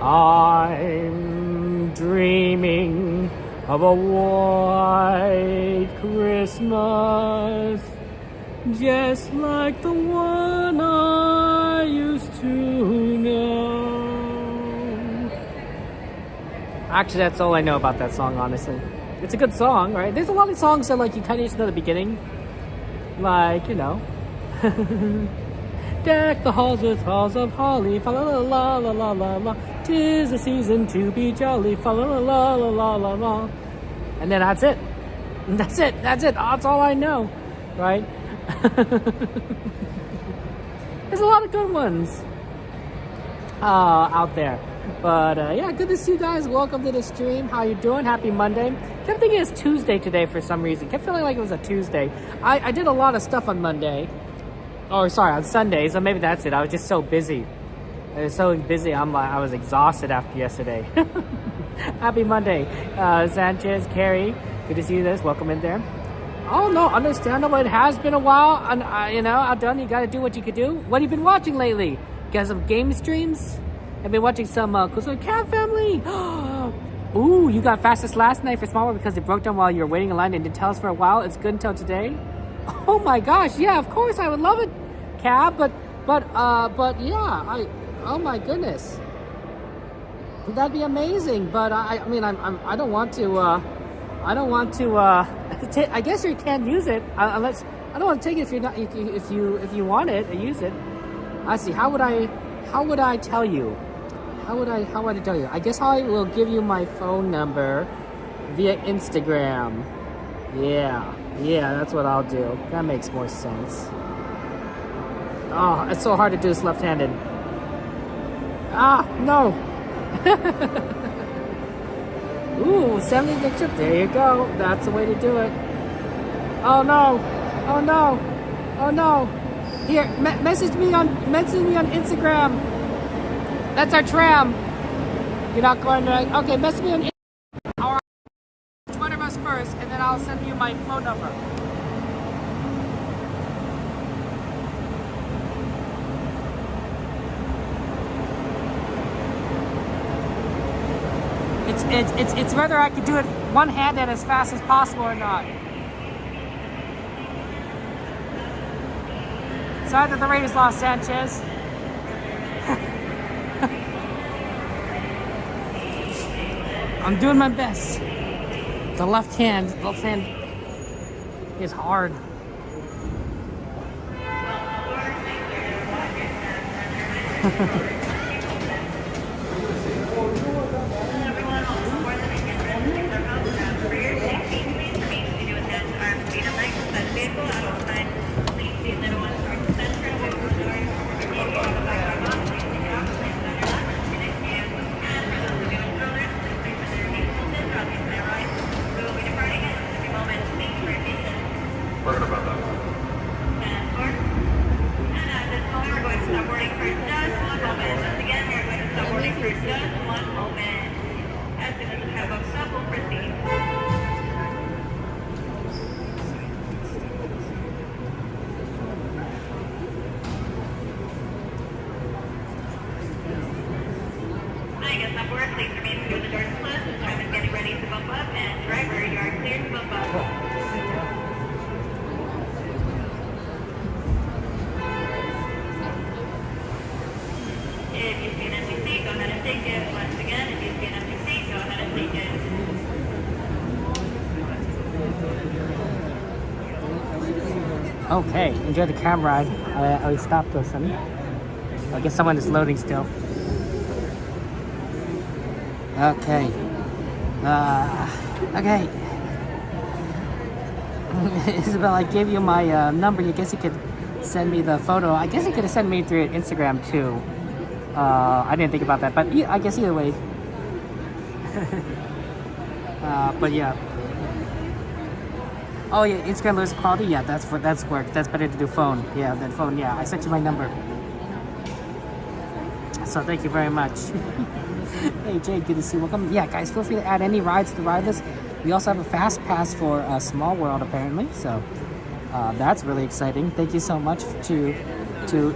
I'm dreaming of a white Christmas, just like the one I used to know. Actually, that's all I know about that song, honestly. It's a good song, right? There's a lot of songs that, like, you kind of just know the beginning. Like, you know. Deck the halls with halls of holly, fa la la la la la la la. 'Tis the season to be jolly, fa la la la la la la la. And then that's it. That's it. That's all I know, right? There's a lot of good ones out there. But yeah, good to see you guys. Welcome to the stream. How you doing? Happy Monday. Kept thinking it's Tuesday today for some reason. Kept feeling like it was a Tuesday. I did a lot of stuff on Monday. Oh, sorry, on Sunday. So maybe that's it. I was just so busy. I was so busy. I was exhausted after yesterday. Happy Monday, Sanchez, Carrie. Good to see you guys. Welcome in there. Oh no, understandable. It has been a while. And you know, outdone. You got to do what you could do. What have you been watching lately? You got some game streams? I've been watching some Cat Family. Ooh, you got fastest last night for Small World because it broke down while you were waiting in line and didn't tell us for a while. It's good until today. Oh my gosh, yeah, of course I would love it, Cab. But yeah, oh my goodness, that'd be amazing. But I don't want to. I guess you can't use it unless I don't want to take it if you're not. If you want it, use it. I see. How would I tell you? How would I tell you? I guess I will give you my phone number via Instagram. Yeah, that's what I'll do. That makes more sense. Oh, it's so hard to do this left-handed. Ah, no. Ooh, 70 picture. There you go. That's the way to do it. Oh no. Here, message me on Instagram. That's our Tram. You're not going to. Okay, message me on Instagram. Or one of us first, and then I'll send you my phone number. It's whether I could do it one-handed as fast as possible or not. Sorry that the Raiders lost, Sanchez. I'm doing my best. The left hand is hard. Okay, enjoy the cam ride. I stopped listening. I guess someone is loading still. Okay. Okay. Isabel, I gave you my number. I guess you could send me the photo. I guess you could have sent me through Instagram too. I didn't think about that, but I guess either way. But yeah. Oh yeah, Instagram lowers quality. Yeah, that's work. That's better to do phone. Yeah, than phone. Yeah, I sent you my number. So thank you very much. Hey Jay, good to see you. Welcome. Yeah, guys, feel free to add any rides to the ride list. We also have a fast pass for Small World apparently. So that's really exciting. Thank you so much to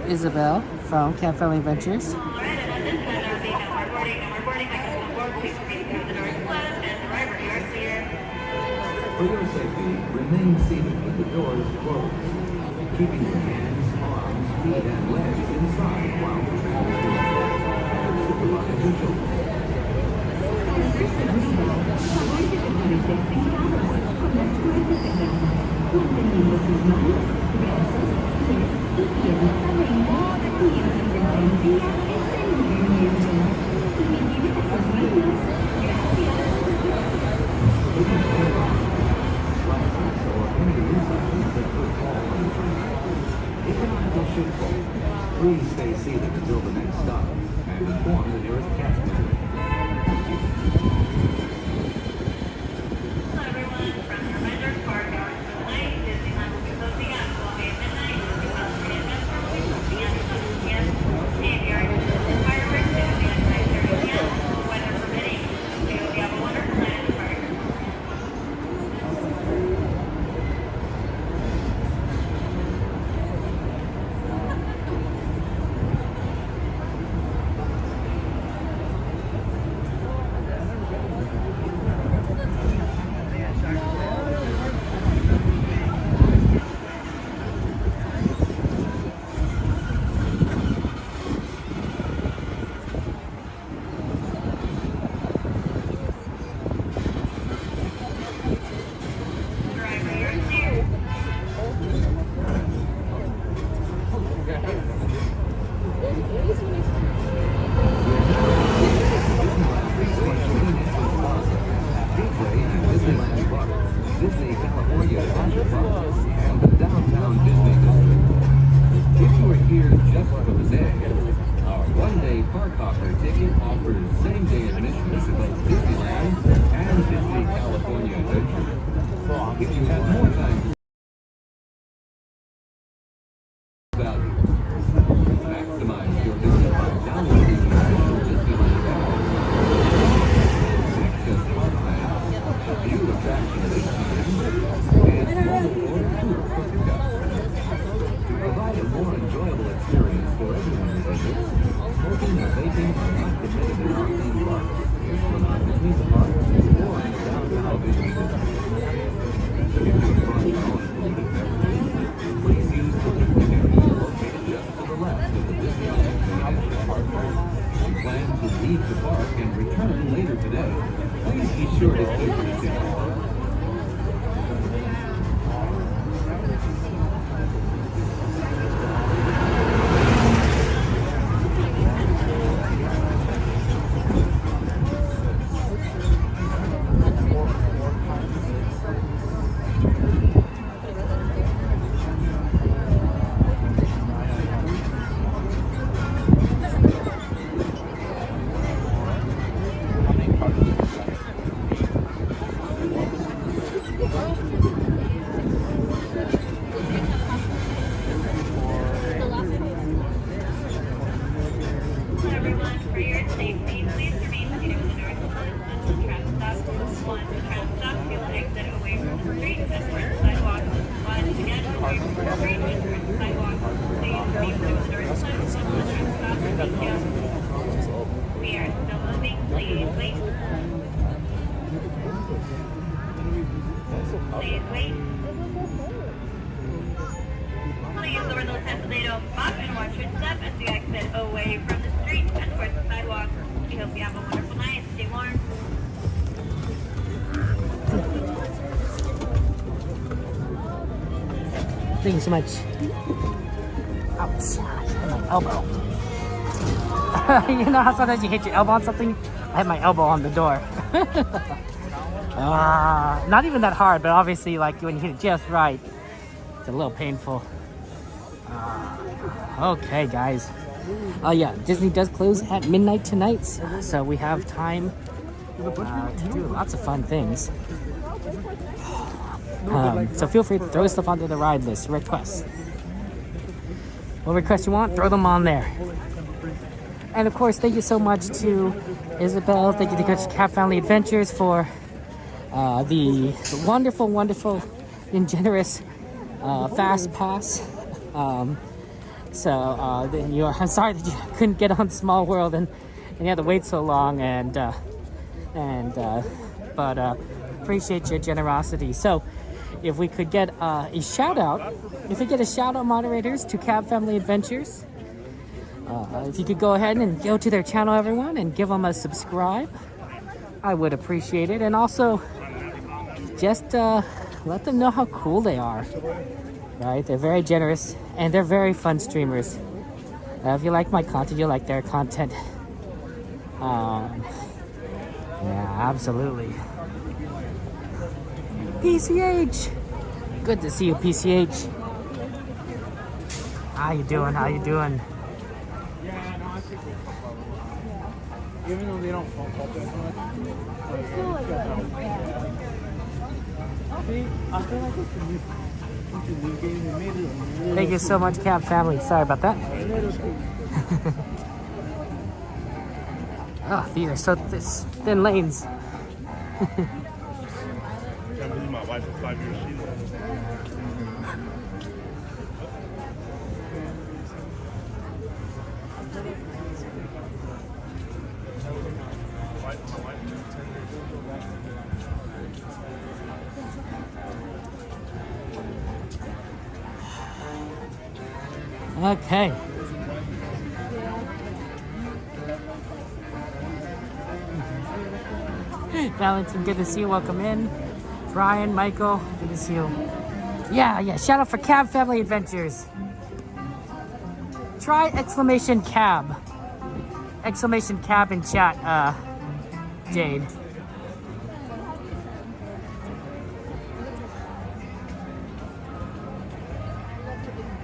Isabel from Camp Family Adventures. For your safety, remain seated with the doors closed, keeping your hands, arms, feet, and legs inside while the tram is moving. Supervise your children. Please stay seated until the next stop and inform the nearest cast member. Hello everyone, from the reminder, park hours for the night, Disneyland will be closing at 12 a.m. midnight, the California Adventure will be closing at 7 p.m. If you are interested in fireworks, it will be at 9:30 p.m. Weather permitting. We hope you have a wonderful night at the park. Disney California Adventure Park, and the downtown Disney District. If you are here just for the day, our one-day park hopper ticket offers same-day admission to both Disneyland and Disney California Adventure. If you have more time to value, maximize your visit by downloading the official Disneyland app. Access parkland, view attractions this time, and mobile or tour for pickup. To provide a more enjoyable experience for everyone who visits, smoking and vaping are not permitted in our theme parks, in our Disney parks, or in the downtown Disney district. If you have brought your own polluted beverages, please use the liquid area located just to the left of the Disneyland Resort park. We plan to leave the park and return later today. Please be sure to keep your ticket. Everyone, for your safety, please remain seated with the doors closed until the tram stops. Once the tram stops, you'll exit away from the street and towards the sidewalk. Once again, away from the street and towards the sidewalk. Please remain seated with the doors closed until the tram stops. Thank you. We are still moving. Please wait. Please wait. Please lower those heads so they don't pop and watch your step as you exit away from the street and towards the sidewalk. We hope you have a wonderful night. Stay warm. Thank you so much. Ouch. My elbow. You know how sometimes you hit your elbow on something? I hit my elbow on the door. Not even that hard, but obviously like when you hit it just right, it's a little painful. Okay, guys. Yeah, Disney does close at midnight tonight, so we have time to do lots of fun things. So feel free to throw stuff onto the ride list. Requests. What requests you want, throw them on there. And of course, thank you so much to Isabel. Thank you to Coach Cat Family Adventures for the wonderful, wonderful, and generous fast pass. I'm sorry that you couldn't get on Small World and you had to wait so long. And And but appreciate your generosity. So if we could get a shout out, moderators, to Cab Family Adventures. If you could go ahead and go to their channel, everyone, and give them a subscribe, I would appreciate it. And also, just let them know how cool they are. Right? They're very generous, and they're very fun streamers. If you like my content, you like their content. Yeah, absolutely. PCH! Good to see you, PCH. How you doing? How you doing? Even though they don't pump up as much. See, I feel like it's a new game. They made it. Thank you so much, Cab Family. Sorry about that. Oh, these are so thin lanes. My wife for 5 years. Okay. Valentin, good to see you. Welcome in. Brian, Michael, good to see you. Yeah. Shout out for Cab Family Adventures. Try exclamation cab. Exclamation cab in chat, Jade.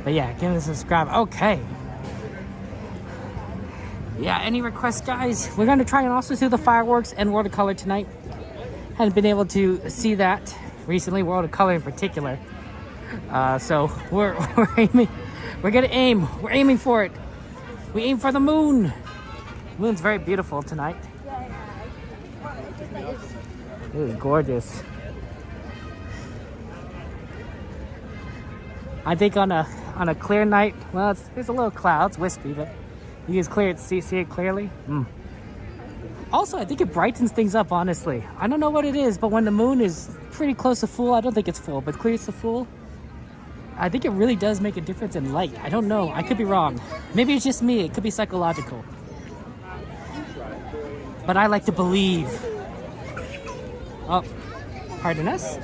But yeah, give us a subscribe. Okay. Yeah, any requests, guys? We're going to try and also do the fireworks and World of Color tonight. Hadn't been able to see that recently, World of Color in particular. So we're aiming. We're going to aim. We're aiming for it. We aim for the moon. The moon's very beautiful tonight. It is gorgeous. I think on a clear night, well, there's a little clouds, wispy, but you can see it clearly. Also, I think it brightens things up, honestly. I don't know what it is, but when the moon is pretty close to full, I don't think it's full, but clears to full, I think it really does make a difference in light. I don't know. I could be wrong. Maybe it's just me. It could be psychological. But I like to believe. Oh, pardon us.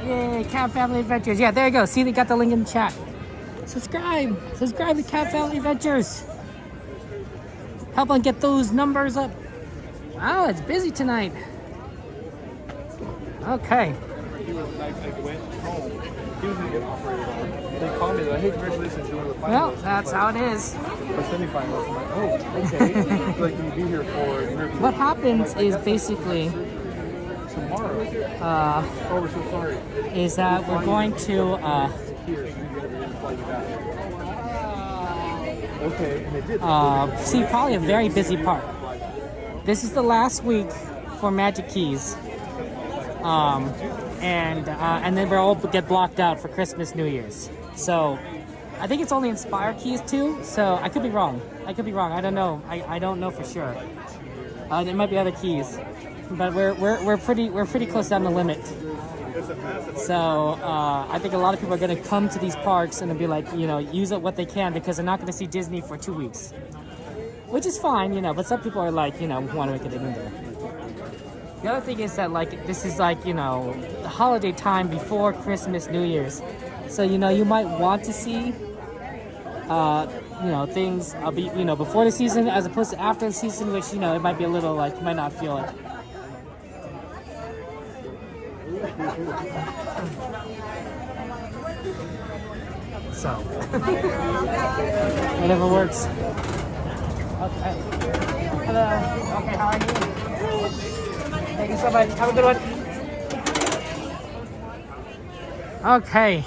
Yay, Cab Family Adventures. Yeah, there you go. See, they got the link in the chat. Subscribe to Cab Family Adventures. Help on get those numbers up. Wow, it's busy tonight. Okay. He was like, I went home. He was going to get operated on. They called me, like, hey, congratulations, you're one of the finalists. Well, that's how it is. For semifinals. I'm like, oh, okay. Like, can you be here for an interview? What happens is basically tomorrow. Oh, we're so sorry. Is that we're going to Here, so we get it and fly you back. Okay, and they did. see probably a very busy park. This is the last week for Magic Keys. And then we'll all get blocked out for Christmas, New Year's. So I think it's only Inspire Keys too. So I could be wrong. I don't know. I don't know for sure. There might be other keys, but we're pretty close down the limit. So I think a lot of people are going to come to these parks and be like, use up what they can because they're not going to see Disney for 2 weeks, which is fine, But some people are like, want to make it in there. The other thing is that this is the holiday time before Christmas, New Year's. So you might want to see things before the season as opposed to after the season, which it might be a little you might not feel it. So whatever works. Okay. Hello. Okay, how are you? Thank you so much. Have a good one. Okay.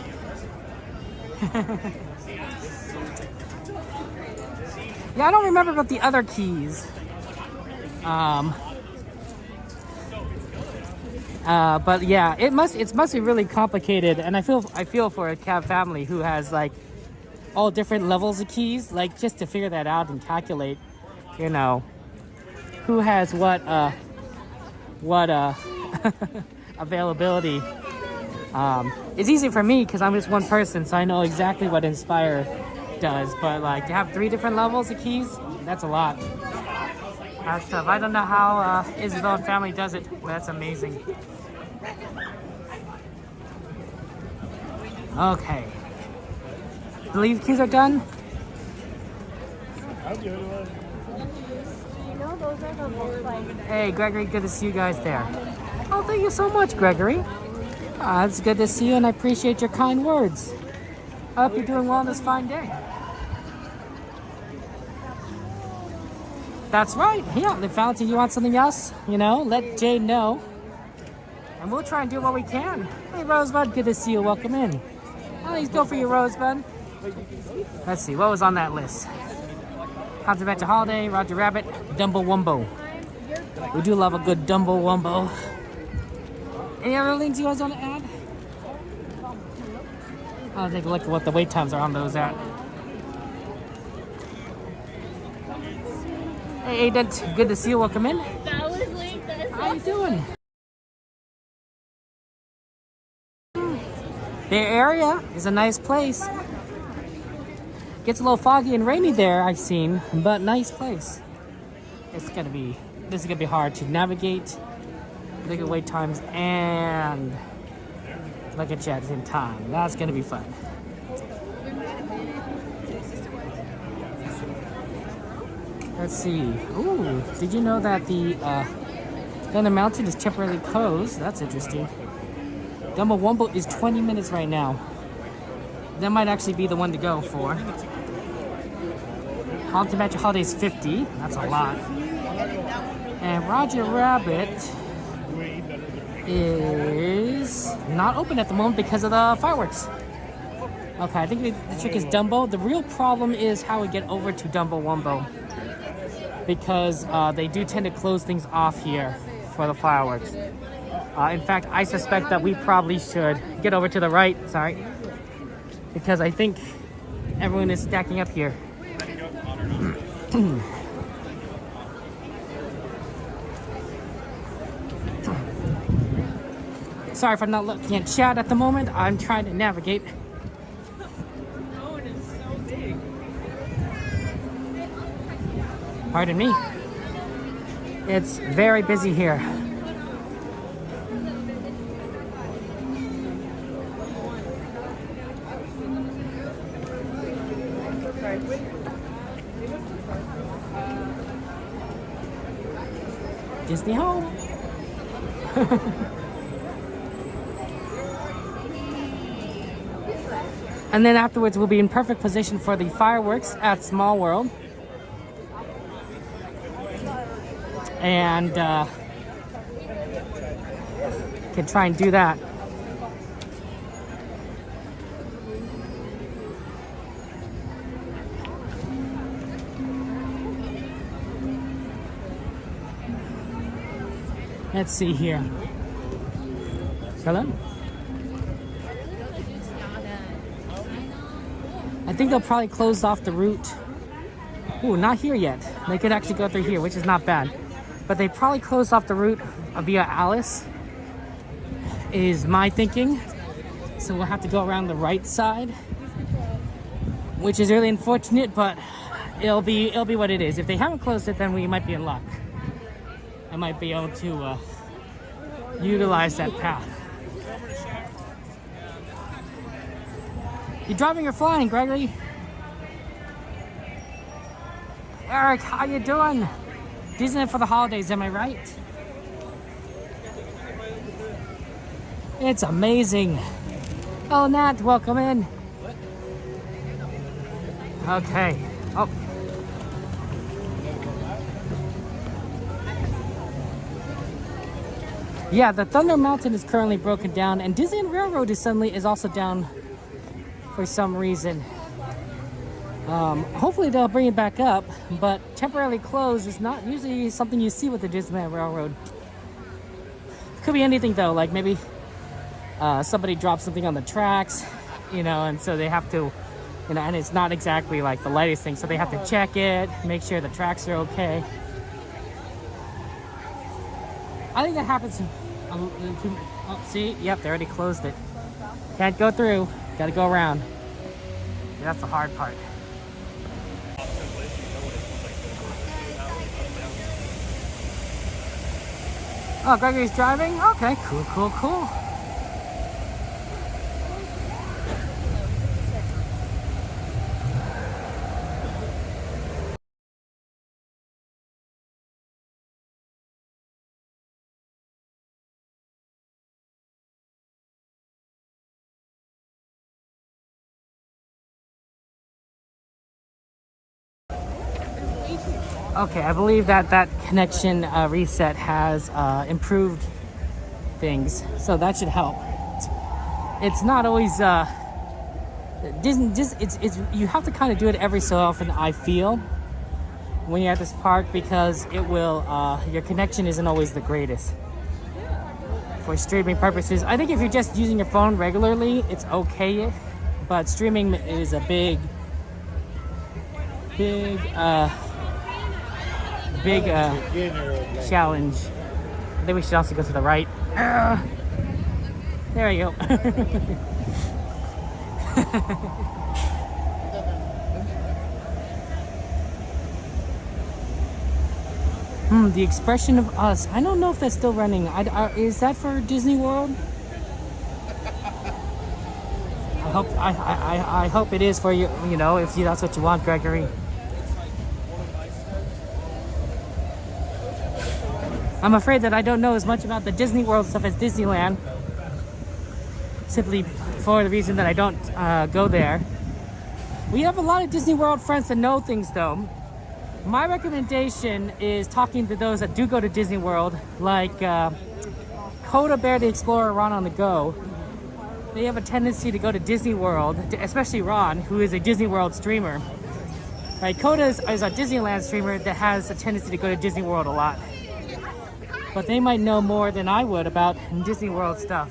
Yeah, I don't remember about the other keys. But yeah, it must be really complicated, and I feel for a cab family who has like all different levels of keys, like just to figure that out and calculate, you know, who has what availability. It's easy for me because I'm just one person, so I know exactly what Inspire does. But like to have 3 different levels of keys, that's a lot. That's tough. I don't know how Isabel and family does it, but that's amazing. Okay. The leave keys are done? Hey, Gregory, good to see you guys there. Oh, thank you so much, Gregory. It's good to see you, and I appreciate your kind words. I hope you're doing well on this fine day. That's right. Yeah, if Valentin, you want something else, you know, let Jade know. And we'll try and do what we can. Hey, Rosebud, good to see you. Welcome in. Oh, he's go for you, Rosebud. Let's see, what was on that list? Haunted Adventure Holiday, Roger Rabbit, Dumbo Wumbo. We do love a good Dumbo Wumbo. Any other things you guys want to add? I'll take a look at what the wait times are on those at. Hey, Aiden, good to see you. Welcome in. That was late. How you doing? The area is a nice place. Gets a little foggy and rainy there, I've seen, but nice place. This is gonna be hard to navigate. Look at wait times and look at chats in time. That's gonna be fun. Let's see. Ooh, did you know that the Thunder Mountain is temporarily closed? That's interesting. Dumbo Wumbo is 20 minutes right now. That might actually be the one to go for. Haunted Mansion Holiday is 50. That's a lot. And Roger Rabbit is not open at the moment because of the fireworks. Okay, I think the trick is Dumbo. The real problem is how we get over to Dumbo Wumbo, because they do tend to close things off here for the fireworks. In fact, I suspect that we probably should get over to the right, sorry, because I think everyone is stacking up here. Sorry if I'm not looking at chat at the moment. I'm trying to navigate. Pardon me. It's very busy here. Disney home. And then afterwards we'll be in perfect position for the fireworks at Small World. And can try and do that. Let's see here. Hello? I think they'll probably close off the route. Ooh, not here yet. They could actually go through here, which is not bad. But they probably closed off the route via Alice, is my thinking. So we'll have to go around the right side, which is really unfortunate, but it'll be what it is. If they haven't closed it, then we might be in luck. I might be able to utilize that path. You driving or flying, Gregory? Eric, how you doing? Disneyland for the holidays, am I right? It's amazing. Oh, Nat, welcome in. Okay. Oh. Yeah, the Thunder Mountain is currently broken down, and Disneyland Railroad is also down for some reason. Hopefully they'll bring it back up, but temporarily closed is not usually something you see with the Disneyland Railroad. Could be anything though, like maybe somebody dropped something on the tracks, you know, and so they have to, you know, and it's not exactly like the lightest thing, so they have to check it, make sure the tracks are okay. I think that happens. Oh, see, yep, they already closed it. Can't go through, gotta go around. Yeah, that's the hard part. Oh, Gregory's driving? Okay, cool, cool, cool. Okay, I believe that that connection reset has improved things, so that should help. It's not always it's you have to kind of do it every so often, I feel, when you're at this park, because it will your connection isn't always the greatest for streaming purposes. I think if you're just using your phone regularly, it's okay, but streaming is a big challenge. I think we should also go to the right. There we go. The Expression of Us. I don't know if that's still running. Is that for Disney World? I hope it is for you. You know, if that's what you want, Gregory. I'm afraid that I don't know as much about the Disney World stuff as Disneyland, simply for the reason that I don't go there. We have a lot of Disney World friends that know things though. My recommendation is talking to those that do go to Disney World, like Coda Bear the Explorer, Ron on the Go. They have a tendency to go to Disney World, especially Ron, who is a Disney World streamer. Right, Coda is a Disneyland streamer that has a tendency to go to Disney World a lot. But they might know more than I would about Disney World stuff.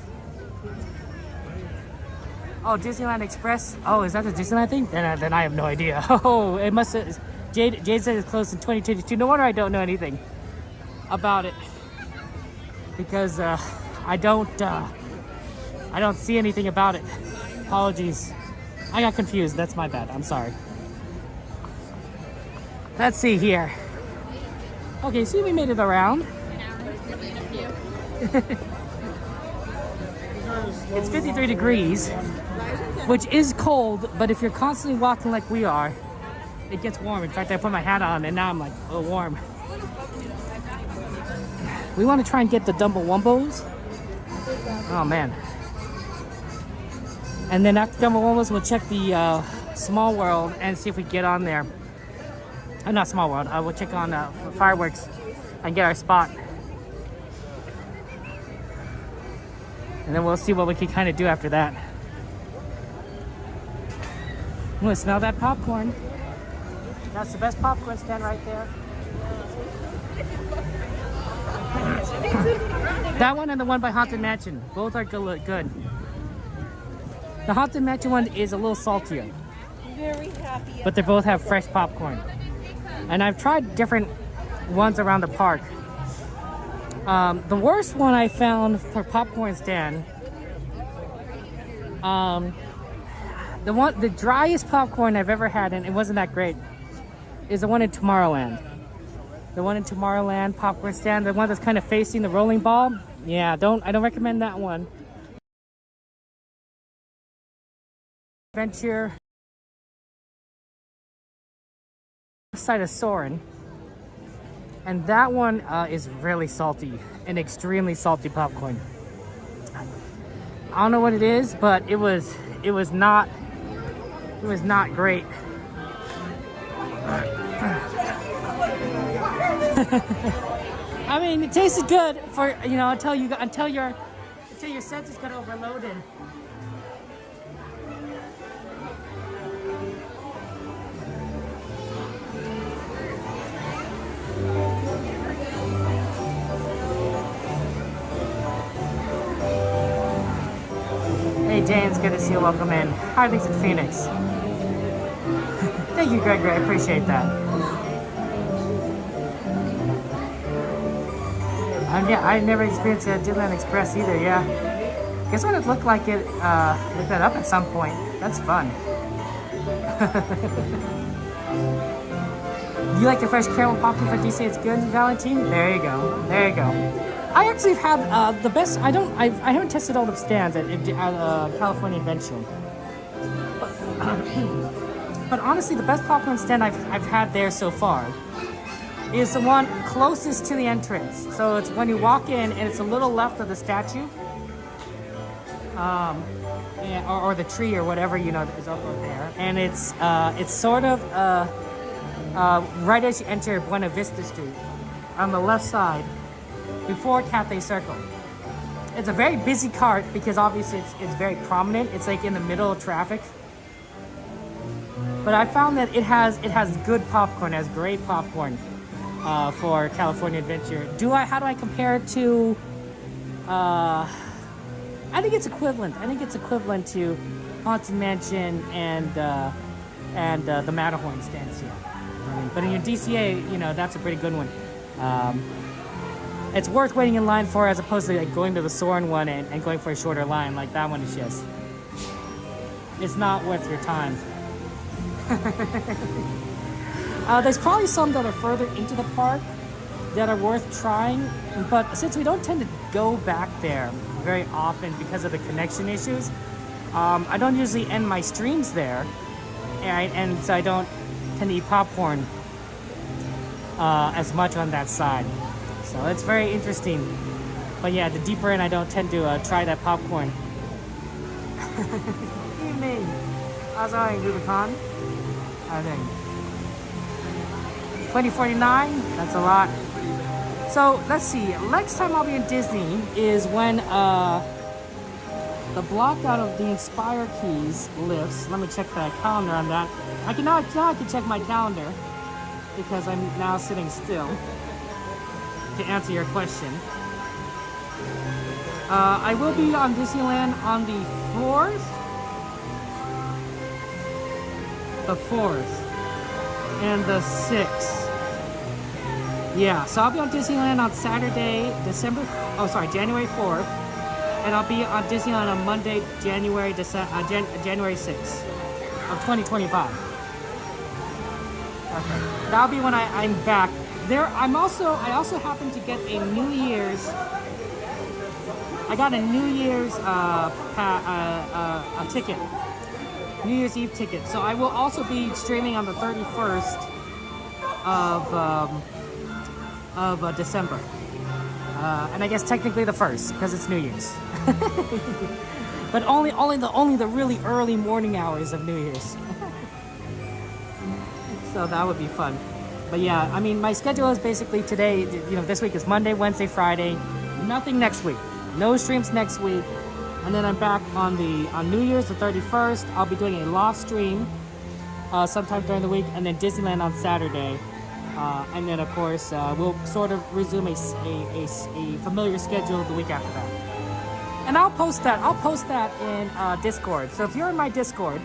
Oh, Disneyland Express. Oh, is that the Disneyland thing? Then I have no idea. Oh, it must have. Jade said it's closed in 2022. No wonder I don't know anything about it, because I don't see anything about it. Apologies. I got confused. That's my bad. I'm sorry. Let's see here. Okay, see, we made it around. It's 53 degrees, which is cold, but if you're constantly walking like we are, it gets warm. In fact, I put my hat on and now I'm like, oh, warm. We want to try and get the Dumbo Wumbos. Oh man. And then after Dumbo Wumbos, we'll check the Small World and see if we get on there. Not Small World, we'll check on fireworks and get our spot. And then we'll see what we can kind of do after that. I'm gonna smell that popcorn. That's the best popcorn stand right there. That one and the one by Haunted Mansion. Both are good. The Haunted Mansion one is a little saltier. Very happy. But they both have fresh popcorn. And I've tried different ones around the park. The worst one I found for popcorn stand, the driest popcorn I've ever had, and it wasn't that great, is the one in Tomorrowland. The one in Tomorrowland popcorn stand, the one that's kind of facing the rolling ball. Yeah, I don't recommend that one. Adventure side of Soarin'. And that one is really salty, an extremely salty popcorn. I don't know what it is, but it was not great. I mean, it tasted good for, you know, until your senses got overloaded. Hey James, good to see you. Welcome in. Hi, thanks to Phoenix. Thank you, Gregory. I appreciate that. Yeah, I never experienced Disneyland Express either. Yeah, guess what it looked like. It looked that up at some point. That's fun. You like the fresh caramel popcorn for DC? It's good, Valentine. There you go. There you go. I actually have the best. I haven't tested all the stands at California Adventure. But honestly, the best popcorn stand I've had there so far is the one closest to the entrance. So it's when you walk in and it's a little left of the statue, or the tree or whatever that is over there, and it's sort of right as you enter Buena Vista Street on the left side before Cathay Circle. It's a very busy cart because obviously it's very prominent. It's like in the middle of traffic. But I found that it has good popcorn, it has great popcorn for California Adventure. How do I compare it to? I think it's equivalent. I think it's equivalent to Haunted Mansion and the Matterhorn stands here. But in your DCA, that's a pretty good one. It's worth waiting in line for, as opposed to like going to the Soarin' one and going for a shorter line. Like that one is just, it's not worth your time. There's probably some that are further into the park that are worth trying, but since we don't tend to go back there very often because of the connection issues, I don't usually end my streams there, and so I don't tend to eat popcorn as much on that side. So it's very interesting. But yeah, the deeper in, I don't tend to try that popcorn. Evening. How's it going, Rubicon? I think 2049. That's a lot. So let's see. Next time I'll be in Disney is when the block out of the Inspire keys lifts. Let me check the calendar on that. I can check my calendar because I'm now sitting still to answer your question. I will be on Disneyland on the 4th and the 6th. Yeah, so I'll be on Disneyland on Saturday, January 4th, and I'll be on Disneyland on Monday, January 6th of 2025. Okay, that'll be when I'm back. There, I also happen to get a New Year's. I got a New Year's a ticket, New Year's Eve ticket. So I will also be streaming on the 31st of December, and I guess technically the 1st because it's New Year's. But only the really early morning hours of New Year's. So that would be fun. But yeah, I mean, my schedule is basically today, this week is Monday, Wednesday, Friday, nothing next week. No streams next week. And then I'm back on New Year's, the 31st. I'll be doing a Loft stream sometime during the week, and then Disneyland on Saturday. And then, of course, we'll sort of resume a familiar schedule the week after that. And I'll post that in Discord. So if you're in my Discord,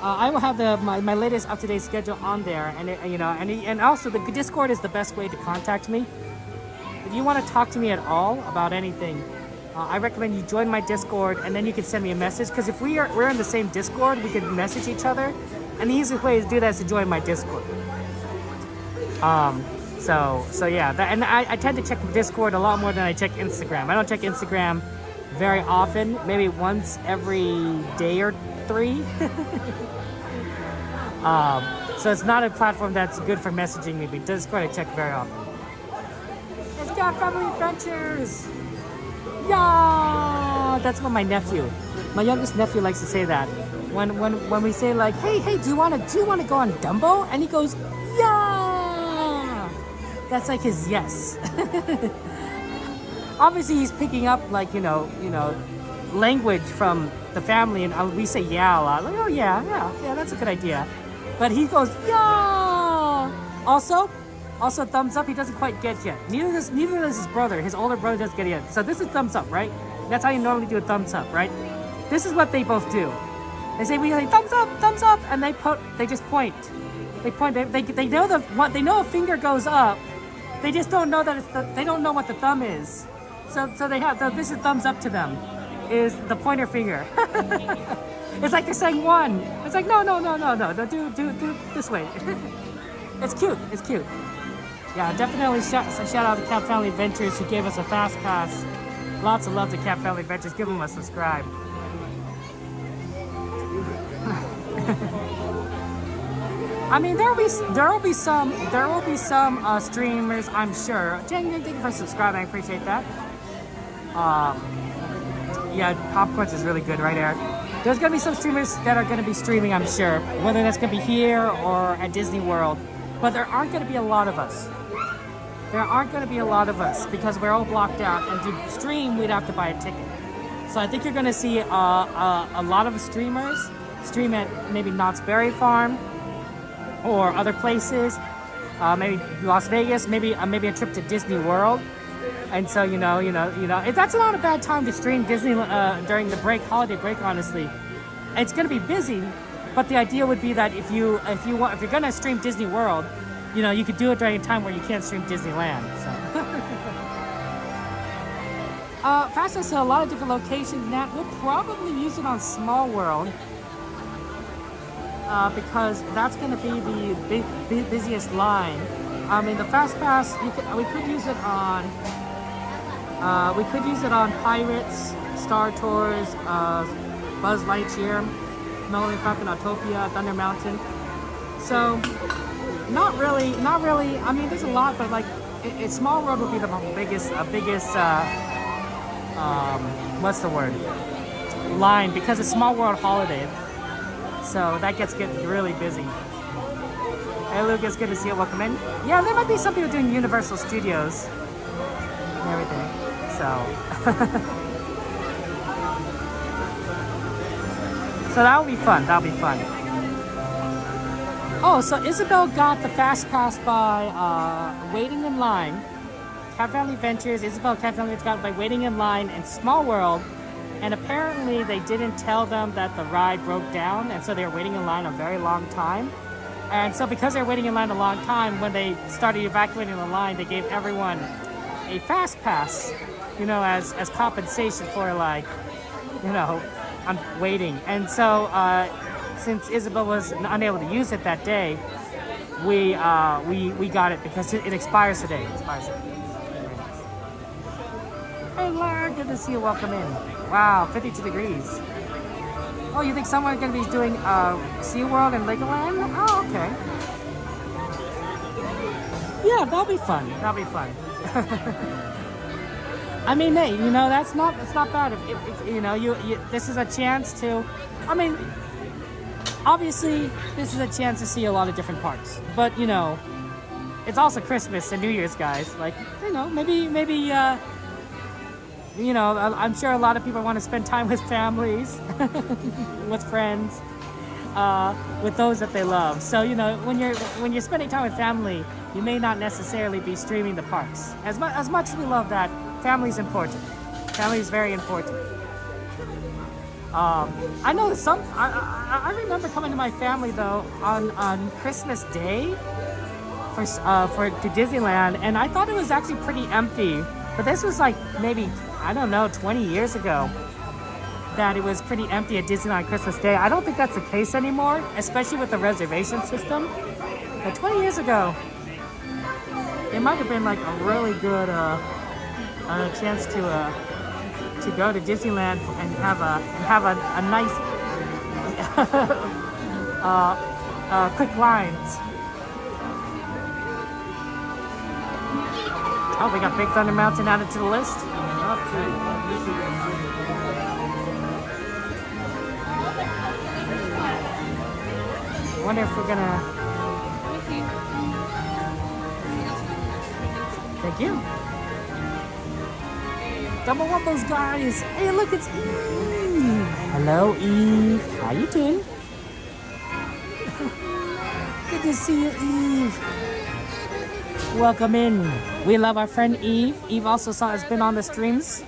I will have my latest up-to-date schedule on there, and also the Discord is the best way to contact me. If you want to talk to me at all about anything, I recommend you join my Discord, and then you can send me a message. Because if we're in the same Discord, we can message each other, and the easiest way to do that is to join my Discord. So yeah, and I tend to check Discord a lot more than I check Instagram. I don't check Instagram very often, maybe once every day or 3. So it's not a platform that's good for messaging me, but Discord I check very often. It's got family adventures. Yeah, that's what my youngest nephew likes to say that. When we say like, hey, do you want to go on Dumbo? And he goes, yeah. That's like his yes. Obviously, he's picking up like language from the family, and we say yeah a lot. Like, oh yeah, that's a good idea. But he goes yeah. Also thumbs up. He doesn't quite get yet. Neither does his brother. His older brother doesn't get it yet. So this is thumbs up, right? That's how you normally do a thumbs up, right? This is what they both do. They say, we say thumbs up, and they just point. They point. They know they know a finger goes up. They just don't know that they don't know what the thumb is. So they have this is thumbs up to them, is the pointer finger. It's like they're saying one. It's like no, do this way. It's cute. It's cute. Yeah, definitely shout out to Cat Family Adventures who gave us a fast pass. Lots of love to Cat Family Adventures. Give them a subscribe. I mean, there will be some streamers, I'm sure. Jen, thank you for subscribing. I appreciate that. Yeah, Popcorns is really good, right, Eric? There's gonna be some streamers that are gonna be streaming, I'm sure. Whether that's gonna be here or at Disney World, but there aren't gonna be a lot of us. There aren't gonna be a lot of us because we're all blocked out. And to stream, we'd have to buy a ticket. So I think you're gonna see a lot of streamers stream at maybe Knott's Berry Farm or other places, maybe Las Vegas, maybe a trip to Disney World. And so that's not a bad time to stream Disney during the holiday break. Honestly, it's gonna be busy, but the idea would be that if you're gonna stream Disney World, you could do it during a time where you can't stream Disneyland. So. Fastest to a lot of different locations. Nat, we'll probably use it on Small World. Because that's going to be the busiest line. I mean, the Fast Pass, we could use it on Pirates, Star Tours, Buzz Lightyear, Melody Falcon, Autopia, Thunder Mountain. So, not really. I mean, there's a lot, but like, Small World would be the biggest, what's the word? Line, because it's Small World holiday. So that gets really busy. Hey Lucas, good to see you. Welcome in. Yeah, there might be some people doing Universal Studios and everything. So, so that'll be fun. Oh, so Isabel got the Fast Pass by waiting in line. Cat Family Adventures, Isabel Cat Family Adventures got by waiting in line in Small World. And apparently they didn't tell them that the ride broke down, and so they were waiting in line a very long time. And so because they were waiting in line a long time, when they started evacuating the line, they gave everyone a fast pass, as compensation for I'm waiting. And so since Isabel was unable to use it that day, we got it because it expires today. Hey Laura, good to see you. Welcome in. Wow, 52 degrees. Oh, you think someone's going to be doing SeaWorld and Legoland? Oh, okay. Yeah, that'll be fun. I mean, hey, that's not bad. If this is a chance to, I mean, obviously, this is a chance to see a lot of different parks. But, it's also Christmas and New Year's, guys. Like, maybe I'm sure a lot of people want to spend time with families, with friends, with those that they love. So, when you're spending time with family, you may not necessarily be streaming the parks. As much as we love that, family's important. Family is very important. I know I remember coming to my family though on Christmas Day to Disneyland, and I thought it was actually pretty empty. But this was like maybe, 20 years ago that it was pretty empty at Disneyland Christmas Day. I don't think that's the case anymore, especially with the reservation system. But 20 years ago, it might have been like a really good chance to go to Disneyland and have a nice quick lines. Oh, we got Big Thunder Mountain added to the list. I wonder if we're gonna. Thank you. Double up those guys. Hey, look, it's Eve. Hello, Eve. How you doing? Good to see you, Eve. Welcome in. We love our friend Eve. Eve also has been on the streams.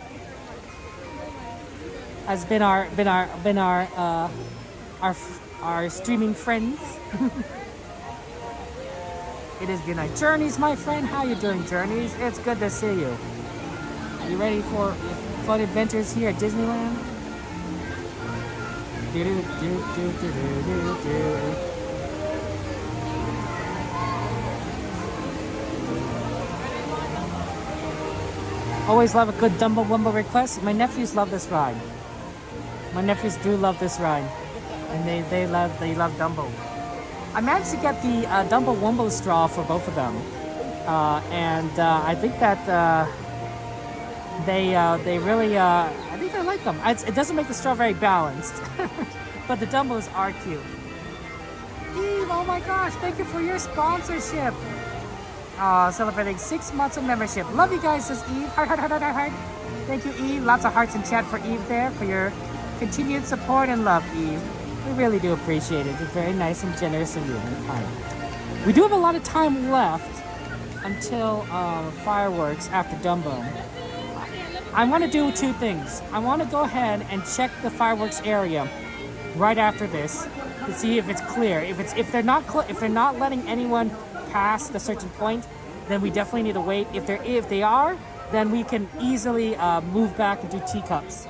has been our streaming friends. It has been our Journeys, my friend. How you doing, Journeys? It's good to see you. Are you ready for fun adventures here at Disneyland? Always love a good Dumbo Wumbo request. My nephews love this ride. My nephews do love this ride, and they love Dumbo. I managed to get the Dumbo Wumbo straw for both of them, and I think that they really I think they like them. It doesn't make the straw very balanced, but the Dumbos are cute. Eve, oh my gosh! Thank you for your sponsorship. Celebrating 6 months of membership. Love you guys, says Eve. Heart, heart, heart, heart, heart. Thank you, Eve. Lots of hearts in chat for Eve there, for your continued support and love, Eve. We really do appreciate it. It's very nice and generous of you and kind. We do have a lot of time left until fireworks after Dumbo. I want to do 2 things. I want to go ahead and check the fireworks area right after this to see if it's clear. If they're not letting anyone past a certain point, then we definitely need to wait. If they are, then we can easily move back and do Teacups,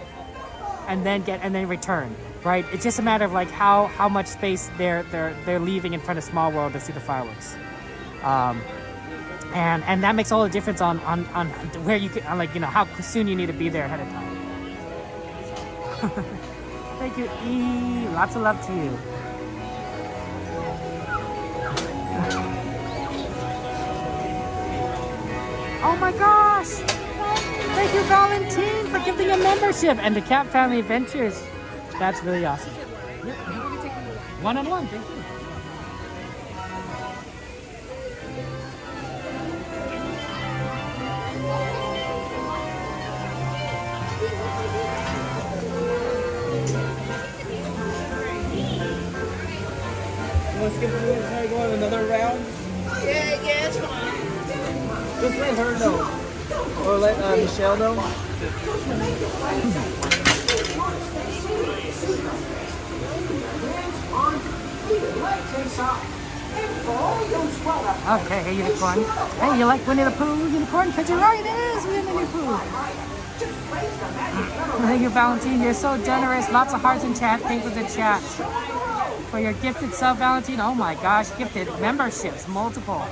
and then return. Right? It's just a matter of like how much space they're leaving in front of Small World to see the fireworks, and that makes all the difference on where you can, how soon you need to be there ahead of time. Thank you, E. Lots of love to you. Oh my gosh! Thank you, Valentine, for gifting a membership and the Cat Family Adventures. That's really awesome. Yep. One-on-one, thank you. Let's get through it. Can I go on another round? Yeah, it's fine. Just let her know. Or let Michelle know. Okay, hey Unicorn. Hey, you like Winnie the Pooh, Unicorn? Because you're right, it is Winnie the Pooh. Thank you, Valentine. You're so generous. Lots of hearts in chat. Thank you for the chat. For your gifted sub, Valentine. Oh my gosh, gifted memberships, multiple.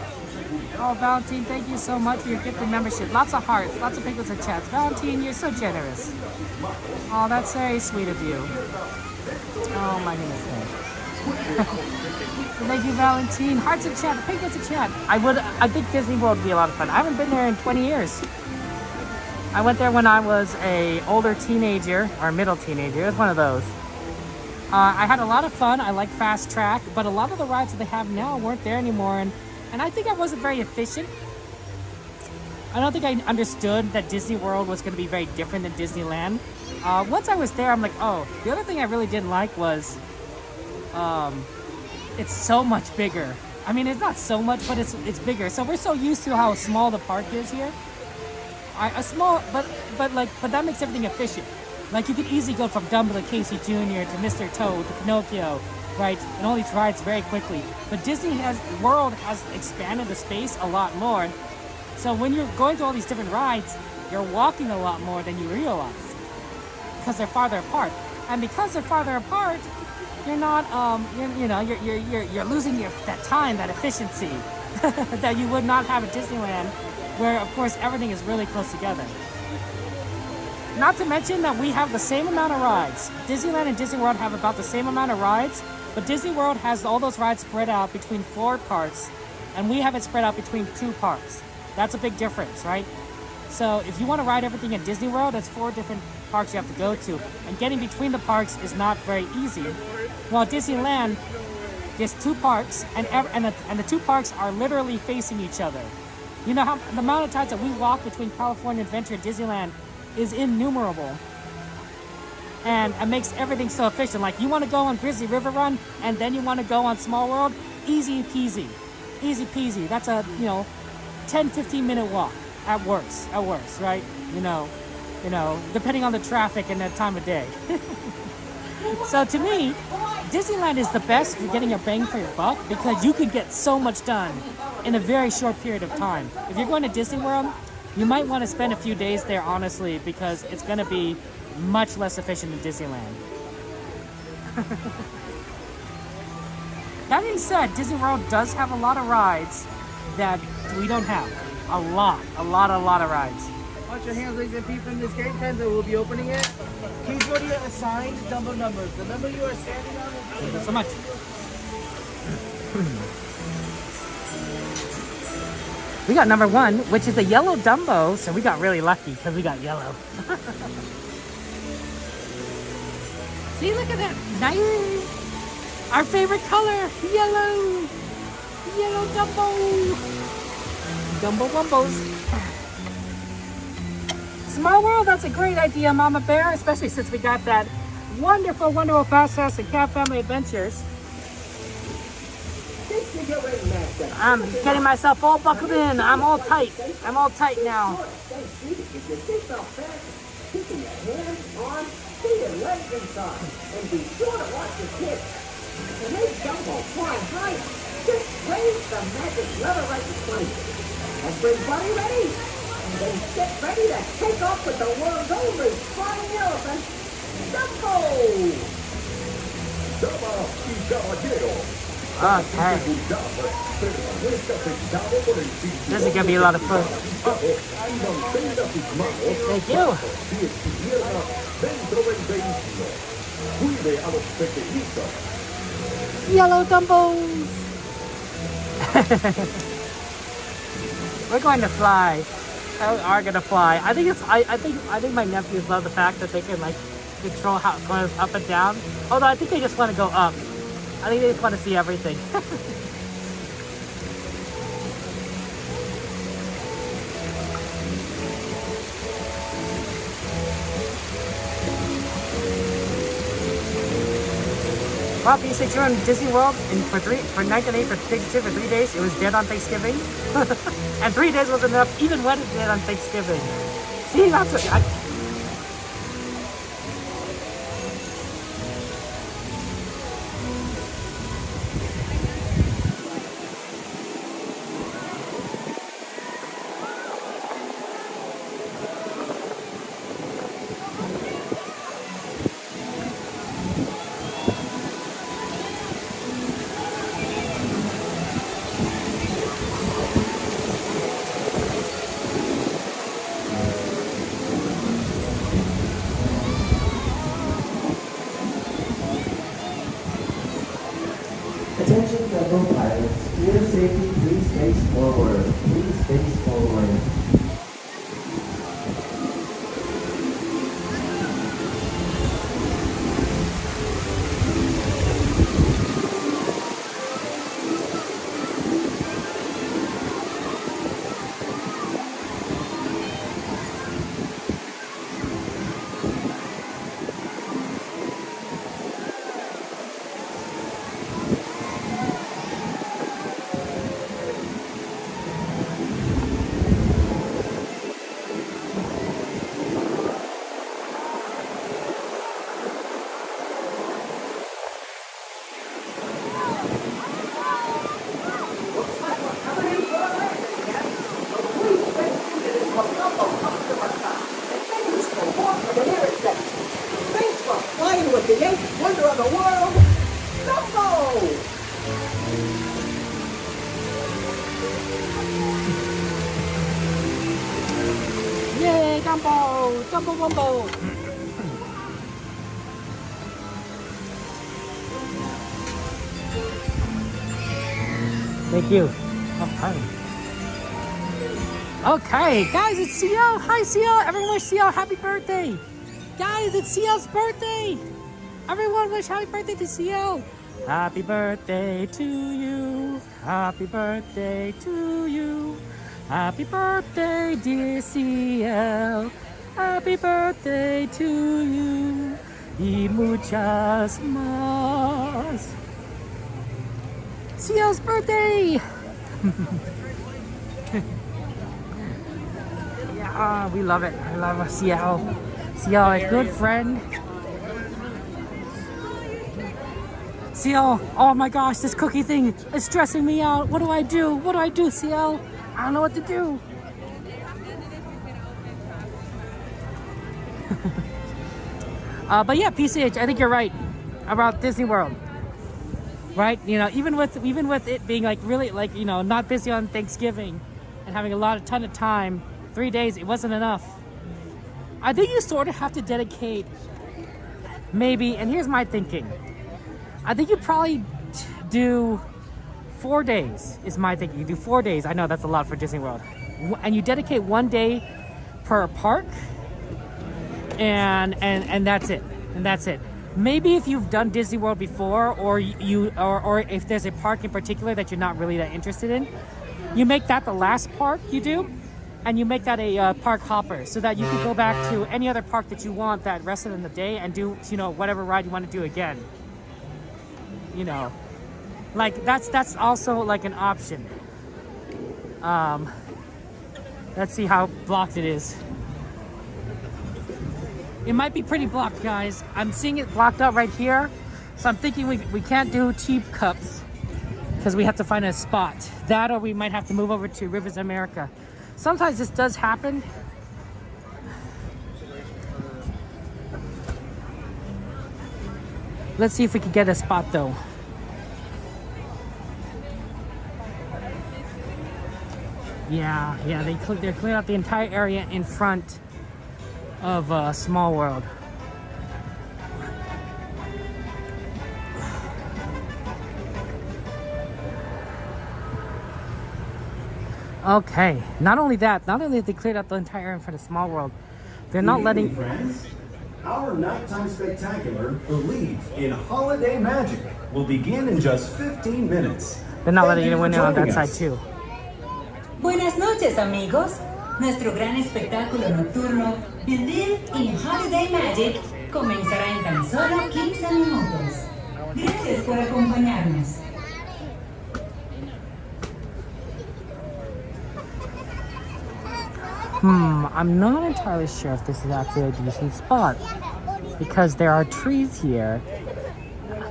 Oh, Valentine, thank you so much for your gifted membership. Lots of hearts, lots of pickles and chats. Valentine, you're so generous. Oh, that's very sweet of you. Oh my goodness. Thank you, Valentine. Hearts in chat, pickles in chat. I think Disney World would be a lot of fun. I haven't been there in 20 years. I went there when I was a older teenager, or middle teenager. It was one of those. I had a lot of fun. I like Fast Track, but a lot of the rides that they have now weren't there anymore, and I think I wasn't very efficient. I don't think I understood that Disney World was going to be very different than Disneyland. Once I was there, I'm like, oh, the other thing I really didn't like was it's so much bigger. I mean, it's not so much, but it's bigger. So we're so used to how small the park is here. But that makes everything efficient. Like, you could easily go from Dumbo to Casey Jr. to Mr. Toad to Pinocchio, right? And all these rides very quickly. But Disney World has expanded the space a lot more. So when you're going through all these different rides, you're walking a lot more than you realize. Because they're farther apart. And because they're farther apart, you're not, you're losing that time, that efficiency that you would not have at Disneyland, where, of course, everything is really close together. Not to mention that we have the same amount of rides. Disneyland and Disney World have about the same amount of rides, but Disney World has all those rides spread out between 4 parks, and we have it spread out between 2 parks. That's a big difference, right? So if you want to ride everything at Disney World, it's 4 different parks you have to go to, and getting between the parks is not very easy. While Disneyland, there's 2 parks, and the 2 parks are literally facing each other. You know how the amount of times that we walk between California Adventure and Disneyland is innumerable, and it makes everything so efficient. Like, you want to go on Grizzly River Run, and then you want to go on Small World, easy peasy. That's a 10-15 minute walk at worst, right? you know, depending on the traffic and the time of day. So to me, Disneyland is the best for getting a bang for your buck because you can get so much done in a very short period of time. If you're going to Disney World, you might want to spend a few days there, honestly, because it's going to be much less efficient than Disneyland. That being said, Disney World does have a lot of rides that we don't have. A lot of rides. Watch your hands, ladies and people, in this gate fence, and we'll be opening it. Please go to your assigned Dumbo numbers. The number you are standing on is... Thank you so much. We got number 1, which is a yellow Dumbo, so we got really lucky because we got yellow. See, look at that. Nice. Our favorite color, yellow. Yellow Dumbo. Dumbo Wumbos. Small World, that's a great idea, Mama Bear, especially since we got that wonderful Fast Pass and Cat Family Adventures. I'm getting myself all buckled in. I'm all tight. I'm all tight now. And be sure to watch the kids. To make Dumbo fly high, just raise the magic lever right in front of you. Everybody ready? And then get ready to take off with the world's only flying elephant, Dumbo! Damas y caballeros. Okay. This is gonna be a lot of fun. Thank you. Yellow Dumbos. We're going to fly. We are gonna fly. I think my nephews love the fact that they can like control how it goes up and down. Although I think they just want to go up. I think they just want to see everything. Well, you said you're in Disney World for night and day for 3 days. It was dead on Thanksgiving, and 3 days wasn't enough. Even when it's dead on Thanksgiving. See, that's what. Attention Dumbo pilots, for your safety, please face forward. Please face forward. Thanks for flying with the eighth wonder of the world, Dumbo! Yay, Dumbo! Dumbo Wumbo! Thank you. Oh, hi. Okay, guys, it's CL. Hi, CL. Everyone wish CL happy birthday. Guys, it's CL's birthday. Everyone wish happy birthday to CL. Happy birthday to you. Happy birthday to you. Happy birthday, dear CL. Happy birthday to you. Y muchas más. CL's birthday. Yeah. Ah, we love it. I love Seattle. Seattle, a good friend. Seattle, oh my gosh, this cookie thing is stressing me out. What do I do? What do I do, Seattle? I don't know what to do. But yeah, PCH, I think you're right about Disney World. Right? You know, even with it being like really like, you know, not busy on Thanksgiving and having a ton of time, 3 days, it wasn't enough. I think you sort of have to dedicate maybe, and here's my thinking. I think you probably do 4 days is my thinking. You do 4 days. I know that's a lot for Disney World. And you dedicate 1 day per park and that's it. And that's it. Maybe if you've done Disney World before, or if there's a park in particular that you're not really that interested in, you make that the last park you do, and you make that a park hopper, so that you can go back to any other park that you want that rest of the day and do, you know, whatever ride you want to do again. You know, like that's also like an option. Let's see how blocked it is. It might be pretty blocked, guys. I'm seeing it blocked out right here. So I'm thinking we can't do Teacups because we have to find a spot. That, or we might have to move over to Rivers of America. Sometimes this does happen. Let's see if we can get a spot though. Yeah, they're clearing out the entire area in front of Small World. Okay, not only have they cleared out the entire area in front of Small World, they're not letting... Friends, our nighttime spectacular, Believe in Holiday Magic, will begin in just 15 minutes. They're not letting anyone in on that side too. Buenas noches, amigos. Nuestro gran espectáculo nocturno, Believe in Holiday Magic, comenzará en tan solo 15 minutos. Gracias por acompañarnos. I'm not entirely sure if this is actually a decent spot, because there are trees here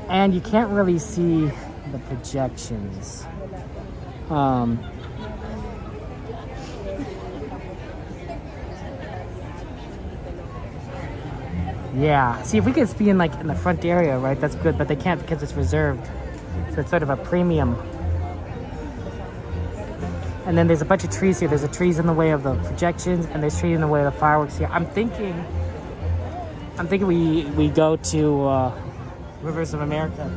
and you can't really see the projections. Yeah, see if we could be in like in the front area, right? That's good, but they can't because it's reserved. So it's sort of a premium. And then there's a bunch of trees here. There's trees in the way of the projections, and there's trees in the way of the fireworks here. I'm thinking we go to Rivers of America.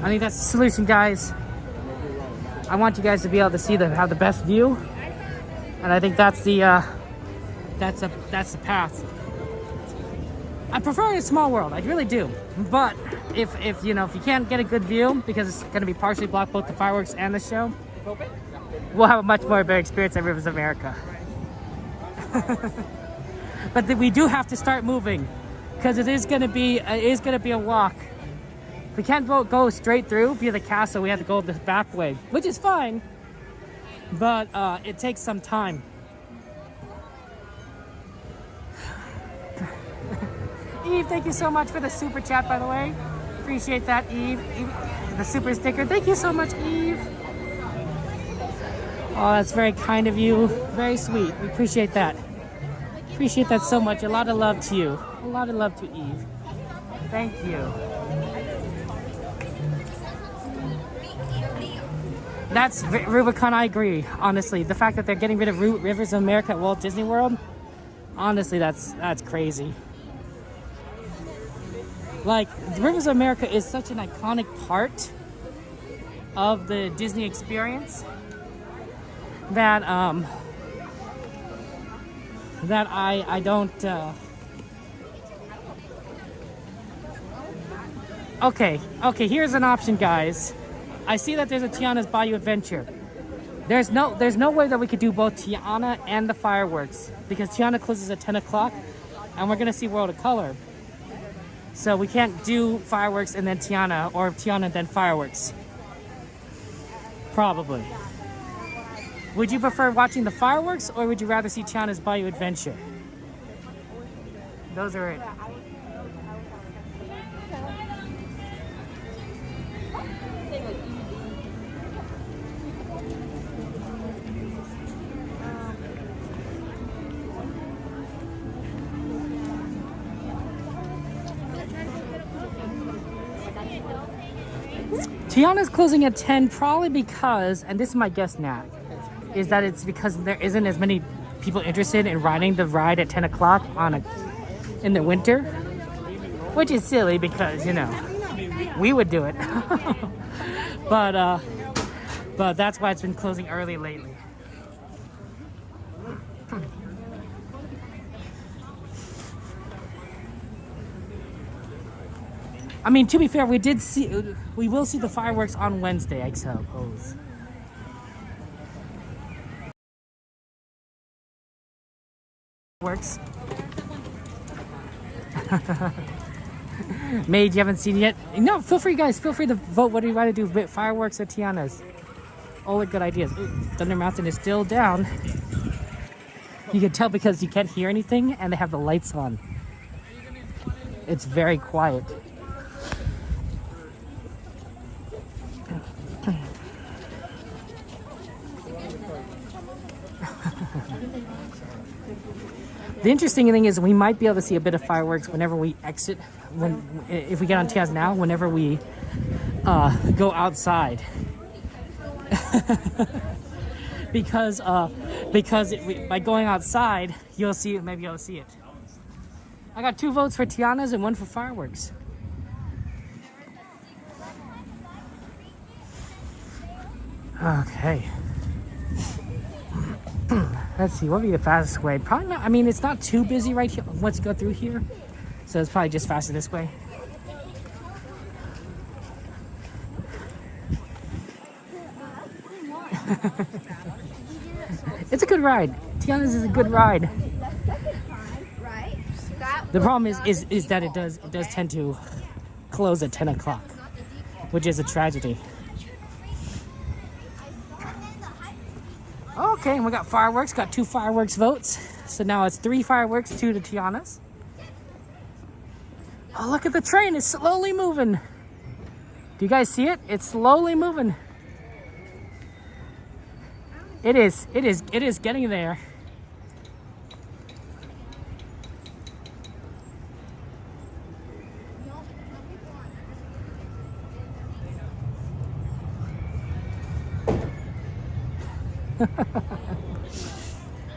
I think that's the solution, guys. I want you guys to be able to see have the best view, and I think that's the path. I prefer a Small World, I really do. But if you can't get a good view because it's going to be partially blocked, both the fireworks and the show, we'll have a much more better experience at Rivers of America. But we do have to start moving because it is going to be a walk. We can't go straight through via the castle. We have to go the back way, which is fine, but it takes some time. Eve, thank you so much for the super chat, by the way. Appreciate that, Eve. The super sticker. Thank you so much, Eve. Oh, that's very kind of you. Very sweet. We appreciate that. Appreciate that so much. A lot of love to you. A lot of love to Eve. Thank you. That's Rubicon, I agree, honestly. The fact that they're getting rid of Rivers of America at Walt Disney World, honestly, that's crazy. Like, Rivers of America is such an iconic part of the Disney experience that I don't... Okay, here's an option, guys. I see that there's a Tiana's Bayou Adventure. There's no way that we could do both Tiana and the fireworks because Tiana closes at 10 o'clock and we're gonna see World of Color. So we can't do fireworks and then Tiana, or Tiana and then fireworks. Probably. Would you prefer watching the fireworks, or would you rather see Tiana's Bayou Adventure? Those are it. Tiana's closing at 10 probably because, and this is my guess now, is that it's because there isn't as many people interested in riding the ride at 10 o'clock in the winter, which is silly because, you know, we would do it. But that's why it's been closing early lately. I mean, to be fair, we will see the fireworks on Wednesday, I suppose. Works. Maid, you haven't seen it yet? No, feel free, guys. Feel free to vote. What do you want to do? Fireworks or Tiana's? All the good ideas. Ooh, Thunder Mountain is still down. You can tell because you can't hear anything and they have the lights on. It's very quiet. The interesting thing is we might be able to see a bit of fireworks whenever we exit, if we get on Tiana's now, whenever we go outside. because by going outside, you'll see it, maybe you'll see it. I got 2 votes for Tiana's and 1 for fireworks. Okay. Let's see, what would be the fastest way? Probably not, I mean, it's not too busy right here. Let's go through here. So it's probably just faster this way. It's a good ride. Tiana's is a good ride. The problem is that it does tend to close at 10 o'clock, which is a tragedy. Okay, and we got fireworks, got 2 fireworks votes. So now it's 3 fireworks, 2 to Tiana's. Oh, look at the train, it's slowly moving. Do you guys see it? It's slowly moving. It is getting there.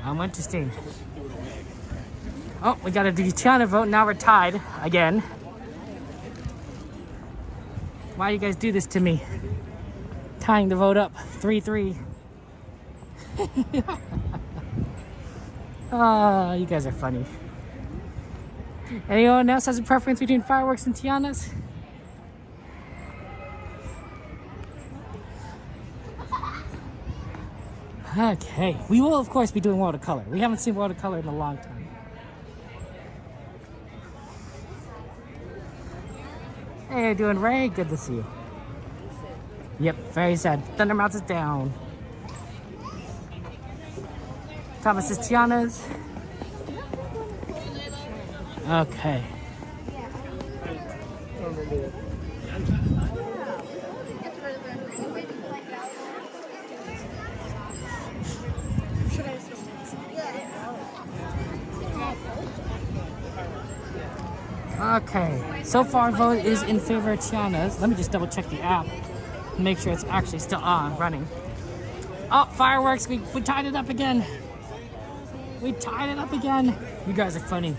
I'm interesting. Oh, we got a Tiana vote. Now we're tied again. Why do you guys do this to me? Tying the vote up 3-3. Oh, you guys are funny. Anyone else has a preference between fireworks and Tiana's? Okay, we will of course be doing watercolor. We haven't seen watercolor in a long time. Hey, how you doing, Ray? Good to see you. Yep, very sad. Thunder Mountain's down. Thomas is Tiana's. Okay. Okay, so far vote is in favor of Tiana's. Let me just double check the app and make sure it's actually still on, running. Oh, fireworks, we tied it up again. We tied it up again. You guys are funny.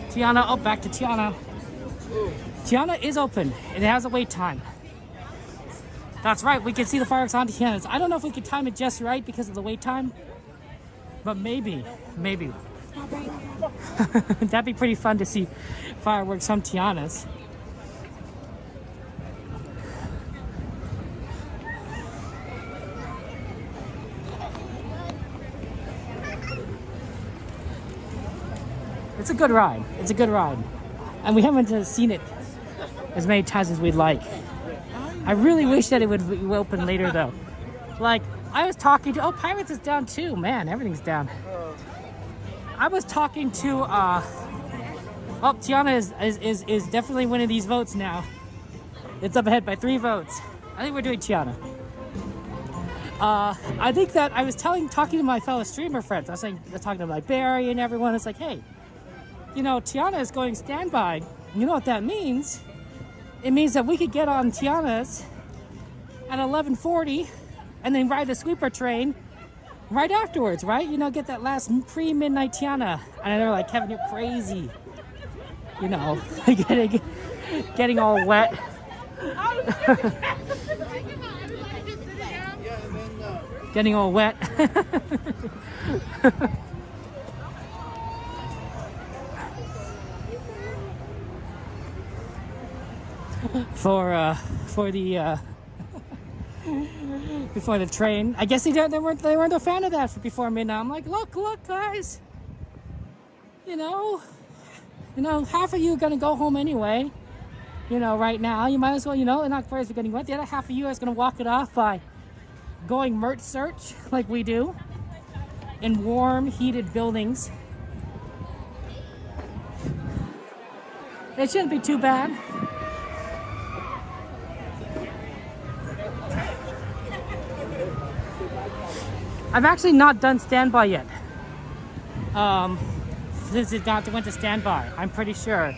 Tiana, oh, back to Tiana. Tiana is open. It has a wait time. That's right, we can see the fireworks on Tiana's. I don't know if we could time it just right because of the wait time, but maybe. That'd be pretty fun to see fireworks on Tiana's. It's a good ride. It's a good ride. and we haven't seen it as many times as we'd like. I really wish that it would be open later though. Like, I was talking to, oh, Pirates is down too. Man, everything's down. I was talking to, oh, Tiana is definitely winning these votes now. It's up ahead by 3 votes. I think we're doing Tiana. I think that I was talking to my fellow streamer friends. I was talking to like Barry and everyone. It's like, hey, you know, Tiana is going standby. You know what that means? It means that we could get on Tiana's at 11:40 and then ride the sweeper train right afterwards, right? You know, get that last pre-midnight Tiana. And they're like, Kevin, you're crazy. You know, getting all wet. Getting all wet. before the train. I guess they weren't a fan of that for before midnight. I'm like, look guys, you know, half of you are gonna go home anyway, you know, right now. You might as well, you know, and not afraid of getting wet. The other half of you is gonna walk it off by going merch search like we do in warm, heated buildings. It shouldn't be too bad. I've actually not done standby yet. This is not went to standby, I'm pretty sure.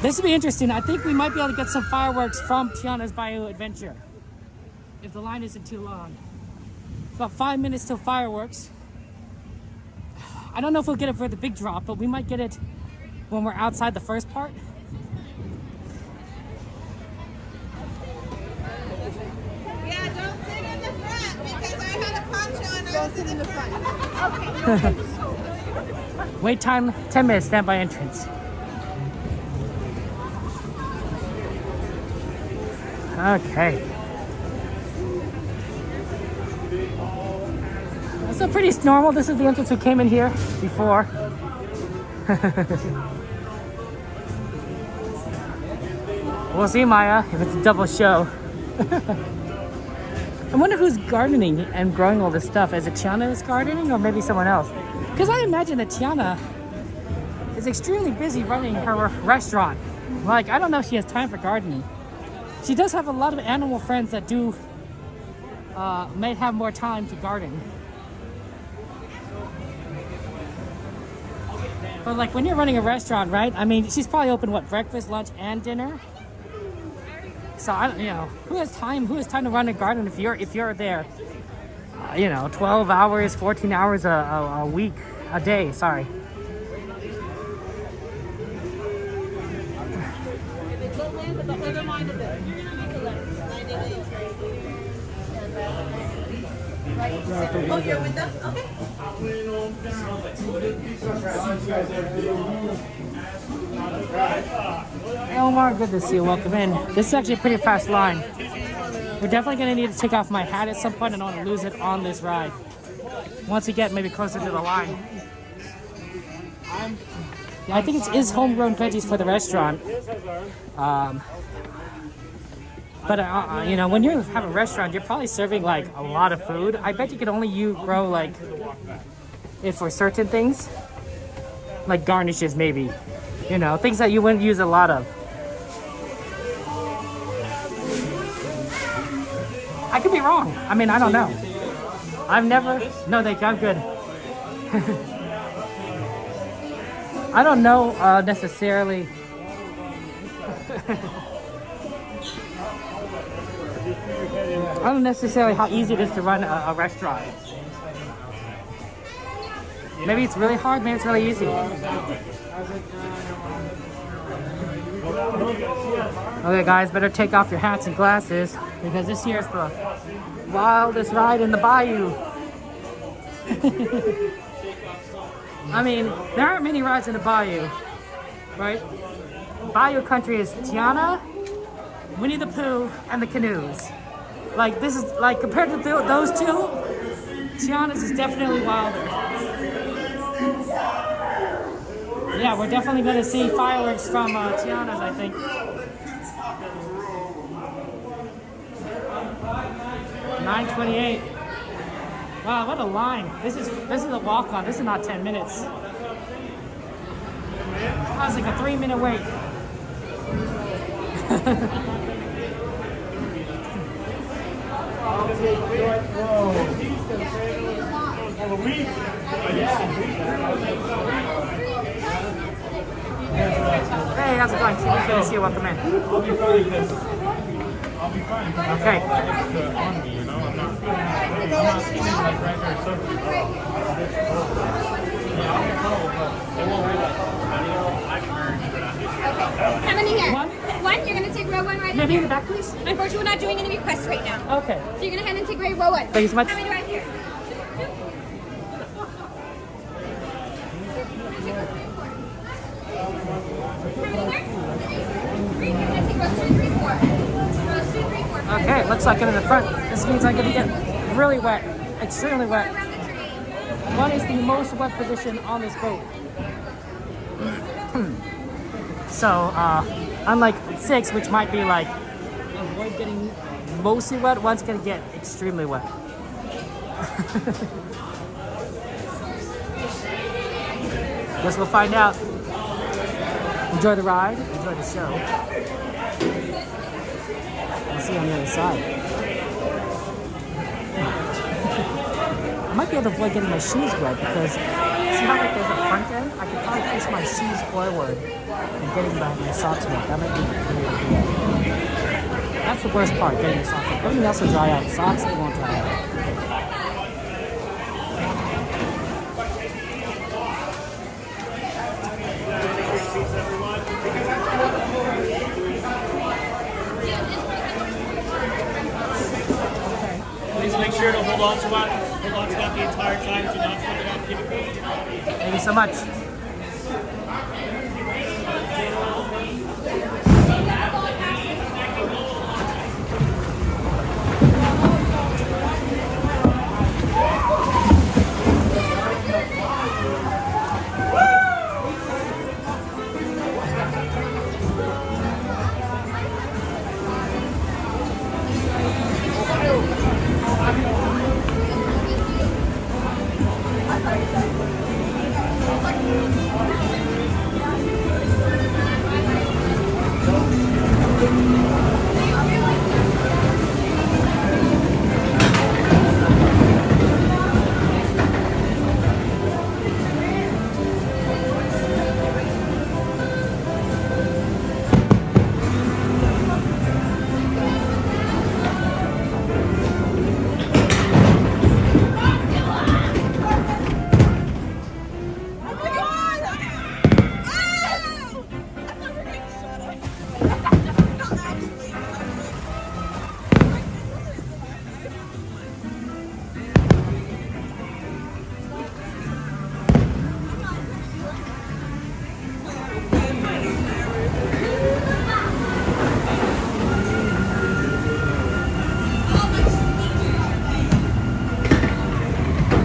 This will be interesting. I think we might be able to get some fireworks from Tiana's Bayou Adventure if the line isn't too long. It's about 5 minutes till fireworks. I don't know if we'll get it for the big drop, but we might get it when we're outside the first part. Yeah, don't sit in the front because I had a poncho and I was in the front. Okay. Wait time, 10 minutes, standby entrance. Okay. So pretty normal. This is the entrance we came in here before. We'll see, Maya, if it's a double show. I wonder who's gardening and growing all this stuff. Is it Tiana that's gardening or maybe someone else? Because I imagine that Tiana is extremely busy running her restaurant. Like, I don't know if she has time for gardening. She does have a lot of animal friends that do may have more time to garden. But like when you're running a restaurant, right? I mean, she's probably open what, breakfast, lunch, and dinner. So I don't, you know, who has time to run a garden if you're there? You know, 12 hours, 14 hours a week, a day. Sorry. Oh, you're with them? Okay. Elmar, good to see you. Welcome in. This is actually a pretty fast line. We're definitely going to need to take off my hat at some point. I don't want to lose it on this ride. Once we get maybe closer to the line. Yeah, I think it is homegrown veggies for the restaurant. But you know, when you have a restaurant, you're probably serving like a lot of food. I bet you could only grow like it for certain things, like garnishes maybe. You know, things that you wouldn't use a lot of. I could be wrong. I mean, I don't know. I've never. No, thank you. I'm good. I don't know necessarily. I don't know necessarily how easy it is to run a restaurant. Maybe it's really hard, maybe it's really easy. Okay guys, better take off your hats and glasses because this here is the wildest ride in the bayou. I mean, there aren't many rides in the bayou. right? Bayou Country is Tiana, Winnie the Pooh, and the canoes. Like this is like compared to those two, Tiana's is definitely wilder. Yeah, we're definitely gonna see fireworks from Tiana's, I think. 9:28. Wow, what a line! This is a walk on. This is not 10 minutes. That was like a 3-minute wait. Hey, how's it going? Good to see you. Welcome in. I'll be fine because I'll be fine. Okay. On me, you know, I'm not sitting like right there suffering. They won't realize. How many here? One. One? You're going to take row one right Maybe in here? the back, please. Unfortunately, we're not doing any requests right now. Okay. So you're going to head and take row one. Thank you so much. How many do I have here? Okay, looks like I'm in the front. This means I'm gonna get really wet, extremely wet. One is the most wet position on this boat. So, unlike 6, which might be like avoid getting mostly wet, one's gonna get extremely wet. Guess we'll find out. Enjoy the ride, enjoy the show. I'll see you on the other side. I might be able to avoid getting my shoes wet because see how like there's a front end? I could probably push my shoes forward and getting my socks wet. That might be the way to do it. That's the worst part, getting your socks wet. Everything else will dry out. Socks, they won't dry out. Please make sure to hold on to that the entire time. Do not flip it up. Keep it close. Thank you so much.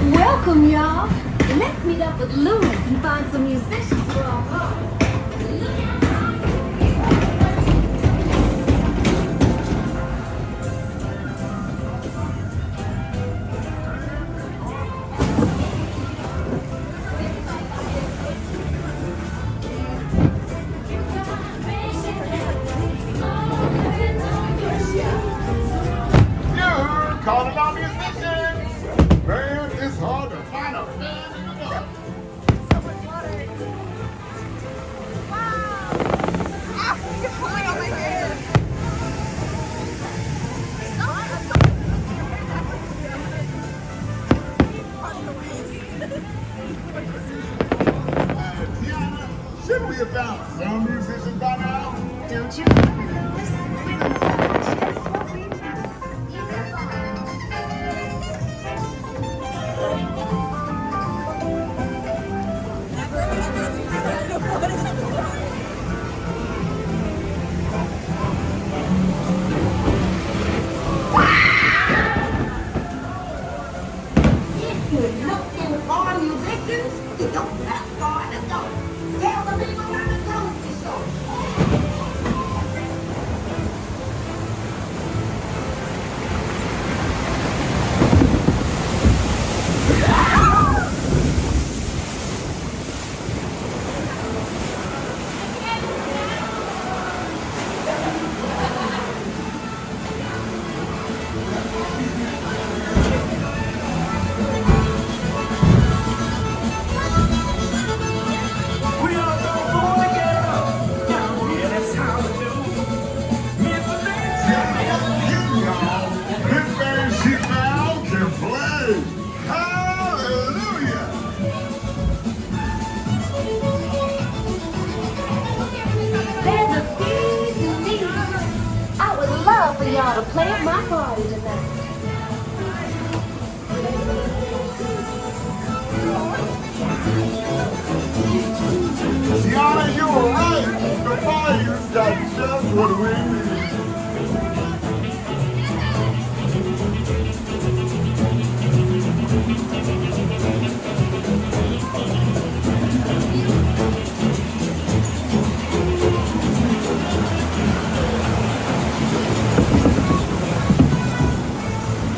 Welcome, y'all. Let's meet up with Louis and find some musicians for our party. You're calling about musicians. Man, it's hard to find a fan in the dark. my party tonight. Tiana, you were right. The fire's got just what we need.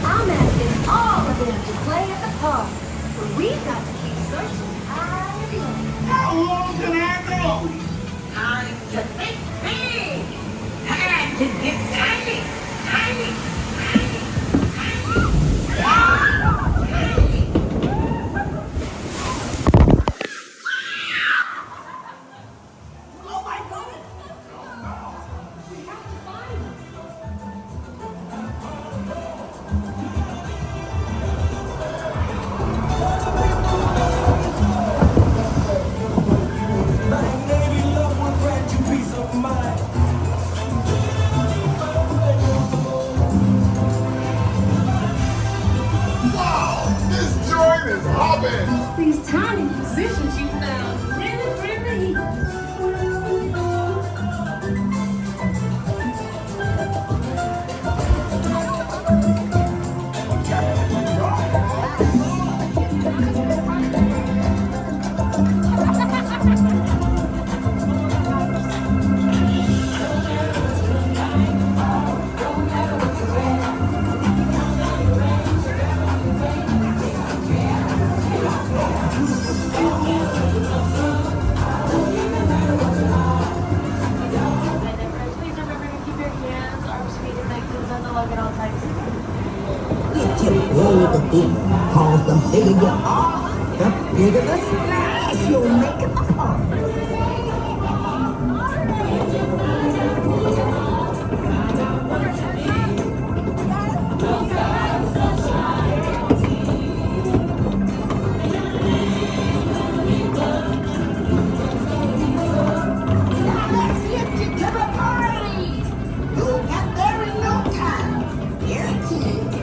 I'm asking all of them to play at the park, but we've got to keep searching high and low. How long can I go? Time to think big. Time to get tiny, tiny, tiny, tiny. Oh my God! We have to find him. Wow, this joint is hopping. These tiny musicians you found really bring the heat. If you roll the big, cause the bigger you are, the bigger the splash you'll make in the park. Now let's lift you to the party. You'll get there in no time. Here it is.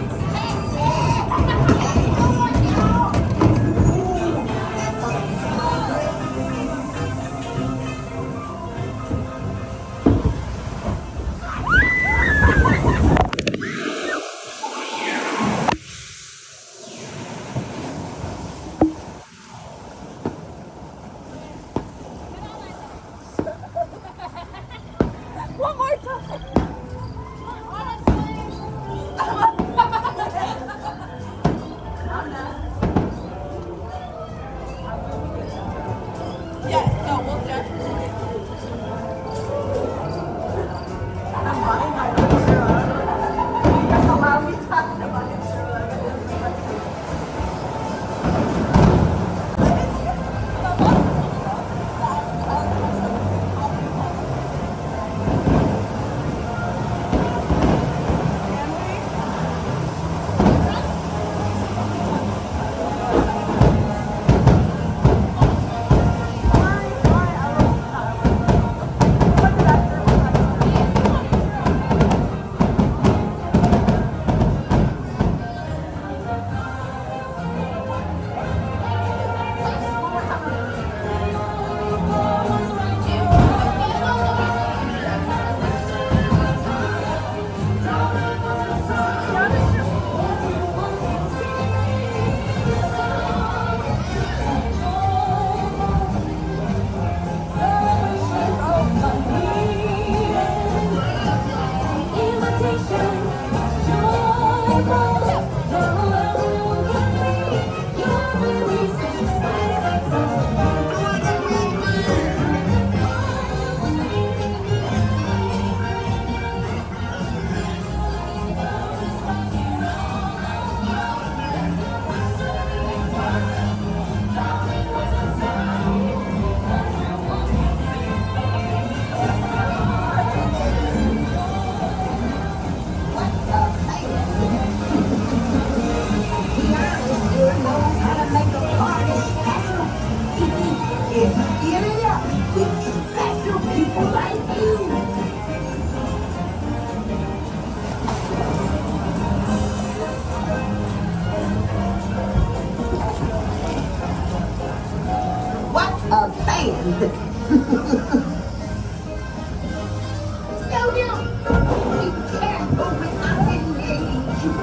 Please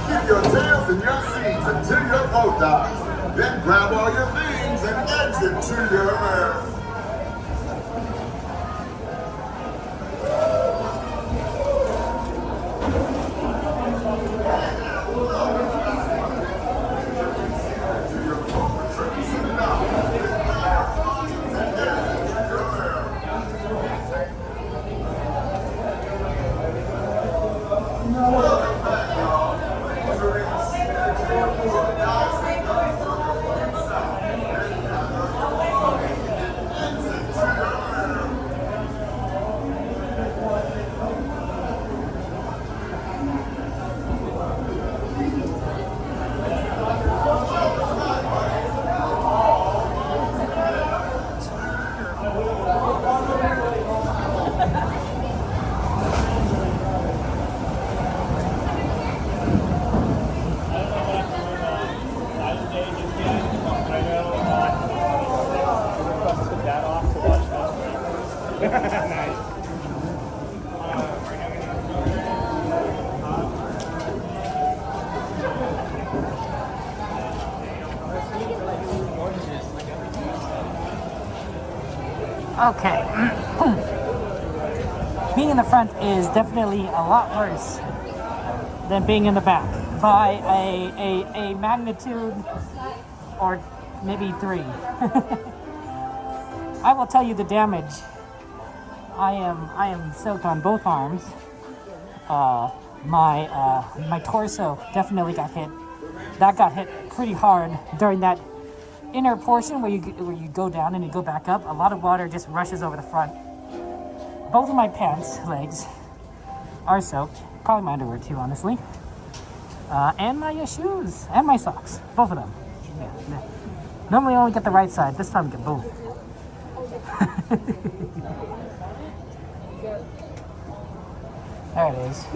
keep your tails in your seats until your boat docks. Then grab all your things and exit to your berth. Okay. Being in the front is definitely a lot worse than being in the back by a magnitude or maybe 3. I will tell you the damage. I am soaked on both arms. My torso definitely got hit. That got hit pretty hard during that inner portion where you go down and you go back up. A lot of water just rushes over the front. Both of my pants legs are soaked. Probably my underwear too, honestly. And my shoes and my socks, both of them. Yeah. Normally I only get the right side. This time I get both. There it is.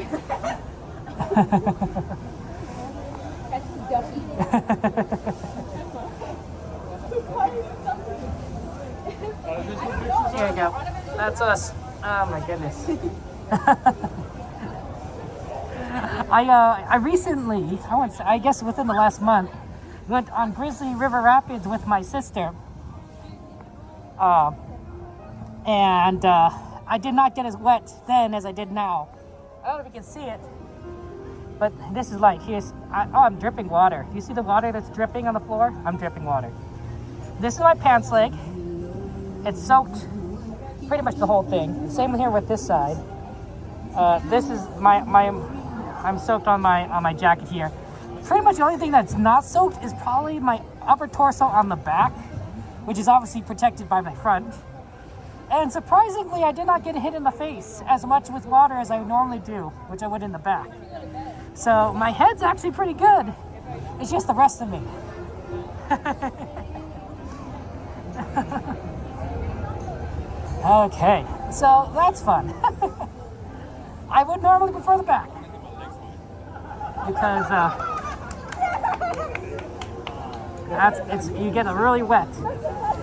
Here we go. That's us. Oh my goodness. I recently, I guess within the last month, went on Grizzly River Rapids with my sister. And I did not get as wet then as I did now. I don't know if you can see it, but this is like, I'm dripping water. You see the water that's dripping on the floor? I'm dripping water. This is my pants leg. It's soaked pretty much the whole thing. Same here with this side. This is I'm soaked on my jacket here. Pretty much the only thing that's not soaked is probably my upper torso on the back, which is obviously protected by my front. And surprisingly, I did not get hit in the face as much with water as I normally do, which I would in the back. So my head's actually pretty good. It's just the rest of me. Okay, so that's fun. I would normally prefer the back because you get really wet.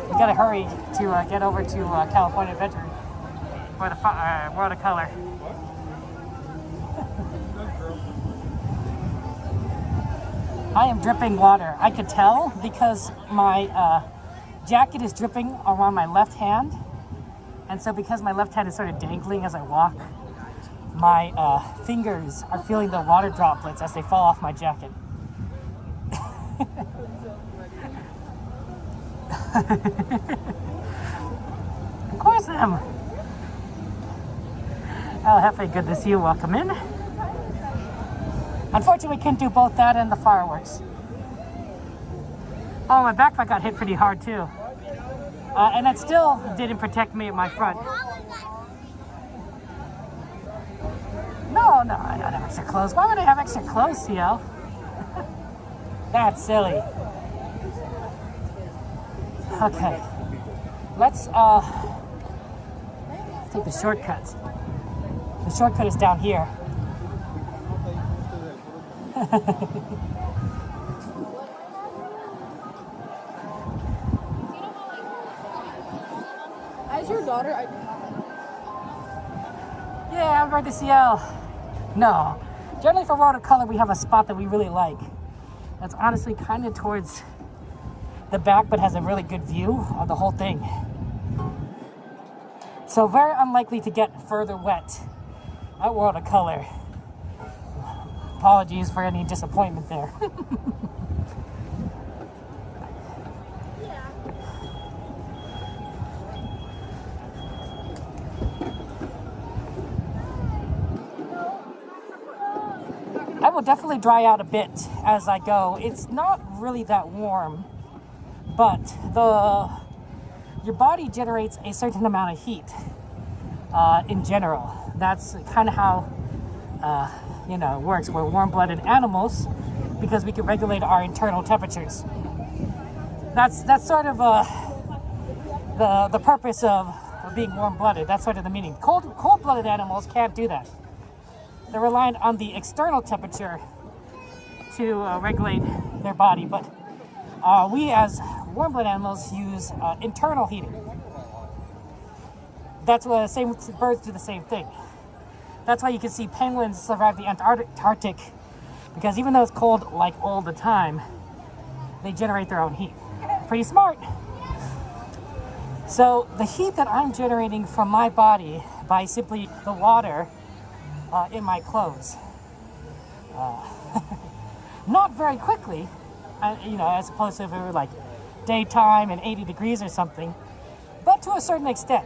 You gotta hurry to get over to California Adventure for the watercolor. I am dripping water. I could tell because my jacket is dripping around my left hand. And so because my left hand is sort of dangling as I walk, my fingers are feeling the water droplets as they fall off my jacket. Of course I am. Oh, happy good to see you. Welcome in. Unfortunately, we couldn't do both that and the fireworks. Oh, my backpack got hit pretty hard too. And that still didn't protect me at my front. No, I don't have extra clothes. Why would I have extra clothes, CL? That's silly. Okay. Let's take the shortcut. The shortcut is down here. As your daughter, Yeah, I'm going to CL. No. Generally for watercolor, we have a spot that we really like. That's honestly kind of towards the back, but has a really good view of the whole thing. So very unlikely to get further wet at watercolor. Apologies for any disappointment there. I will definitely dry out a bit as I go. It's not really that warm, but your body generates a certain amount of heat in general. That's kind of how it works. We're warm-blooded animals because we can regulate our internal temperatures. That's sort of the purpose of being warm-blooded. That's sort of the meaning. Cold-blooded animals can't do that. They're reliant on the external temperature to regulate their body, but we as warm-blooded animals use internal heating. That's what birds do the same thing. That's why you can see penguins survive the Antarctic, because even though it's cold like all the time, they generate their own heat. Pretty smart. So the heat that I'm generating from my body by simply the water in my clothes, not very quickly, as opposed to if it were like daytime and 80 degrees or something, but to a certain extent.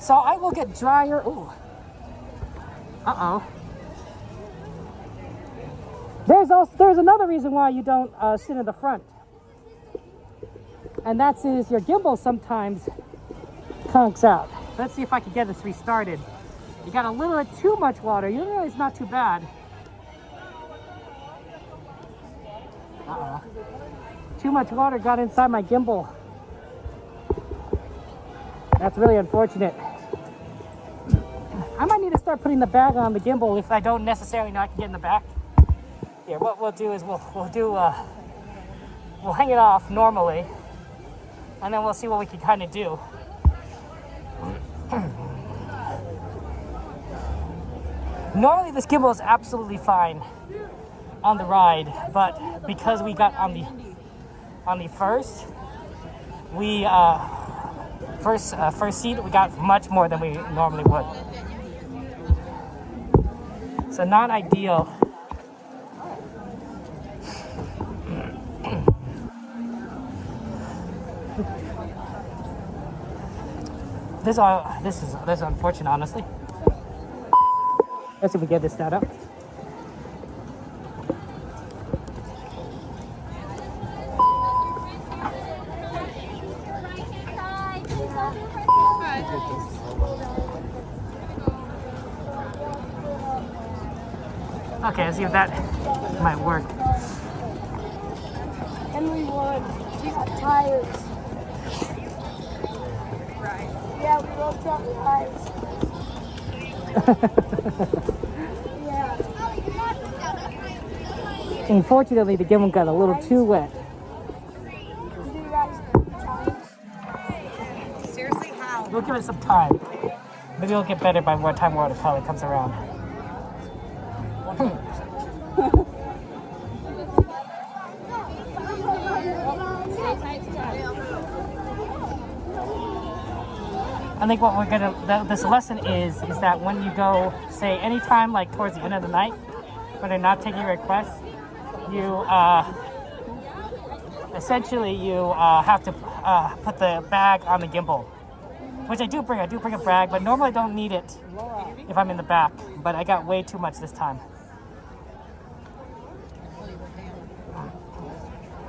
So I will get drier. Ooh. Uh-oh. There's another reason why you don't sit in the front, and that is your gimbal sometimes conks out. Let's see if I can get this restarted. You got a little bit too much water. You know, it's not too bad. Uh-oh. Too much water got inside my gimbal. That's really unfortunate. I might need to start putting the bag on the gimbal if I don't necessarily know I can get in the back. Here, what we'll do is we'll hang it off normally, and then we'll see what we can kind of do. Normally this gimbal is absolutely fine on the ride, but because we got on the first seat, we got much more than we normally would. So not ideal. This is unfortunate, honestly. Let's see if we get this set up. Okay, let's see if that might work. and we won. We got tires. Yeah, we both got tires. Yeah. Unfortunately, the gimbal got a little too wet. Seriously, how? We'll give it some time. Maybe it'll get better by the time watercolor comes around. I think what we're gonna, this lesson is that when you go, say, anytime like towards the end of the night, when they're not taking requests, you essentially have to put the bag on the gimbal, which I do bring. I do bring a bag, but normally I don't need it if I'm in the back. But I got way too much this time.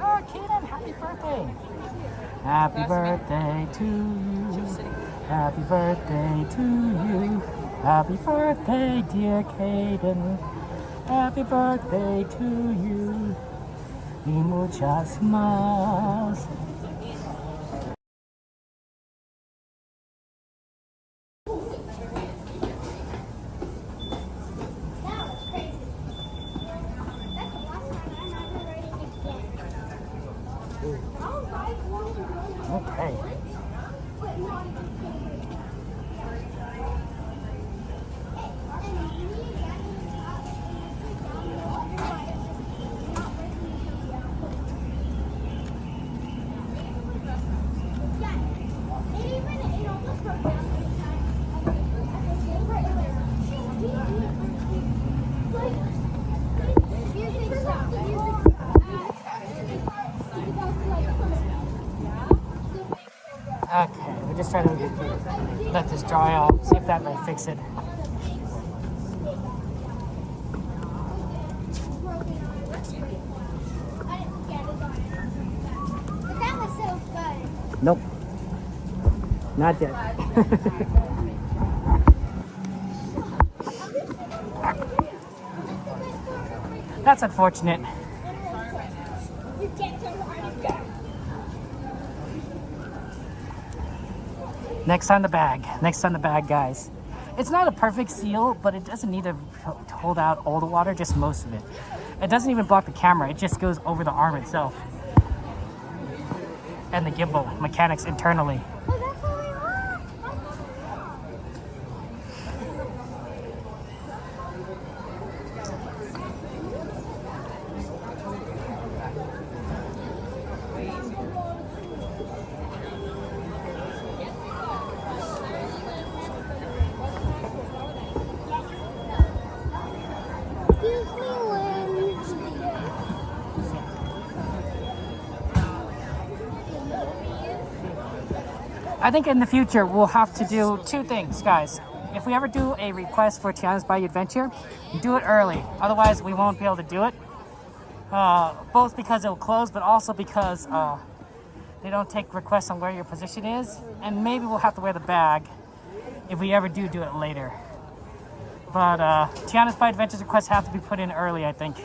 Oh, Keaton, happy birthday! Happy birthday to you. Happy birthday to you. Happy birthday, dear Caden. Happy birthday to you. Y muchas más. just trying to let this dry off, see if that might fix it. That was so fun. Nope. Not yet. That's unfortunate. You get so hard to go. Next on the bag. Next on the bag, guys. It's not a perfect seal, but it doesn't need to hold out all the water, just most of it. It doesn't even block the camera. It just goes over the arm itself. And the gimbal mechanics internally. Oh, that's what we want. I think in the future we'll have to do two things, guys. If we ever do a request for Tiana's Bayou Adventure, do it early. Otherwise, we won't be able to do it. Both because it'll close, but also because they don't take requests on where your position is. And maybe we'll have to wear the bag if we ever do it later. But Tiana's Bayou Adventure's requests have to be put in early, I think.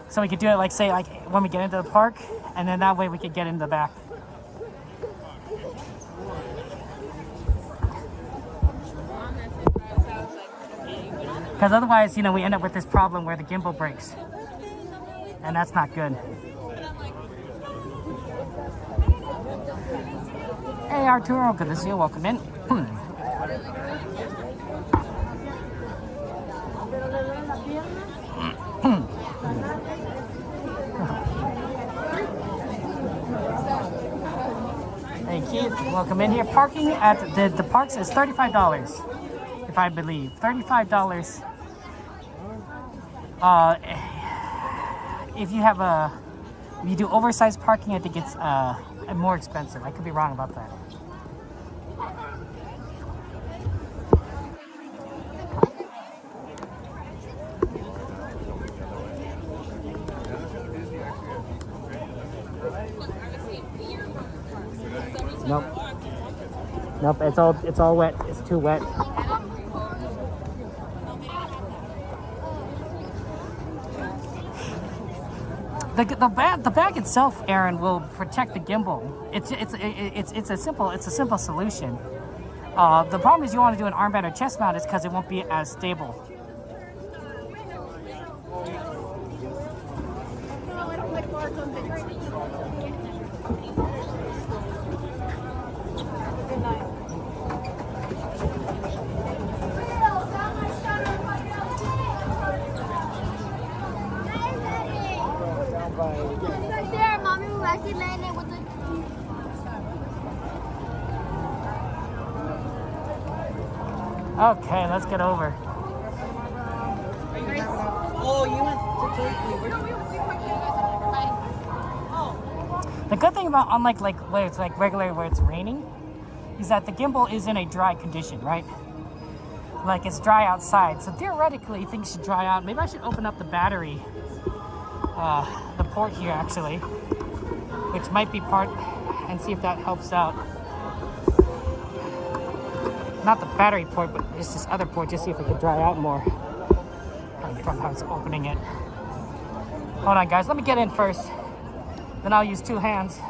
So we could do it, like, say, like when we get into the park, and then that way we could get into the back. Because otherwise, you know, we end up with this problem where the gimbal breaks. And that's not good. Hey, Arturo, good to see you. Welcome in. Hey, Keith, welcome in here. Parking at the parks is $35, if I believe. $35. If you do oversized parking, I think it's more expensive. I could be wrong about that. Nope. Nope, it's all wet. It's too wet. The bag itself, Aaron, will protect the gimbal. It's a simple solution. The problem is you want to do an armband or chest mount is because it won't be as stable. Right there, Mommy, we actually landed with the... Okay, let's get over. Oh, you went to Turkey. The good thing about, unlike where it's like regular where it's raining, is that the gimbal is in a dry condition, right? Like it's dry outside, so theoretically things should dry out. Maybe I should open up the battery, the port here actually, which might be part, and see if that helps out. Not the battery port, but just this other port, just see if it could dry out more. From how it's opening it. Hold on, guys, let me get in first. Then I'll use two hands.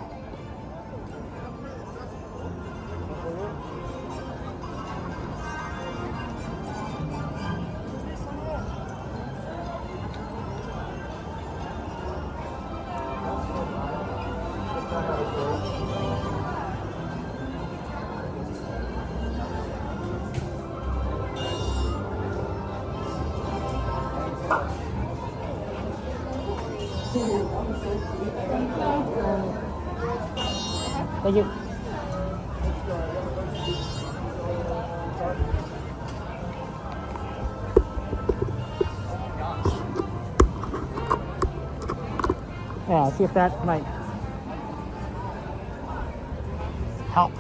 Thank you. Yeah, see if that might help.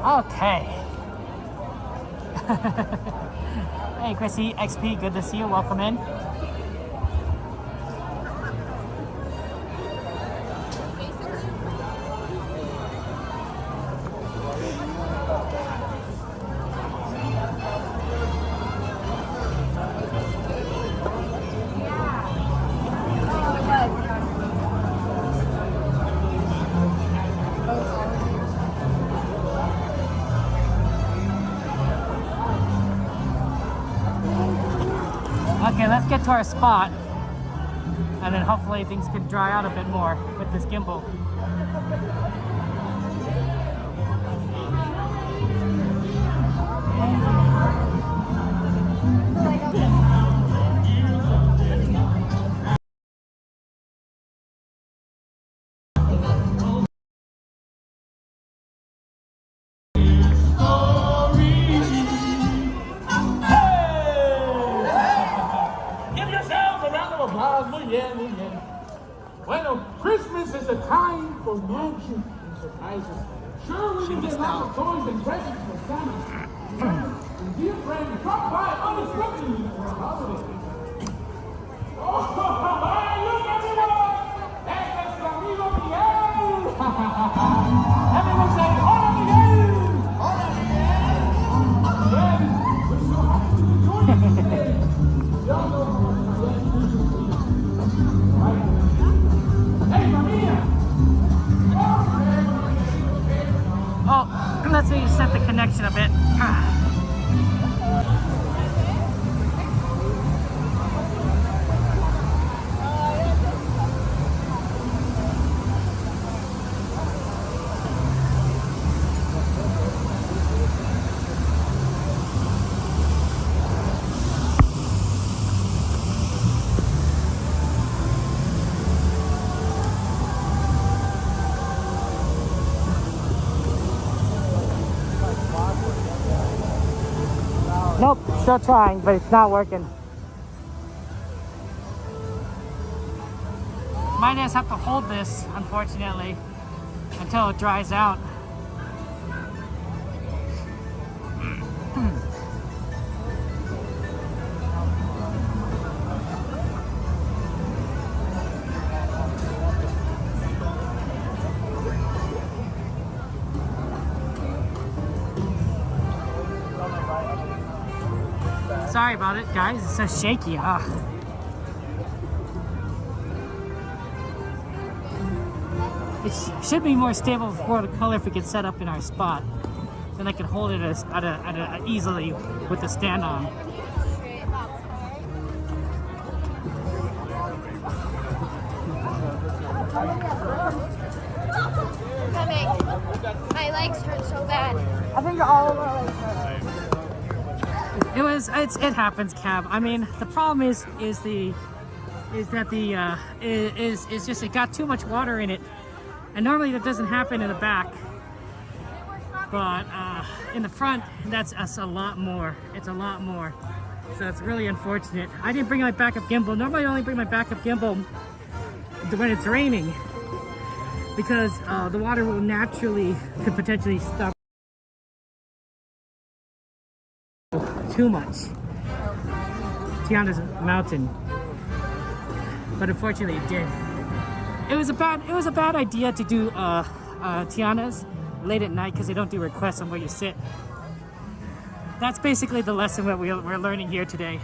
Okay. Hey, Chrissy, XP, good to see you. Welcome in. Okay, let's get to our spot, and then hopefully things can dry out a bit more with this gimbal. Bueno, Christmas is a time for magic and surprises. Sure, we can get lots of toys and presents for Santa. And dear friends, drop by unexpectedly for a holiday. Oh, look everyone! That's nuestro amigo Miguel! Everyone say, hola Miguel! Hola Miguel! Friends, we're so happy to join you today. Y'all know how much I love you. Right? Hey, Maria! Oh, let's reset the connection a bit. Nope, still trying, but it's not working. Might just have to hold this, unfortunately, until it dries out. Sorry about it, guys. It's so shaky. It should be more stable for the color if we could set up in our spot. Then I could hold it easily with the stand on. My legs hurt so bad. I think all of our legs hurt. It happens, Cab. I mean, the problem is just it got too much water in it, and normally that doesn't happen in the back, but in the front that's a lot more. It's a lot more, so it's really unfortunate. I didn't bring my backup gimbal. Normally I only bring my backup gimbal when it's raining, because the water will naturally could potentially stop too much. Tiana's mountain, but unfortunately it did. It was a bad idea to do Tiana's late at night because they don't do requests on where you sit. That's basically the lesson that we're learning here today.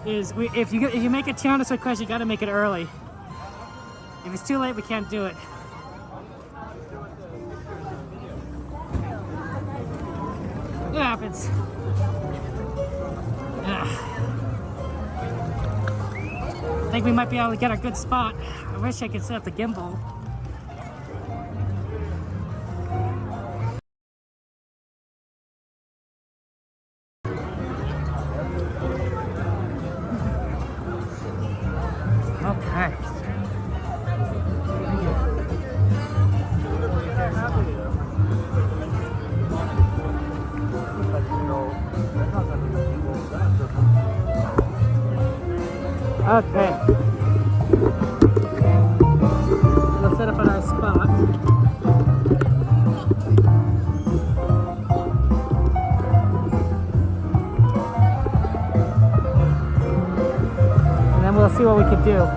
Is if you make a Tiana's request, you got to make it early. If it's too late, we can't do it. It happens. I think we might be able to get a good spot. I wish I could set up the gimbal. Okay. Okay. Let's set up at our spot. do.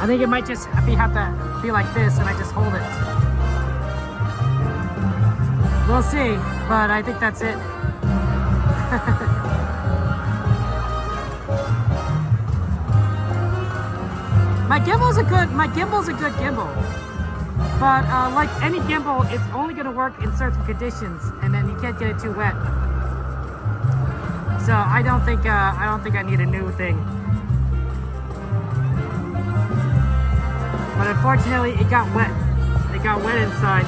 I think it might just have to be like this and I just hold it. We'll see, but I think that's it. My gimbal's a good gimbal. But like any gimbal, it's only gonna work in certain conditions and then you can't get it too wet. So I don't think I need a new thing. But unfortunately, it got wet. It got wet inside.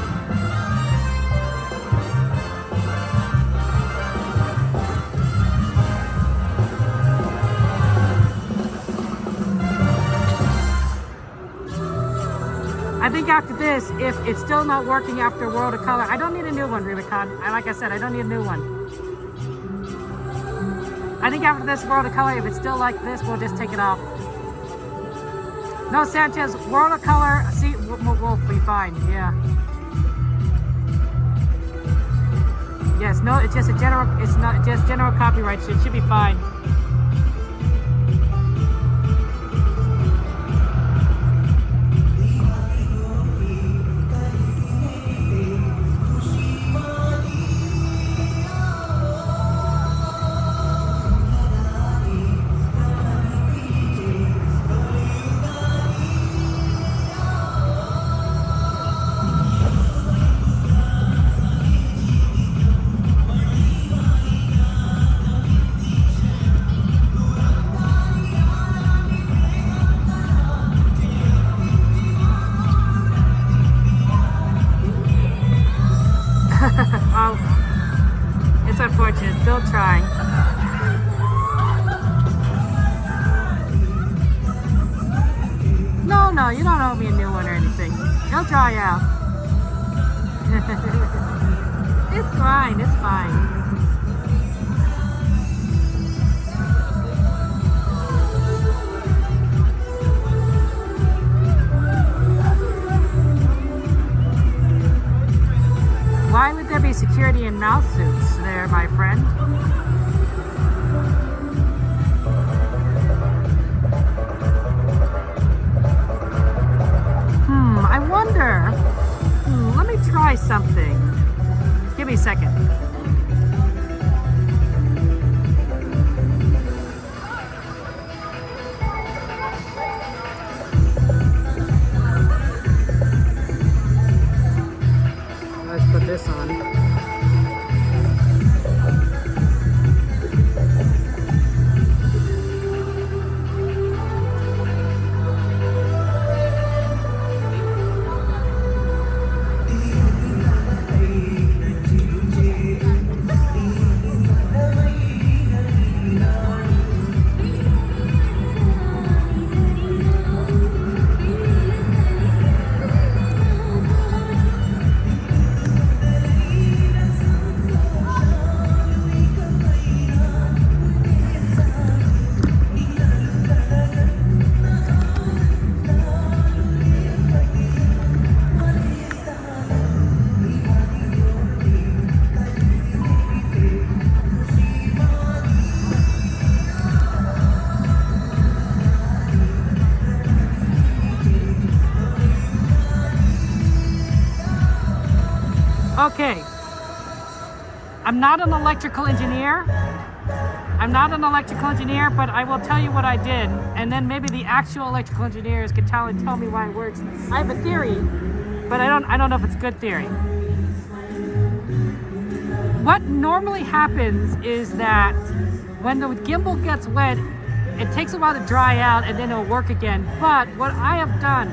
I think after this, if it's still not working after World of Color, I don't need a new one, Rubicon. Like I said, I don't need a new one. I think after this World of Color, if it's still like this, we'll just take it off. No, Sanchez, World of Color, see, we'll be fine, yeah. Yes, no, it's just it's not just general copyright, so it should be fine. It's unfortunate, still trying. No, you don't owe me a new one or anything. It'll dry out. It's fine, it's fine. Why would there be security in mouse suits there, my friend? I wonder. Let me try something. Give me a second. Let's put this on. Okay, I'm not an electrical engineer. But I will tell you what I did, and then maybe the actual electrical engineers can tell me why it works. I have a theory, but I don't know if it's a good theory. What normally happens is that when the gimbal gets wet, it takes a while to dry out and then it'll work again. But what I have done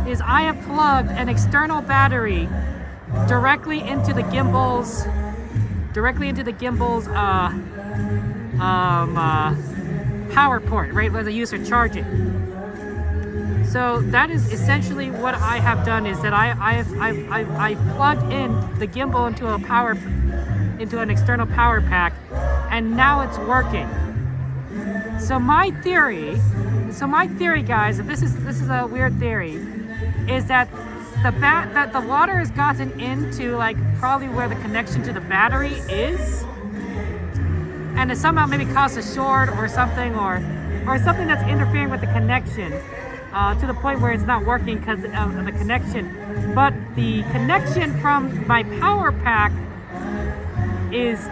is I have plugged an external battery directly into the gimbal's power port, right, where the user charging. So that is essentially what I have done, is that I plugged in the gimbal into an external power pack, and now it's working. So my theory, guys, this is a weird theory, is that the water has gotten into like probably where the connection to the battery is, and it somehow maybe caused a short or something, or something that's interfering with the connection to the point where it's not working because of the connection. But the connection from my power pack is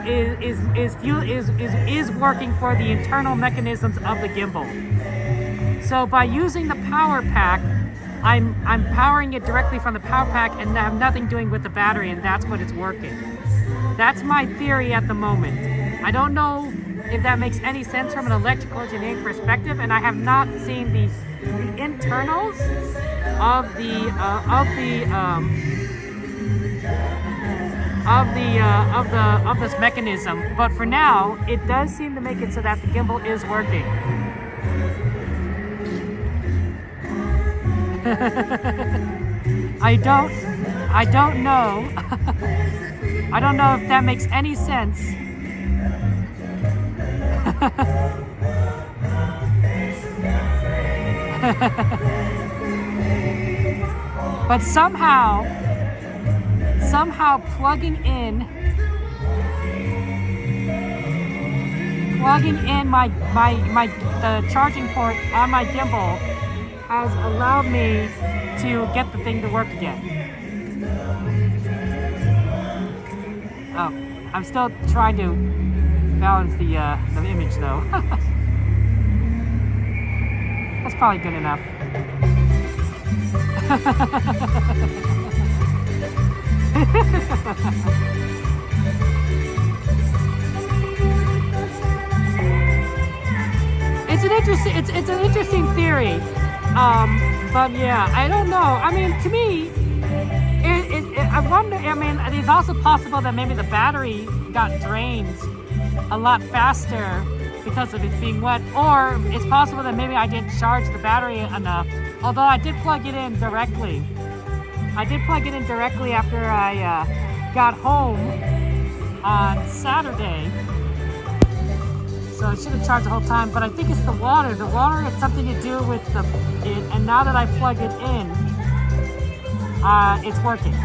working for the internal mechanisms of the gimbal. So by using the power pack, I'm powering it directly from the power pack and have nothing doing with the battery, and that's what it's working. That's my theory at the moment. I don't know if that makes any sense from an electrical engineering perspective, and I have not seen the internals of this mechanism, but for now it does seem to make it so that the gimbal is working. I don't know. I don't know if that makes any sense. But somehow plugging in the charging port on my gimbal has allowed me to get the thing to work again. Oh, I'm still trying to balance the image though. That's probably good enough. It's an interesting theory. But yeah, I don't know. I mean, to me, I wonder. I mean, it's also possible that maybe the battery got drained a lot faster because of it being wet, or it's possible that maybe I didn't charge the battery enough. Although I did plug it in directly. I did plug it in directly after I got home on Saturday. So I should have charged the whole time, but I think it's the water. The water had something to do with it, and now that I plug it in, it's working.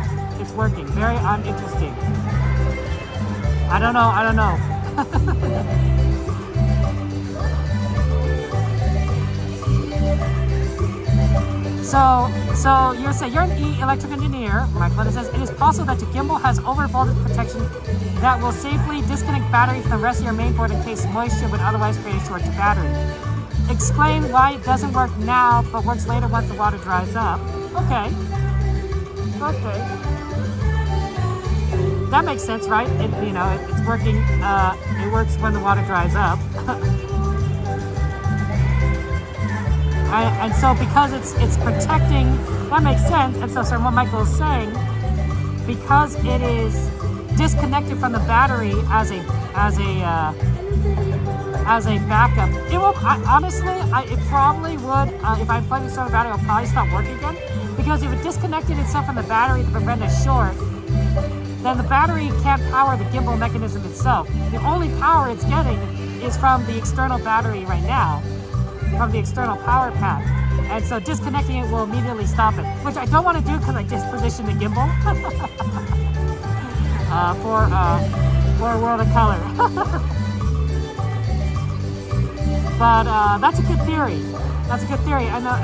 It's working. Very uninteresting. I don't know. So you say you're an electrical engineer, Michael. It says it is possible that your gimbal has over voltage protection that will safely disconnect battery from the rest of your main board in case moisture would otherwise create a short to battery. Explain why it doesn't work now but works later once the water dries up. Okay. That makes sense, right? It's working. It works when the water dries up. And so because it's protecting, that makes sense. And so what Michael is saying, because it is disconnected from the battery as a backup, it will it probably would, if I plug this on the battery, it'll probably stop working again. Because if it disconnected itself from the battery to prevent a short, then the battery can't power the gimbal mechanism itself. The only power it's getting is from the external battery right now, from the external power pack. And so disconnecting it will immediately stop it, which I don't want to do because I just positioned the gimbal for a world of color. But that's a good theory. That's a good theory. I know,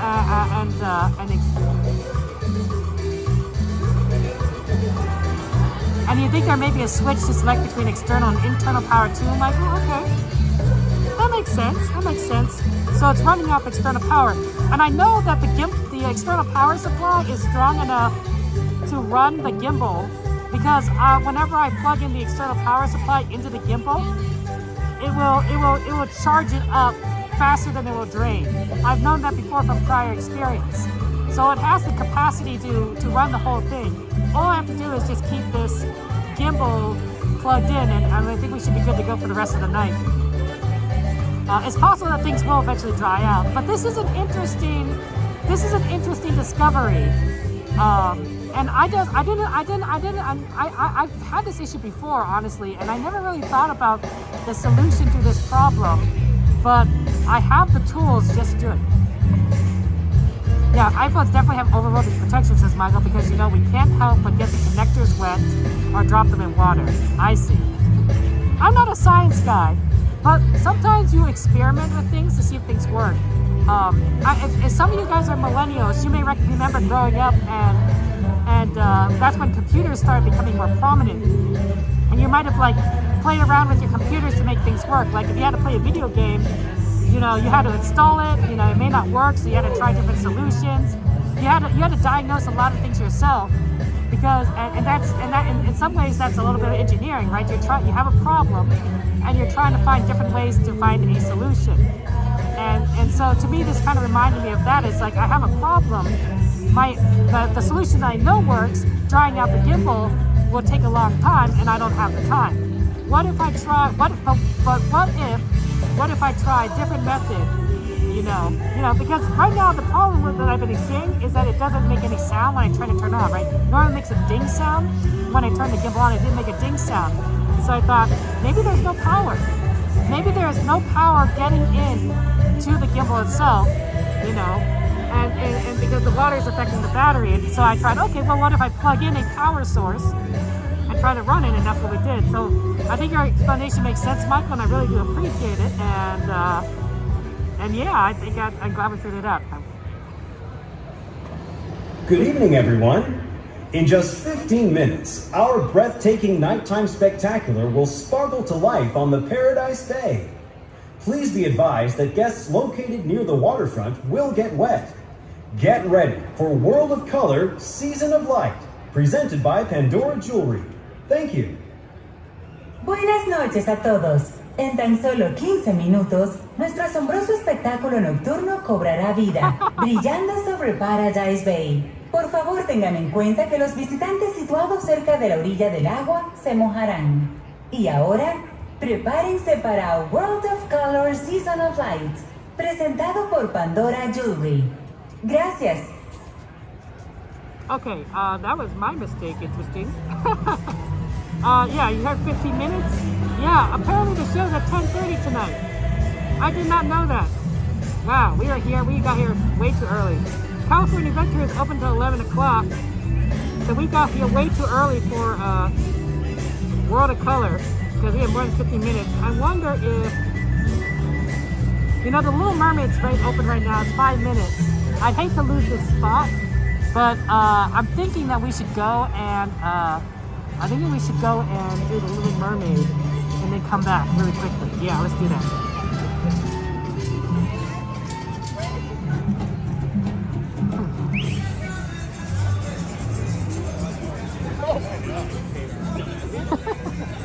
and you think there may be a switch to select between external and internal power too, Michael? Okay. That makes sense. So it's running off external power. And I know that the external power supply is strong enough to run the gimbal, because whenever I plug in the external power supply into the gimbal, it will charge it up faster than it will drain. I've known that before from prior experience. So it has the capacity to run the whole thing. All I have to do is just keep this gimbal plugged in, and I think we should be good to go for the rest of the night. It's possible that things will eventually dry out, but this is an interesting this is an interesting discovery. And I've had this issue before, honestly, and I never really thought about the solution to this problem, but I have the tools just to do it. Yeah, iPhones definitely have overloaded protection, says Michael, because we can't help but get the connectors wet or drop them in water. I see. I'm not a science guy, but sometimes you experiment with things to see if things work. If some of you guys are millennials, you may remember growing up and that's when computers started becoming more prominent. And you might have played around with your computers to make things work. Like if you had to play a video game, you had to install it, it may not work, so you had to try different solutions. You had to diagnose a lot of things yourself because in some ways that's a little bit of engineering, right? You have a problem and you're trying to find different ways to find a solution. And so to me this kind of reminded me of that. It's like I have a problem. The solution I know works, drying out the gimbal, will take a long time and I don't have the time. What if I try what if I try a different method? Because right now the problem that I've been seeing is that it doesn't make any sound when I try to turn it on, right? Normally it makes a ding sound. When I turned the gimbal on, it didn't make a ding sound. So I thought, maybe there's no power. Maybe there's no power getting in to the gimbal itself, and because the water is affecting the battery. And so I tried, okay, well, what if I plug in a power source and try to run it? And that's what we did. So I think your explanation makes sense, Michael, and I really do appreciate it. And yeah, I'm glad we figured it out. Good evening, everyone. In just 15 minutes, our breathtaking nighttime spectacular will sparkle to life on the Paradise Bay. Please be advised that guests located near the waterfront will get wet. Get ready for World of Color Season of Light, presented by Pandora Jewelry. Thank you. Buenas noches a todos. En tan solo 15 minutos, nuestro asombroso espectáculo nocturno cobrará vida, brillando sobre Paradise Bay. Por favor, tengan en cuenta que los visitantes situados cerca de la orilla del agua se mojarán. Y ahora, prepárense para World of Color Season of Light, presentado por Pandora Jewelry. Gracias. Okay, that was my mistake. Interesting. Yeah, you have 15 minutes? Yeah, apparently the show's at 10:30 tonight. I did not know that. Wow, we got here way too early. California Adventure is open till 11 o'clock. So we got here way too early for World of Color because we have more than 15 minutes. I wonder if, the Little Mermaid's open right now. It's 5 minutes. I'd hate to lose this spot, but I'm thinking that we should go and do the Little Mermaid and then come back really quickly. Yeah, let's do that.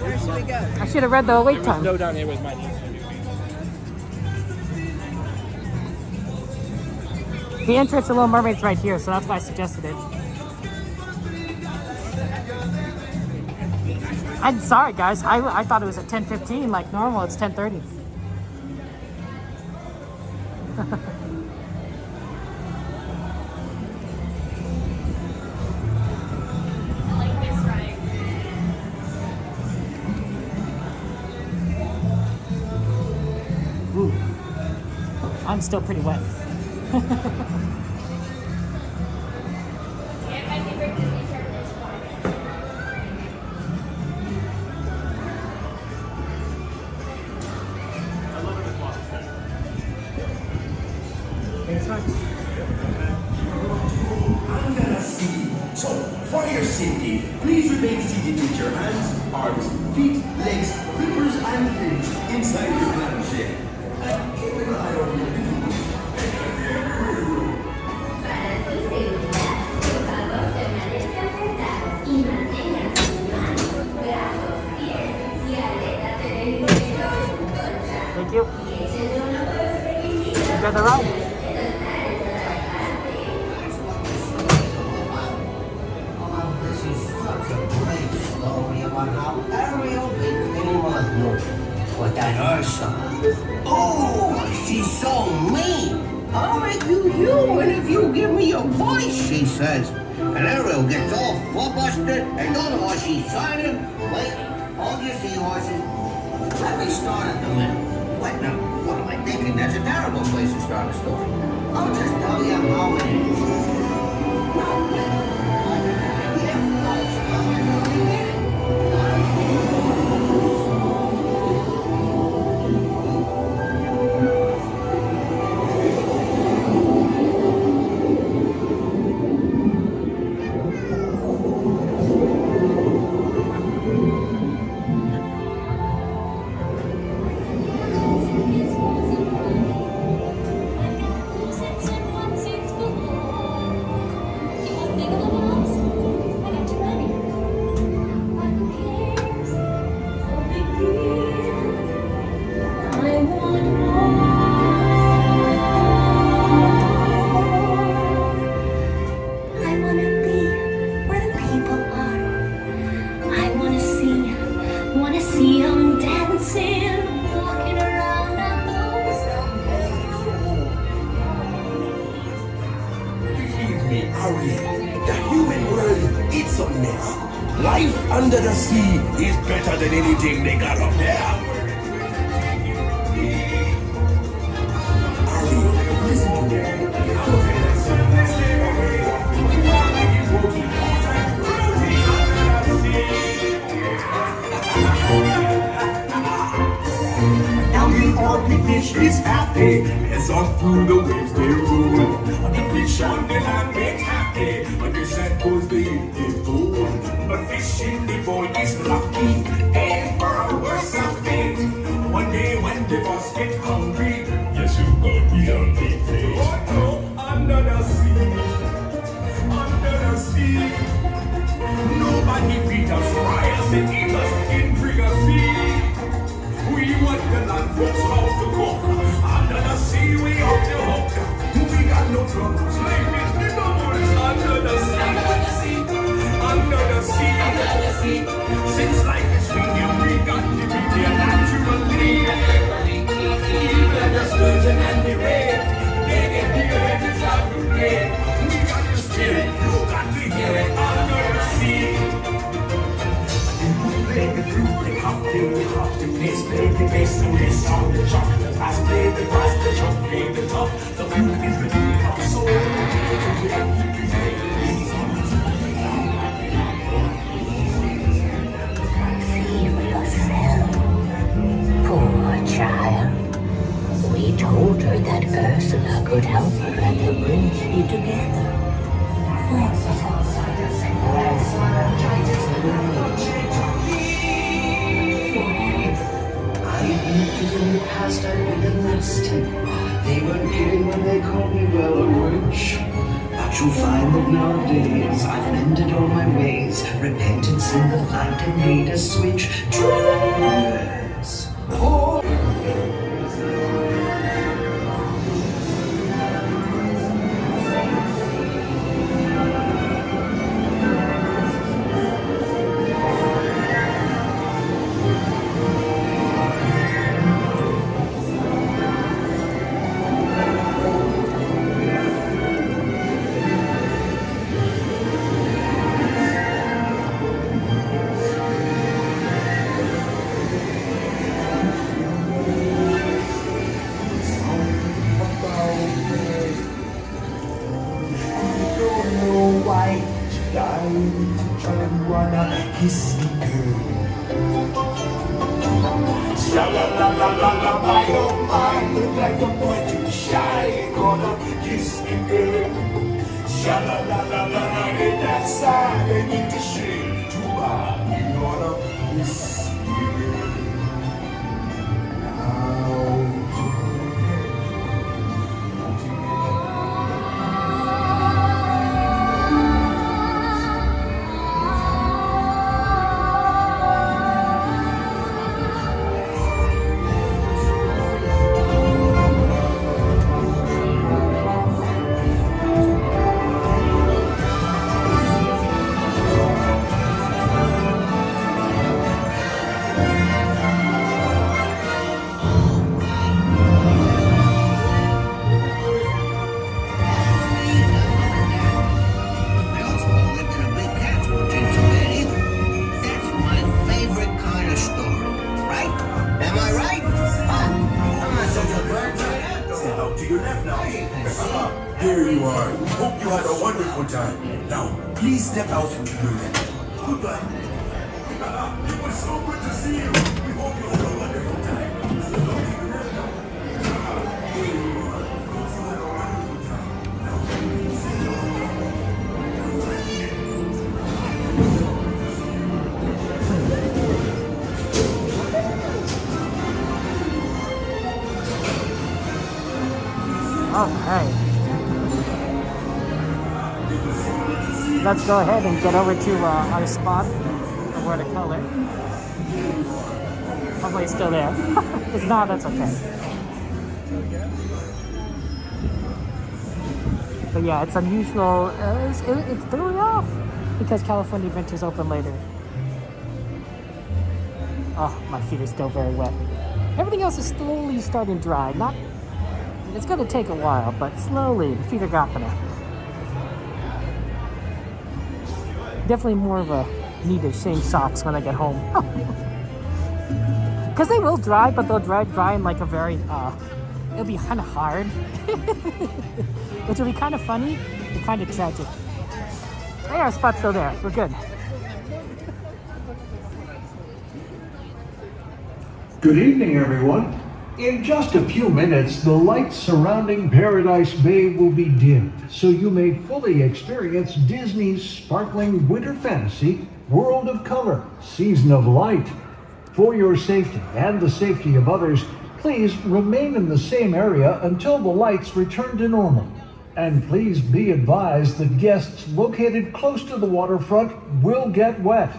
Where should we go? I should have read the wait time. No down here with my name. The entrance to Little Mermaid's right here, so that's why I suggested it. I'm sorry, guys. I thought it was at 10:15 like normal. It's 10:30. Ooh. I'm still pretty wet. I'm gonna see. So, for your safety, please remain seated with your hands, arms, feet, legs, flippers, and fins inside your clamshell. And keep an eye on your little Para su seguridad, por favor permanezcan sentados y mantengan sus manos, brazos, pies y aletas en el interior de su colcha. Thank you. Y échenle un ojo a los requisitos. You got the ride. This is such a great story about how Ariel became a look. But that Ursula, oh, she's so mean. I'll make you, and if you give me your voice, she says. And Ariel gets all flustered and don't know what she's signing. Wait, hold your seahorses. Let me start at the middle. What now? What am I thinking? That's a terrible place to start a story. I'll just tell you how it is. Life under the sea is better than anything they got up there. Ariel, listen to me. Now the ordinary fish is happy as on through the waves they roll. The fish on the land makes happy, but the sand goes the food. But fishing the boy is lucky, and for a worse of fate. One day when the boss get hungry, yes you got me on the plate. Oh no, under the sea, nobody beat us, fry us and eat us in Frigacy. We want the land folks how to cook. Under the sea we up the hook. We got no troubles, life is the bubbles under the sea. Under the sea, since life is sweet, we got to be there naturally. Even the sturgeon and the ray, they get the edges out to play. We got the spirit, you got to hear it under the sea. Play the flute, the cocktail, the hop, the bass, play the bass, and the song, the chop, the bass, play the bass, the chop, play the top. The flute is the flute of soul. Poor child. We told her that Ursula could help her and the prince be together. I admit that in the past I've been a nasty. They weren't kidding when they called me, well, a witch. But you'll find that nowadays I've mended all my ways, repented, seen the light, and made a switch. Yes. Oh. Kiss me, girl. Sha-la-la-la-la-la, my oh my, look like a boy too shy, gonna kiss me, girl. Sha-la-la-la-la-la, in that side, they need to shake too hard, you gonna kiss me, girl. you're left now. Here you are. Hope you had a wonderful time. Now, please step out into your left. Goodbye. It was so good to see you. We hope you had a wonderful time. Okay. Let's go ahead and get over to our spot of where to color. Hopefully it's still there. If not, that's okay. But yeah, it's unusual. It threw me off because California Adventure's open later. Oh, my feet are still very wet. Everything else is slowly starting to dry. It's going to take a while, but slowly the feet are dropping it. Definitely more of a need to change socks when I get home. Because they will dry, but they'll dry in like a very, it'll be kind of hard. Which will be kind of funny and kind of tragic. Hey, our spot's still there. We're good. Good evening, everyone. In just a few minutes, the lights surrounding Paradise Bay will be dimmed, so you may fully experience Disney's sparkling winter fantasy, World of Color, Season of Light. For your safety and the safety of others, please remain in the same area until the lights return to normal. And please be advised that guests located close to the waterfront will get wet.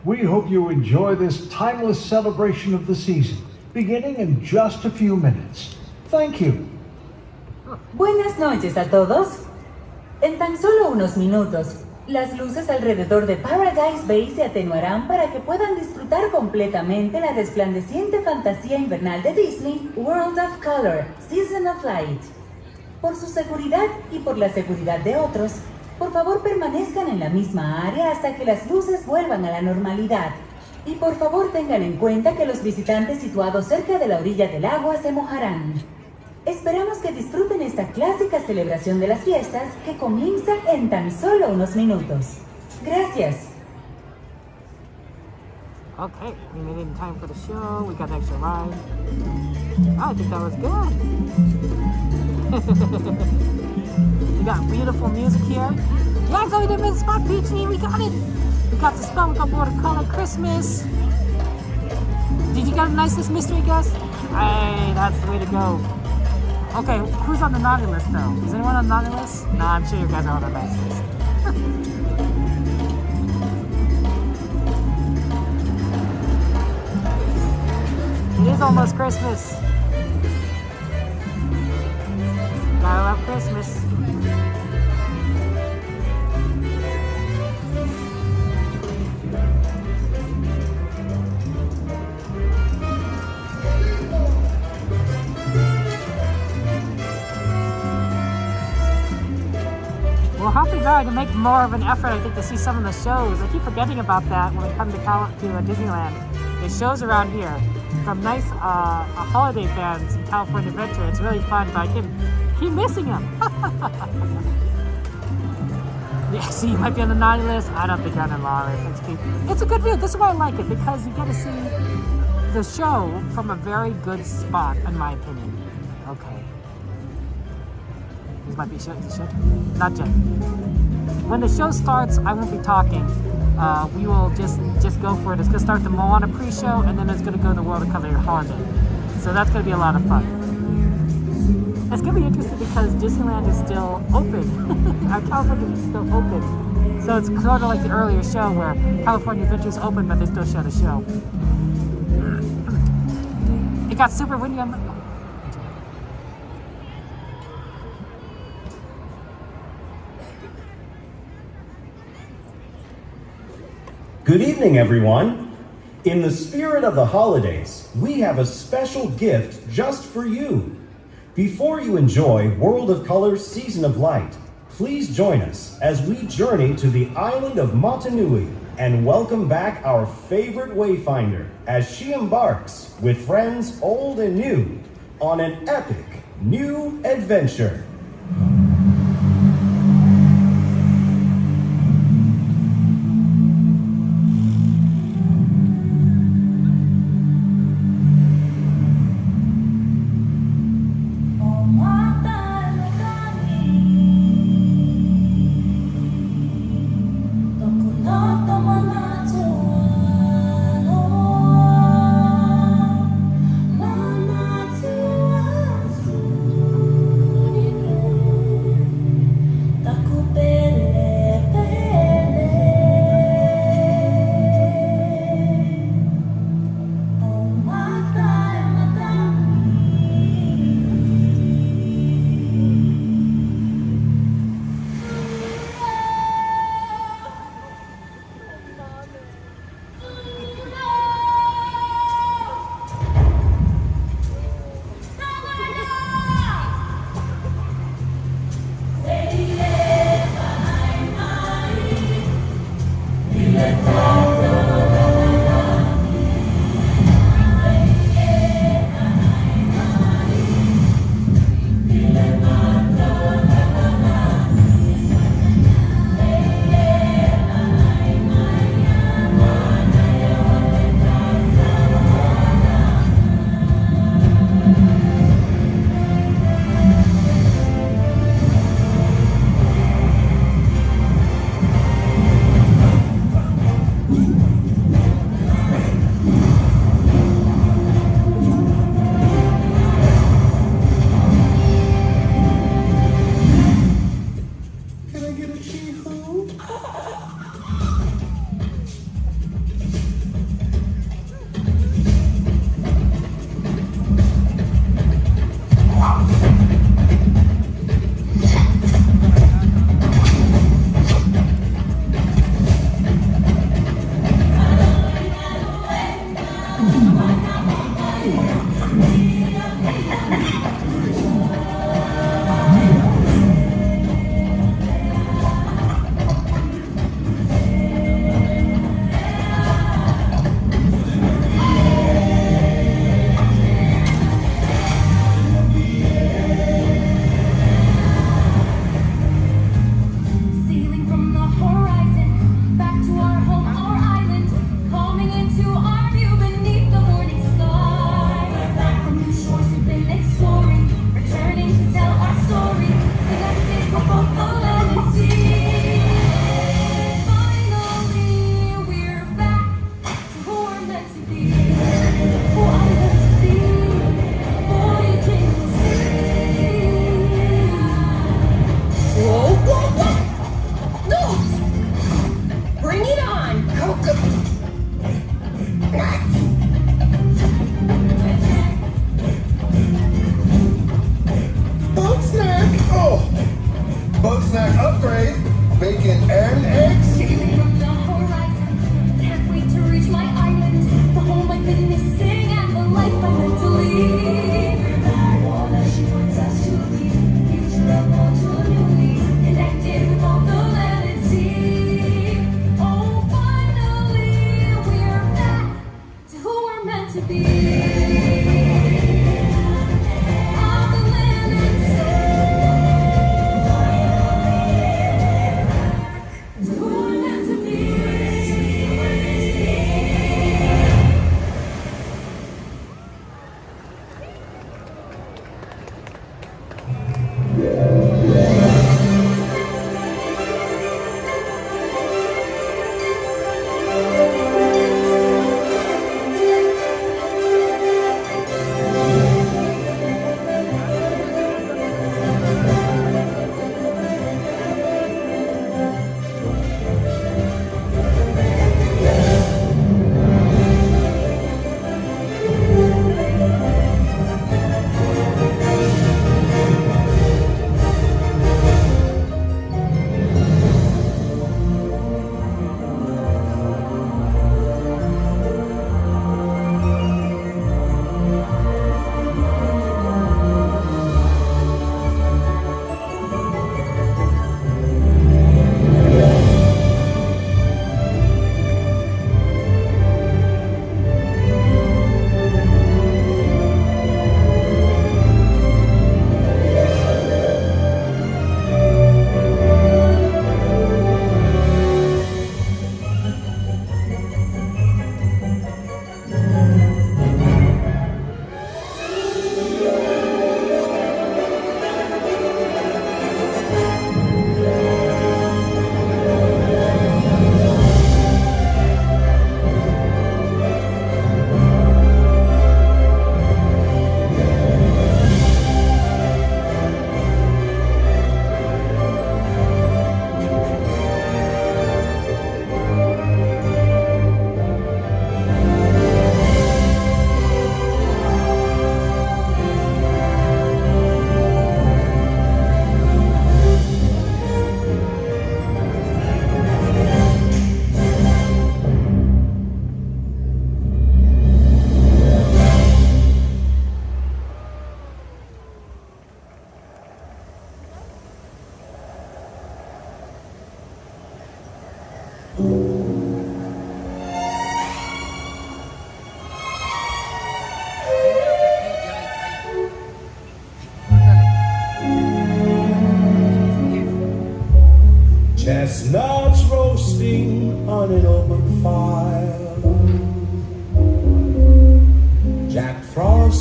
We hope you enjoy this timeless celebration of the season, beginning in just a few minutes. Thank you. Buenas noches a todos. En tan solo unos minutos, las luces alrededor de Paradise Bay se atenuarán para que puedan disfrutar completamente la resplandeciente fantasía invernal de Disney, World of Color, Season of Light. Por su seguridad y por la seguridad de otros, por favor permanezcan en la misma área hasta que las luces vuelvan a la normalidad. Y por favor tengan en cuenta que los visitantes situados cerca de la orilla del agua se mojarán. Esperamos que disfruten esta clásica celebración de las fiestas que comienza en tan solo unos minutos. Gracias. Okay, we made it in time for the show. We got an extra ride. I think that was good. We got beautiful music here. Yeah, so we didn't miss Spot Peachy. We got it. We got the spell, we got watercolor Christmas. Did you get a nicest mystery guest? Hey, that's the way to go. Okay, who's on the naughty list though? Is anyone on the naughty list? No, I'm sure you guys are on the nice list. It is almost Christmas. Gotta love Christmas. We'll have to try to make more of an effort, I think, to see some of the shows. I keep forgetting about that when I come to Disneyland. There's shows around here from nice holiday bands in California Adventure. It's really fun, but I keep missing them. Yeah, see, you might be on the naughty list. I don't think I'm on the naughty list. It's a good view. This is why I like it, because you get to see the show from a very good spot, in my opinion. Okay. This might be shit. Not yet. When the show starts, I won't be talking. We will just go for it. It's gonna start the Moana pre-show, and then it's gonna go the World of Color holiday. So that's gonna be a lot of fun. It's gonna be interesting because Disneyland is still open. California is still open. So it's sort of like the earlier show where California Adventure is open, but they still show the show. It got super windy on the... Good evening, everyone. In the spirit of the holidays, we have a special gift just for you. Before you enjoy World of Color Season of Light, please join us as we journey to the island of Motunui and welcome back our favorite wayfinder as she embarks with friends old and new on an epic new adventure.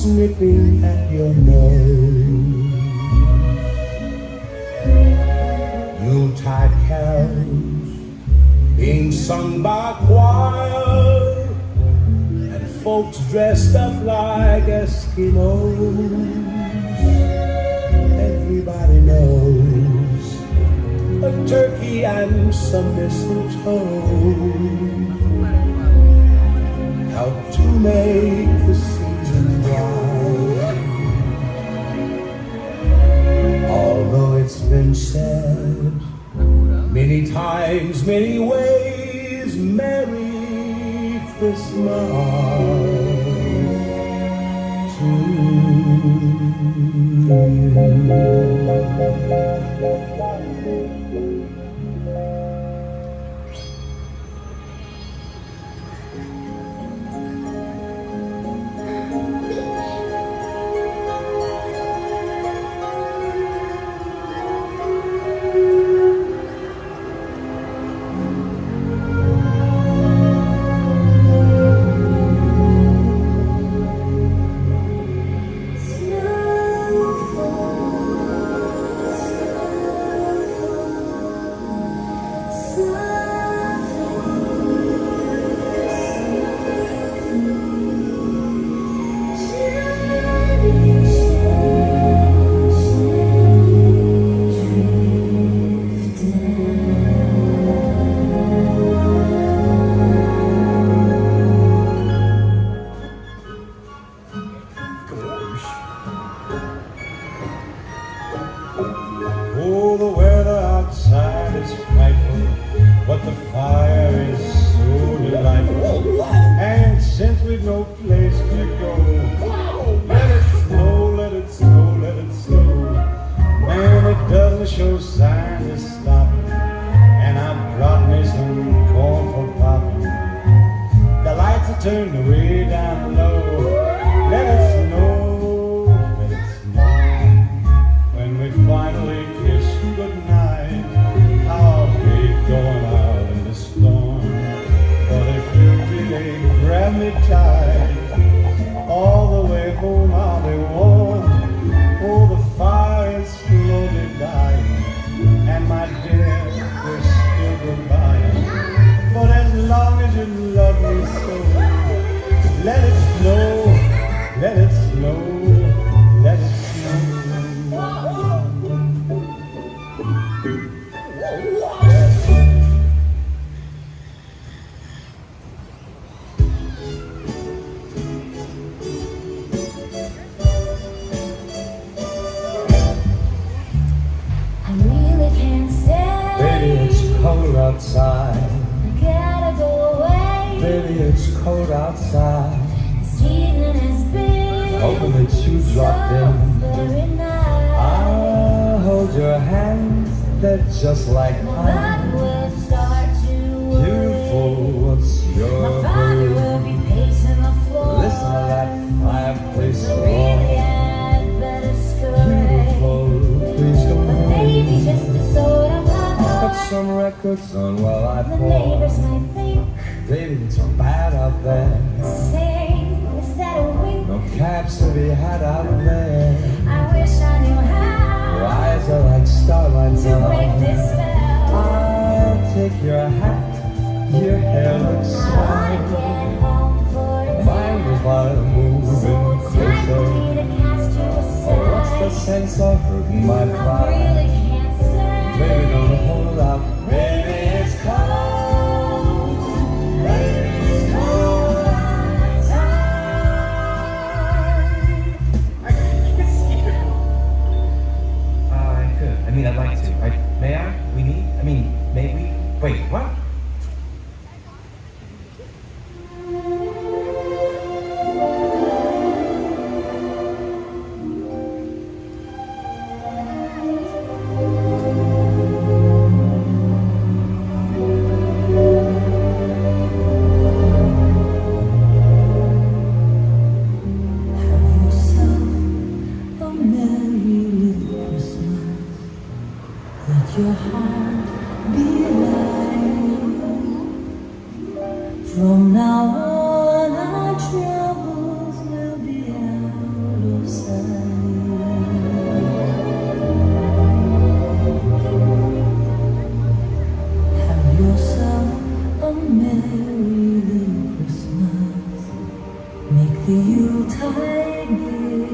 snipping at your nose. Yuletide carols being sung by choir, and folks dressed up like Eskimos. Everybody knows a turkey and some mistletoe help to make the season bright. Although it's been said many times, many ways, Merry Christmas to Oh, the weather outside is frightful, but the fire is so delightful. And since we've no place to go, let it snow, let it snow, let it snow. Man, it doesn't show signs of stopping, and I brought me some corn for popping. The lights are turned way down low. Let it snow, let it snow. When we finally kiss goodnight, I'll hate going out in the storm. But if you really grab me tight, all the way home I'll be warm. Oh, the fire is slowly dying, and my dear, we're still goodbye. But as long as you love me so, let it snow, let it snow, let it snow. I really can't stay. Baby, it's cold outside. I gotta go away. Baby, it's cold outside. This evening has been Hoping that you dropped in. very nice. I'll hold your hands, they're just like My honey. body will start to Beautiful, what's your my body hurry? will be pacing the floor. Listen to that fireplace But roar. really, I'd better scurry. Beautiful, please don't But hurry. maybe just a soda I'll put pop. some records on while I The pour. neighbors might think, Baby, it's bad out there. saying, is that a wink? No cabs to be had out there. I wish I knew how Your eyes are like starlights to break on. this spell. I'll take your hat, your hair looks I fine. get home for Mind if I move so in it's time for closer? me to cast you Oh, what's the aside. sense of hurting my I pride? really can't say. Baby, don't hold out. Baby, it's cold. Baby, it's cold outside. I could. I mean, I'd like to. May I? We need? I mean, may we? Wait, what? make the Yuletide gay.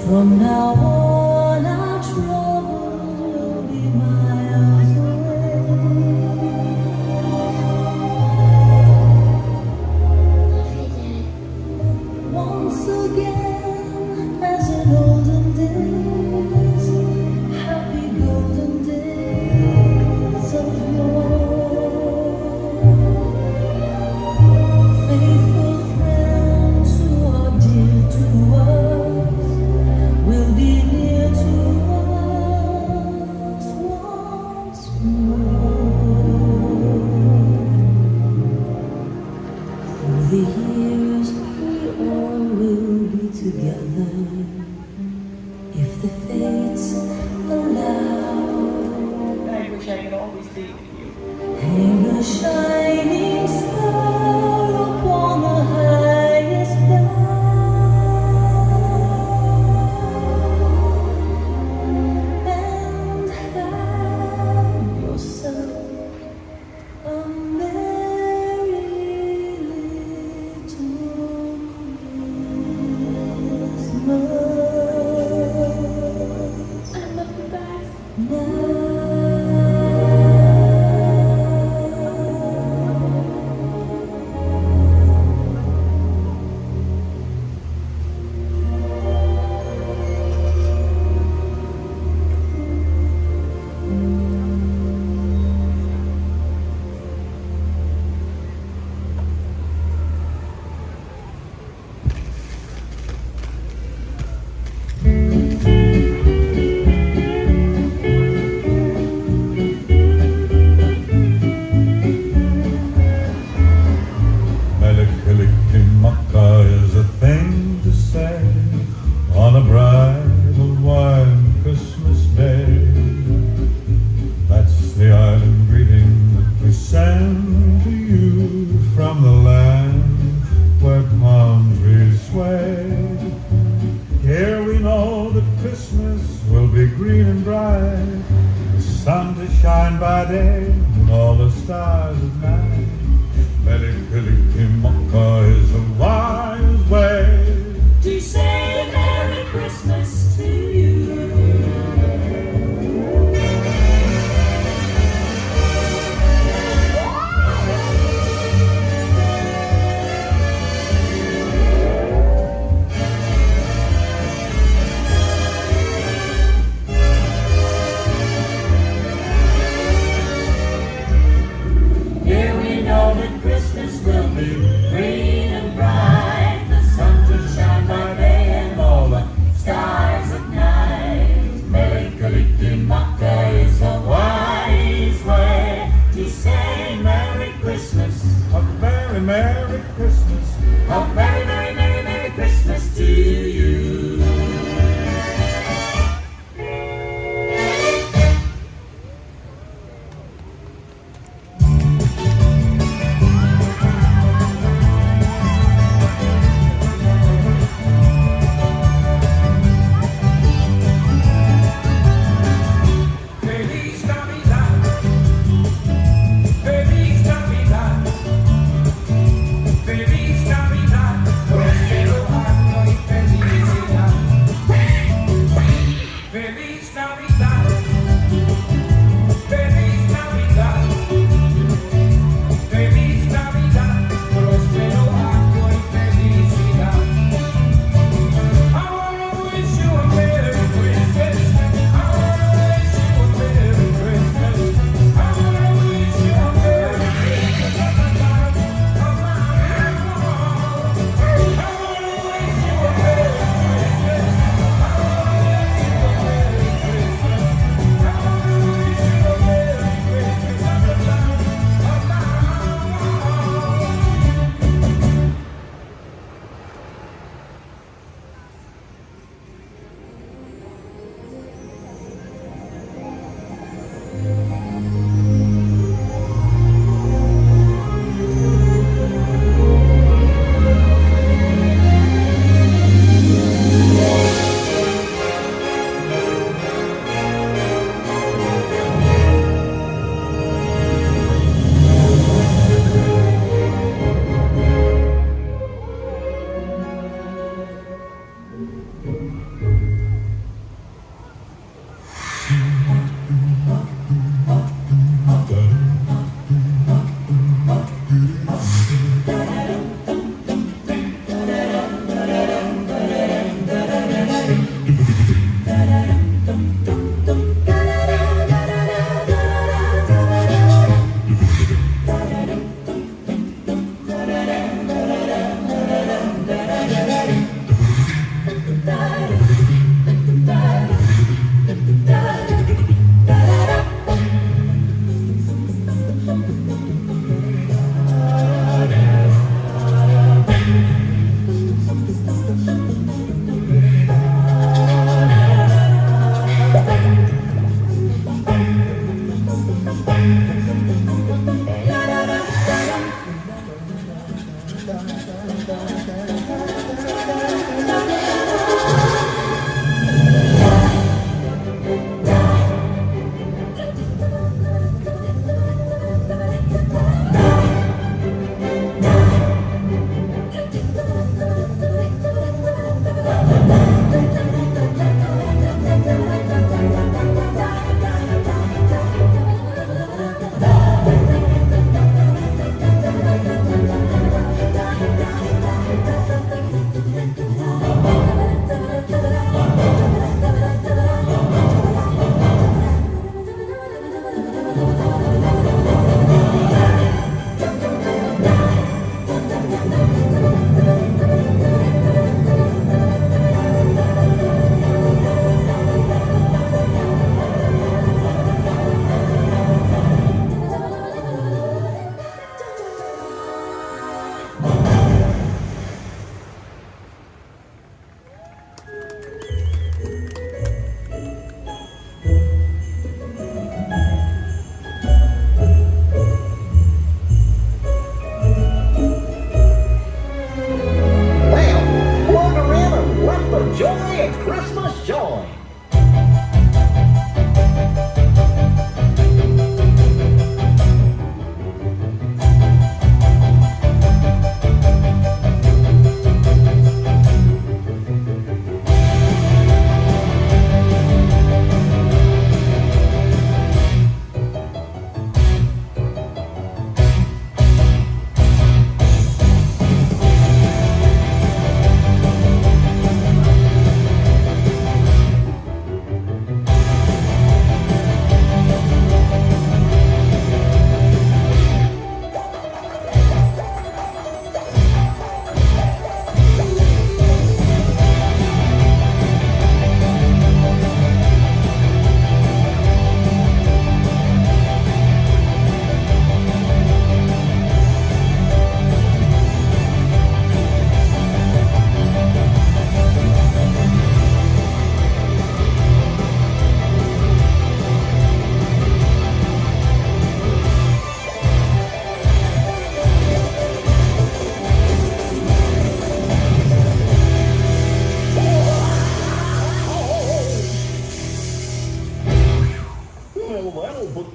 From now on, our troubles will be miles away. Once again, as in olden days, happy golden days of yore. Faithful friends who are dear to us will be near to us once more. Through the years, we all will be together if the fates allow. I wish I could always be with you. Hang a shining star upon the highest bough, and have yourself a merry little Christmas. I love you guys. Melikilikimaka is a thing to say on a bright Hawaiian Christmas day. That's the island greeting that we send to you from the land where palm trees sway. Here we know that Christmas will be green and bright, the sun to shine by day and all the stars at night. Melikilikimaka is a wise way To say Merry Christmas to you. Here we know that Christmas will be green and bright, the sun to shine by day and all the stars at night. Melikilikimaka is a wise way to say Merry Christmas. A very Merry Christmas. A very, very, very, Merry Christmas to you. Feliz Navidad. Feliz Navidad. Feliz Navidad.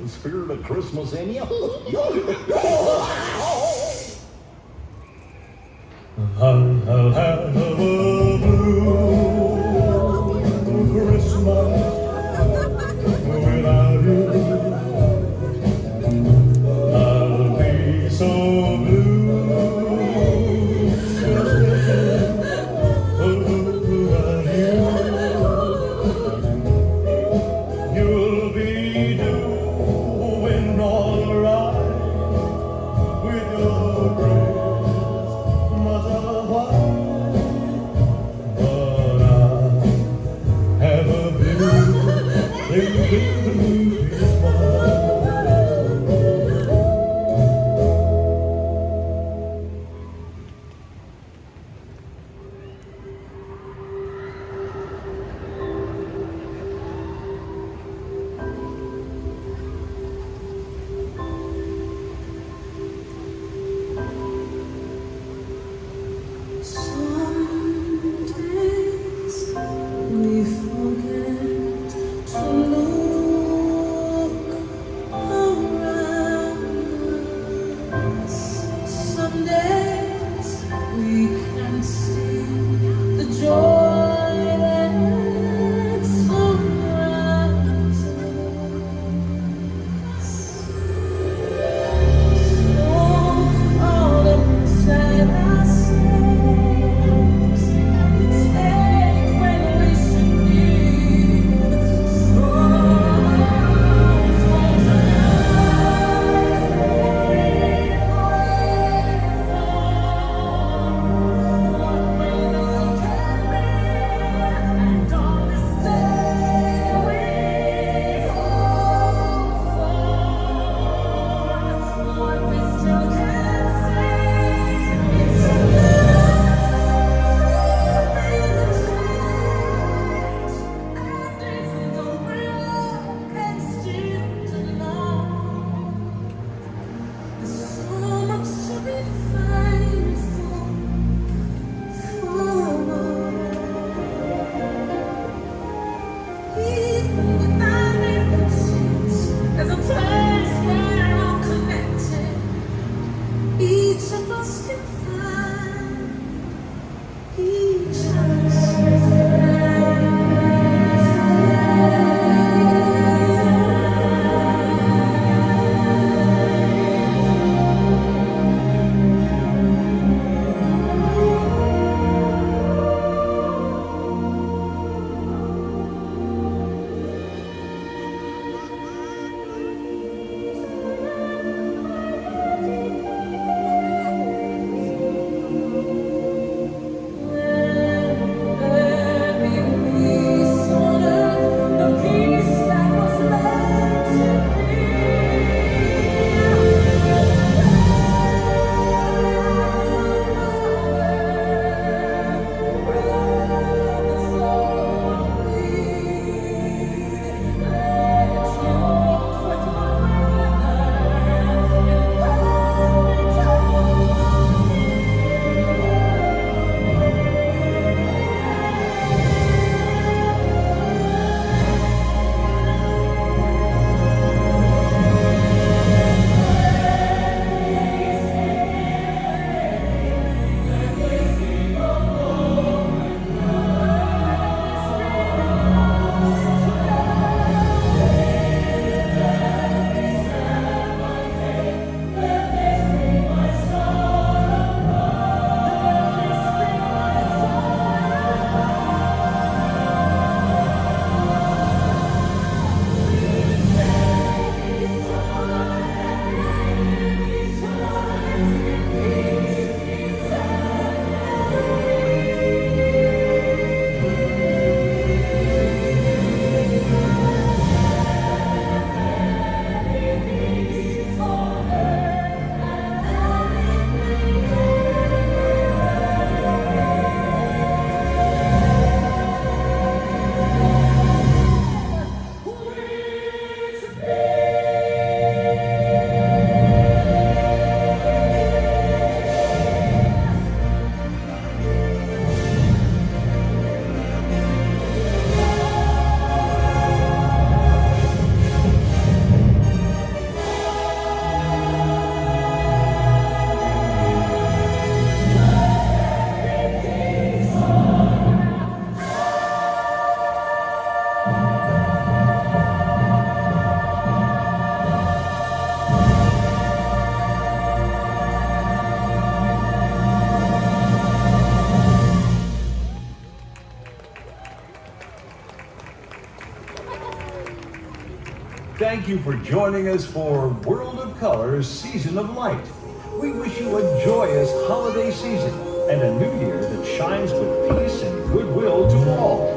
spirit of Christmas in you. I'll have a blue Christmas without you. I'll be so blue without you. You'll be doing all right with your Christmas white. lost and find each other. Thank you for joining us for World of Colors Season of Light. We wish you a joyous holiday season and a new year that shines with peace and goodwill to all.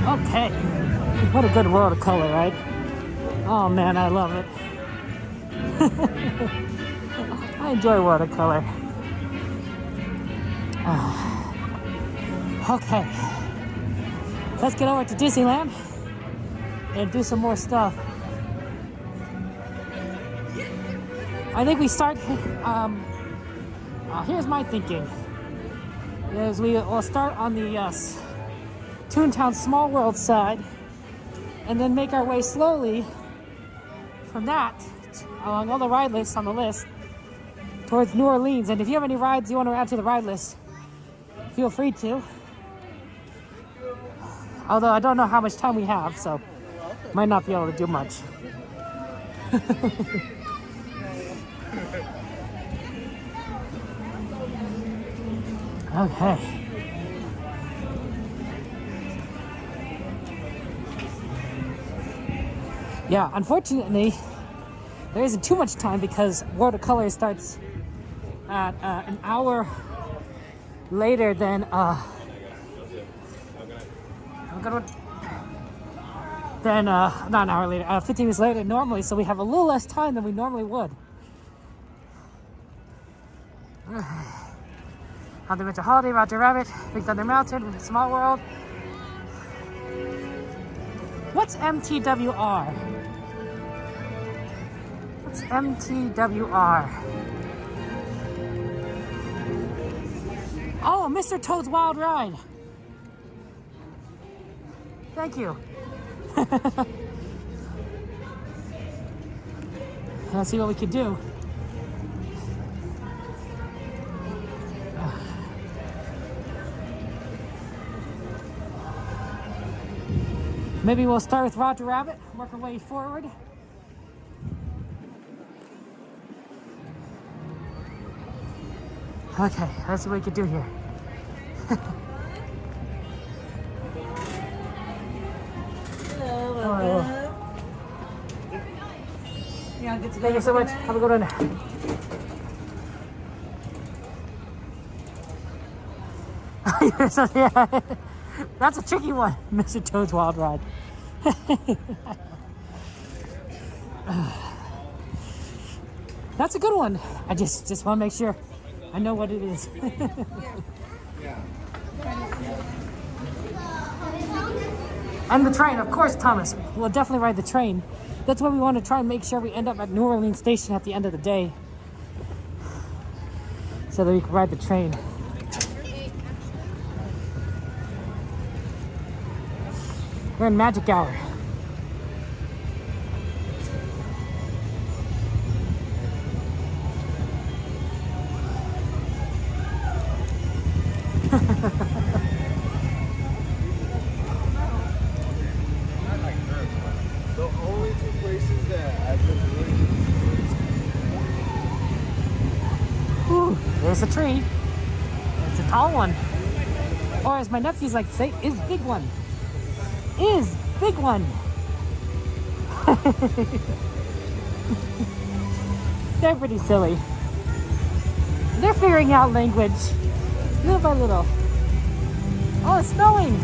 Okay, what a good world of color, right? Oh man, I love it. I enjoy watercolor. Okay, let's get over to Disneyland and do some more stuff. I think we start, here's my thinking, is we'll start on the Toontown Small World side and then make our way slowly from that along all the ride lists on the list towards New Orleans. And if you have any rides you want to add to the ride list, feel free to. Although I don't know how much time we have, so might not be able to do much. Okay. Yeah, unfortunately, there isn't too much time because World of Color starts at an hour later than not an hour later, 15 minutes later than normally, so we have a little less time than we normally would. Haunted Adventure Holiday, Roger Rabbit, Big Thunder Mountain, Small World. What's MTWR? What's MTWR? Oh, Mr. Toad's Wild Ride. Thank you. Let's see what we can do. Maybe we'll start with Roger Rabbit, work our way forward. Okay, let's see what we can do here. Hello, welcome. Yeah, good to Thank you so much. Have a good one. Yeah. That's a tricky one, Mr. Toad's Wild Ride. That's a good one. I just want to make sure I know what it is. And the train, of course, Thomas. We'll definitely ride the train. That's why we want to try and make sure we end up at New Orleans Station at the end of the day, so that we can ride the train. We're in Magic Hour. The only two places that I've been doing. Ooh, there's a tree. It's a tall one. Or as my nephews like to say, is big one. Is big one. They're pretty silly. They're figuring out language little by little. Oh, it's snowing.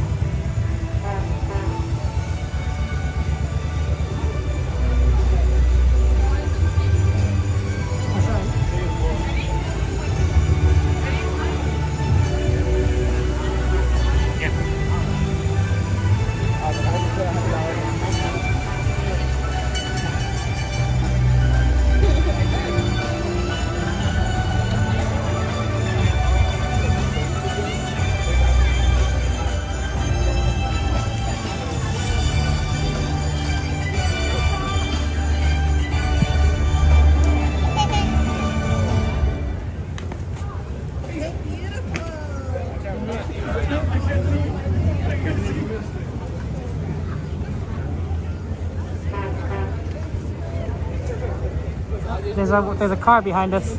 There's a car behind us.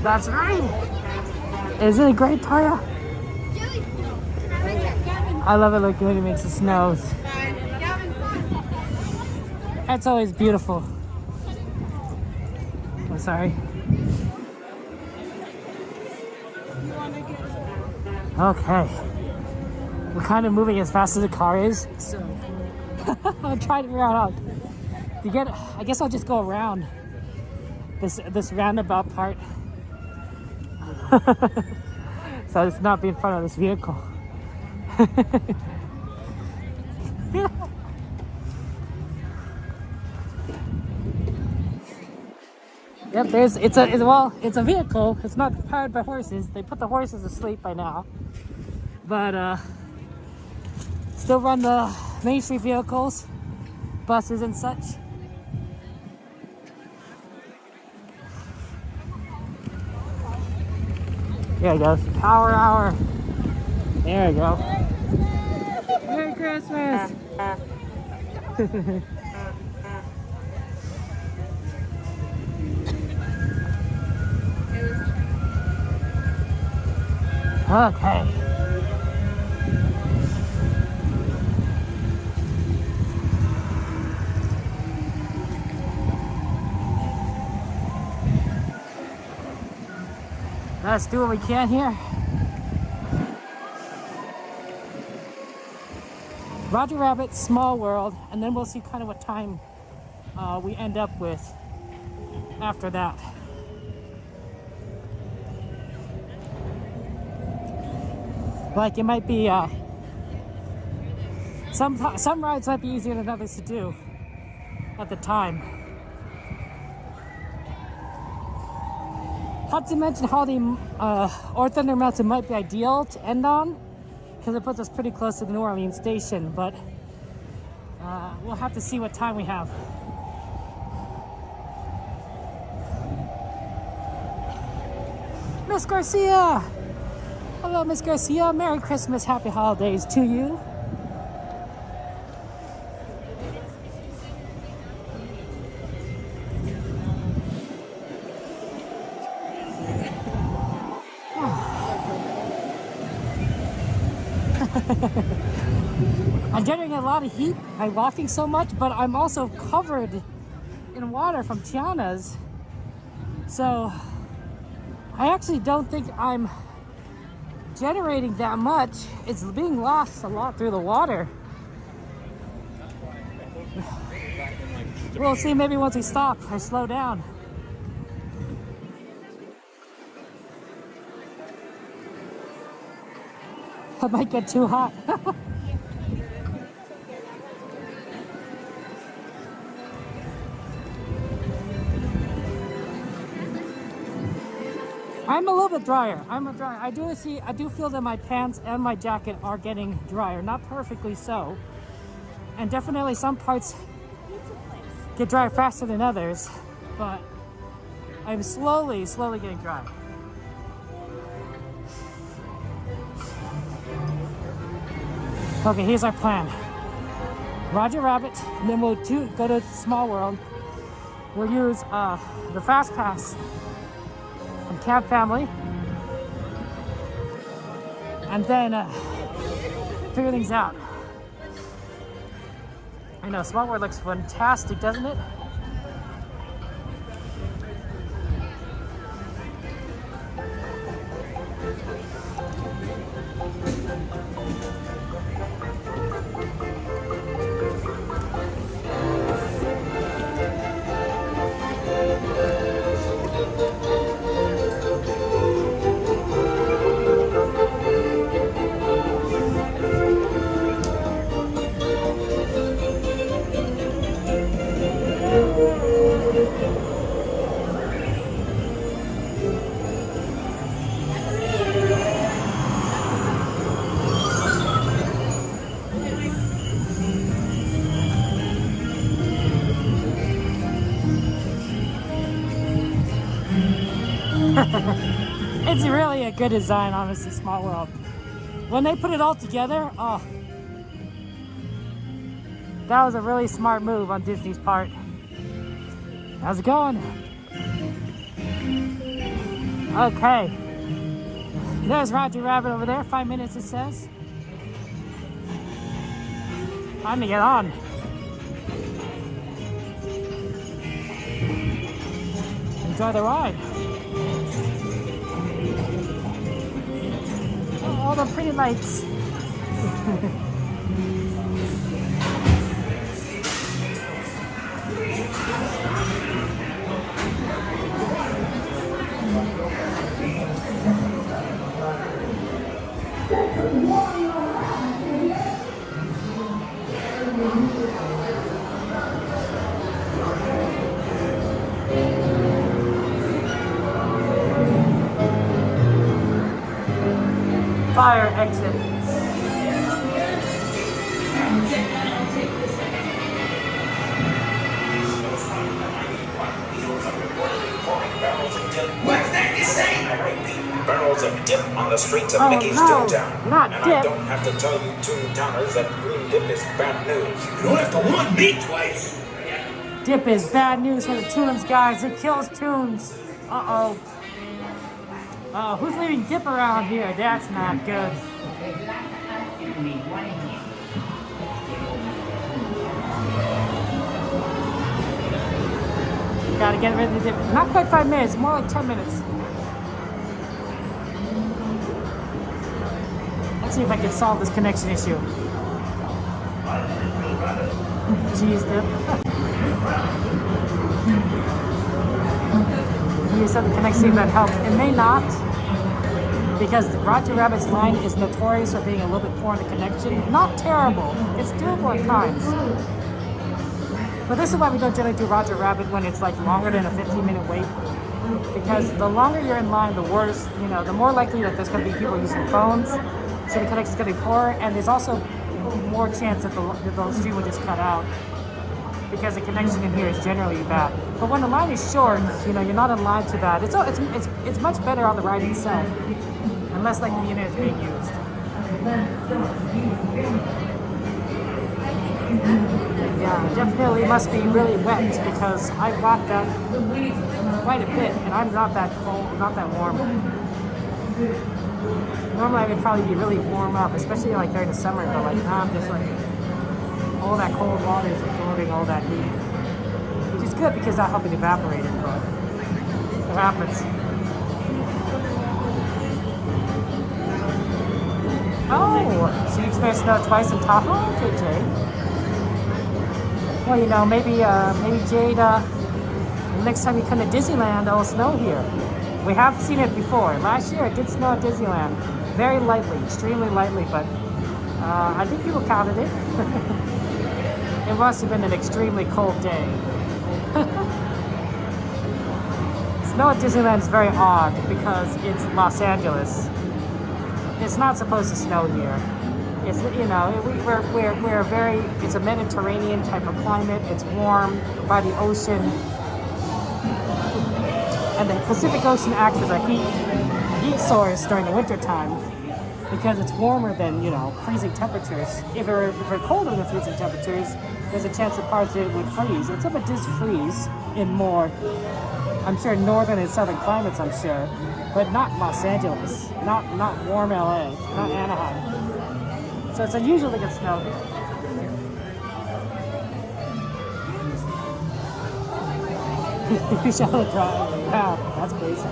That's right. Isn't it great, Taya? I love it like when it makes the snows. That's always beautiful. I'm sorry. Okay. We're kind of moving as fast as the car is, so I'm trying to figure out how to get. I guess I'll just go around this roundabout part, so it's not be in front of this vehicle. Yep, it's a vehicle. It's not powered by horses. They put the horses asleep by now, but still run the Main Street vehicles, buses and such. There it goes. Power hour. There we go. Merry Christmas. Okay. Let's do what we can here. Roger Rabbit, Small World, and then we'll see kind of what time we end up with after that. Like it might be some rides might be easier than others to do at the time. Not to mention how the Thunder Mountain might be ideal to end on, because it puts us pretty close to the New Orleans station, but we'll have to see what time we have. Miss Garcia! Hello, Miss Garcia. Merry Christmas, Happy Holidays to you. I'm getting a lot of heat by walking so much, but I'm also covered in water from Tiana's. So I actually don't think I'm generating that much. It's being lost a lot through the water. We'll see maybe once we stop or slow down. I might get too hot. I'm a little bit drier. I do feel that my pants and my jacket are getting drier. Not perfectly so. And definitely some parts get dry faster than others, but I'm slowly getting dry. Okay, here's our plan. Roger Rabbit, and then we'll go to Small World. We'll use the Fast Pass from Camp Family, and then figure things out. I know, Small World looks fantastic, doesn't it? It's really a good design, honestly, Small World. When they put it all together, oh, That was a really smart move on Disney's part. How's it going? Okay. There's Roger Rabbit over there. 5 minutes, it says. Time to get on. Enjoy the ride. Oh, all the pretty lights. Fire exit. What's that you say? I repeat, barrels of dip on the streets of Mickey's no, Toontown. not and dip. I don't have to tell you Toontowners that green dip is bad news. You don't have to want me twice. Dip is bad news for the Toons, guys. It kills Toons. Uh-oh. Who's leaving dip around here? That's not good. Gotta get rid of the dip. Not quite 5 minutes, more like 10 minutes. Let's see if I can solve this connection issue. Jeez, dip. You said the connection that helped. It may not, because Roger Rabbit's line is notorious for being a little bit poor in the connection. Not terrible. It's doable at times. But this is why we don't generally do Roger Rabbit when it's like longer than a 15-minute wait. Because the longer you're in line, the worse, you know, the more likely that there's going to be people using phones. So the connection's going to be poor, and there's also more chance that the stream will just cut out, because the connection in here is generally bad. But when the line is short, you know, you're not in line too bad. It's much better on the ride itself, unless like the unit is being used. Yeah, definitely must be really wet, because I walked that quite a bit, and I'm not that cold, not that warm. Normally I would probably be really warm up, especially like during the summer, but like now I'm just like, all that cold water is absorbing all that heat. Which is good because that'll help it evaporate it, but what happens? Oh, so you experienced snow twice in Tahoe? Okay, Jade. Well, you know, maybe Jade, next time you come to Disneyland, it'll snow here. We have seen it before. Last year it did snow at Disneyland. Very lightly, extremely lightly, but I think people counted it. It must have been an extremely cold day. Snow at Disneyland is very odd because it's Los Angeles. It's not supposed to snow here. It's, you know, we're very, it's a Mediterranean type of climate. It's warm by the ocean. And the Pacific Ocean acts as a heat source during the winter time, because it's warmer than, you know, freezing temperatures. If it were colder than freezing temperatures, there's a chance that parts of it would freeze. It's up, it does freeze in more, I'm sure, northern and southern climates, I'm sure, but not Los Angeles, not warm LA, not Anaheim. So it's unusual to get snow here. Shallow drive. Wow, that's crazy.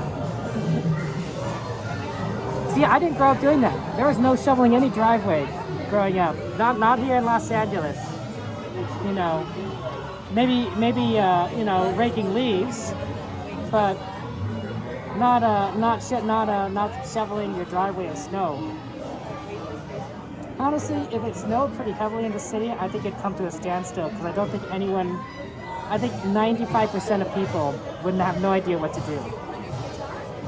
See, I didn't grow up doing that. There was no shoveling any driveway growing up. Not here in Los Angeles. You know, maybe you know, raking leaves, but not shoveling your driveway of snow. Honestly, if it snowed pretty heavily in the city, I think it'd come to a standstill, because I don't think anyone, I think 95% of people wouldn't have no idea what to do.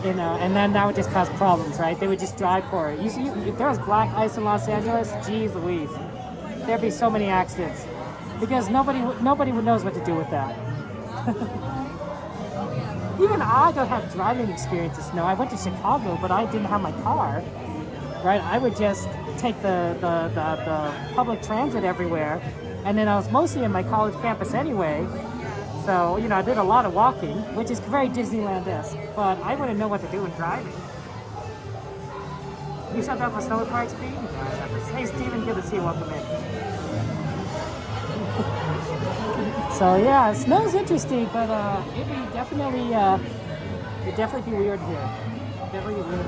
You know, and then that would just cause problems, right? They would just drive for it. If there was black ice in Los Angeles, geez Louise, there'd be so many accidents, because nobody would knows what to do with that. Even I don't have driving experience in snow. I went to Chicago, but I didn't have my car, right? I would just take the public transit everywhere, And then I was mostly in my college campus anyway. So, you know, I did a lot of walking, which is very Disneyland-esque. But I wouldn't know what to do with driving. You shut down for snow park speed? Hey, Steven, good to see you. Welcome in. So, yeah, snow's interesting, but it'd definitely be weird here. Definitely weird.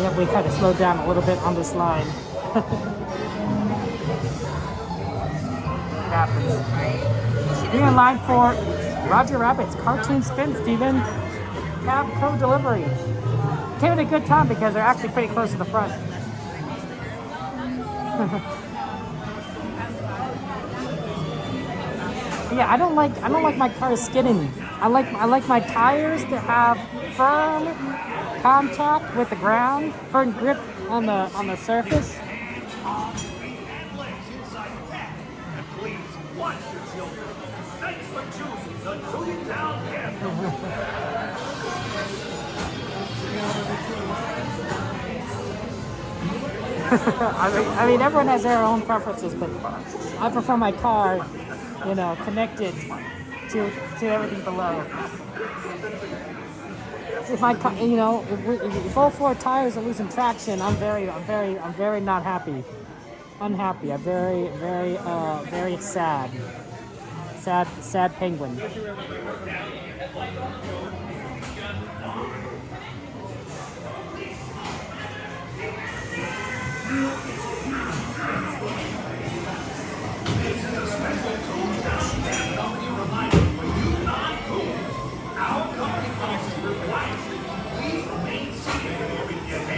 Yeah, we kind of slowed down a little bit on this line. It happens. You're in line for Roger Rabbit's Cartoon Spin, Steven. Cab Pro Delivery. Came at a good time because they're actually pretty close to the front. Yeah, I don't like my car skidding. I like my tires to have firm contact with the ground, firm grip on the surface. I mean, everyone has their own preferences, but I prefer my car, you know, connected to everything below. If my car, you know, if all four tires are losing traction, I'm very not happy. Unhappy. I'm very sad. Sad penguin.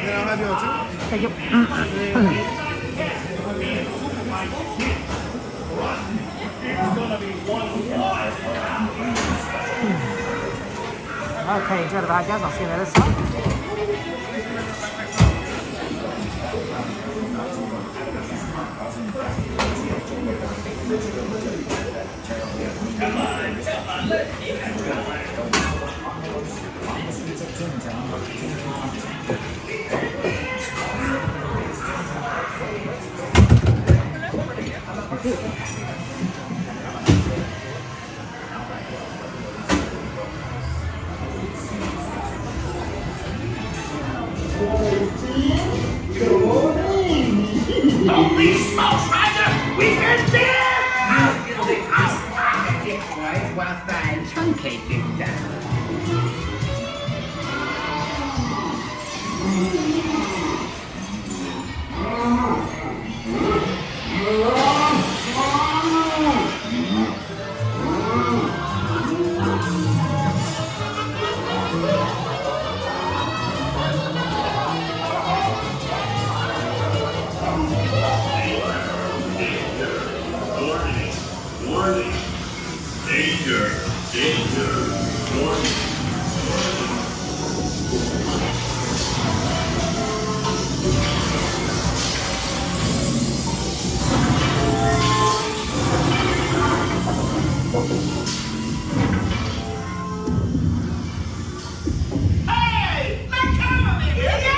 I'll have you on too. Thank you. Okay, enjoy the ride, guys. I'll see you later. Holy smokes, Roger! We've been there! I'll get boys whilst I truncate this down. Warning! Danger! Danger! Warning! Hey! Let come of me, will ya?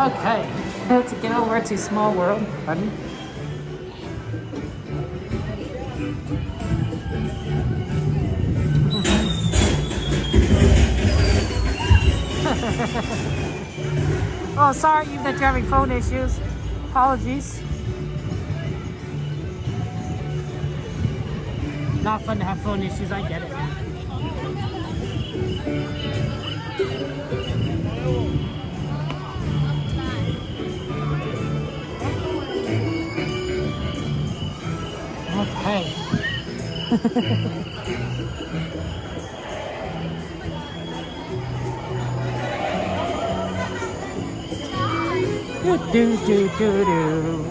Okay, let's get over to Small World, buddy. Oh, sorry that you're having phone issues. Apologies. Not fun to have phone issues, I get it. Okay. do do do do do.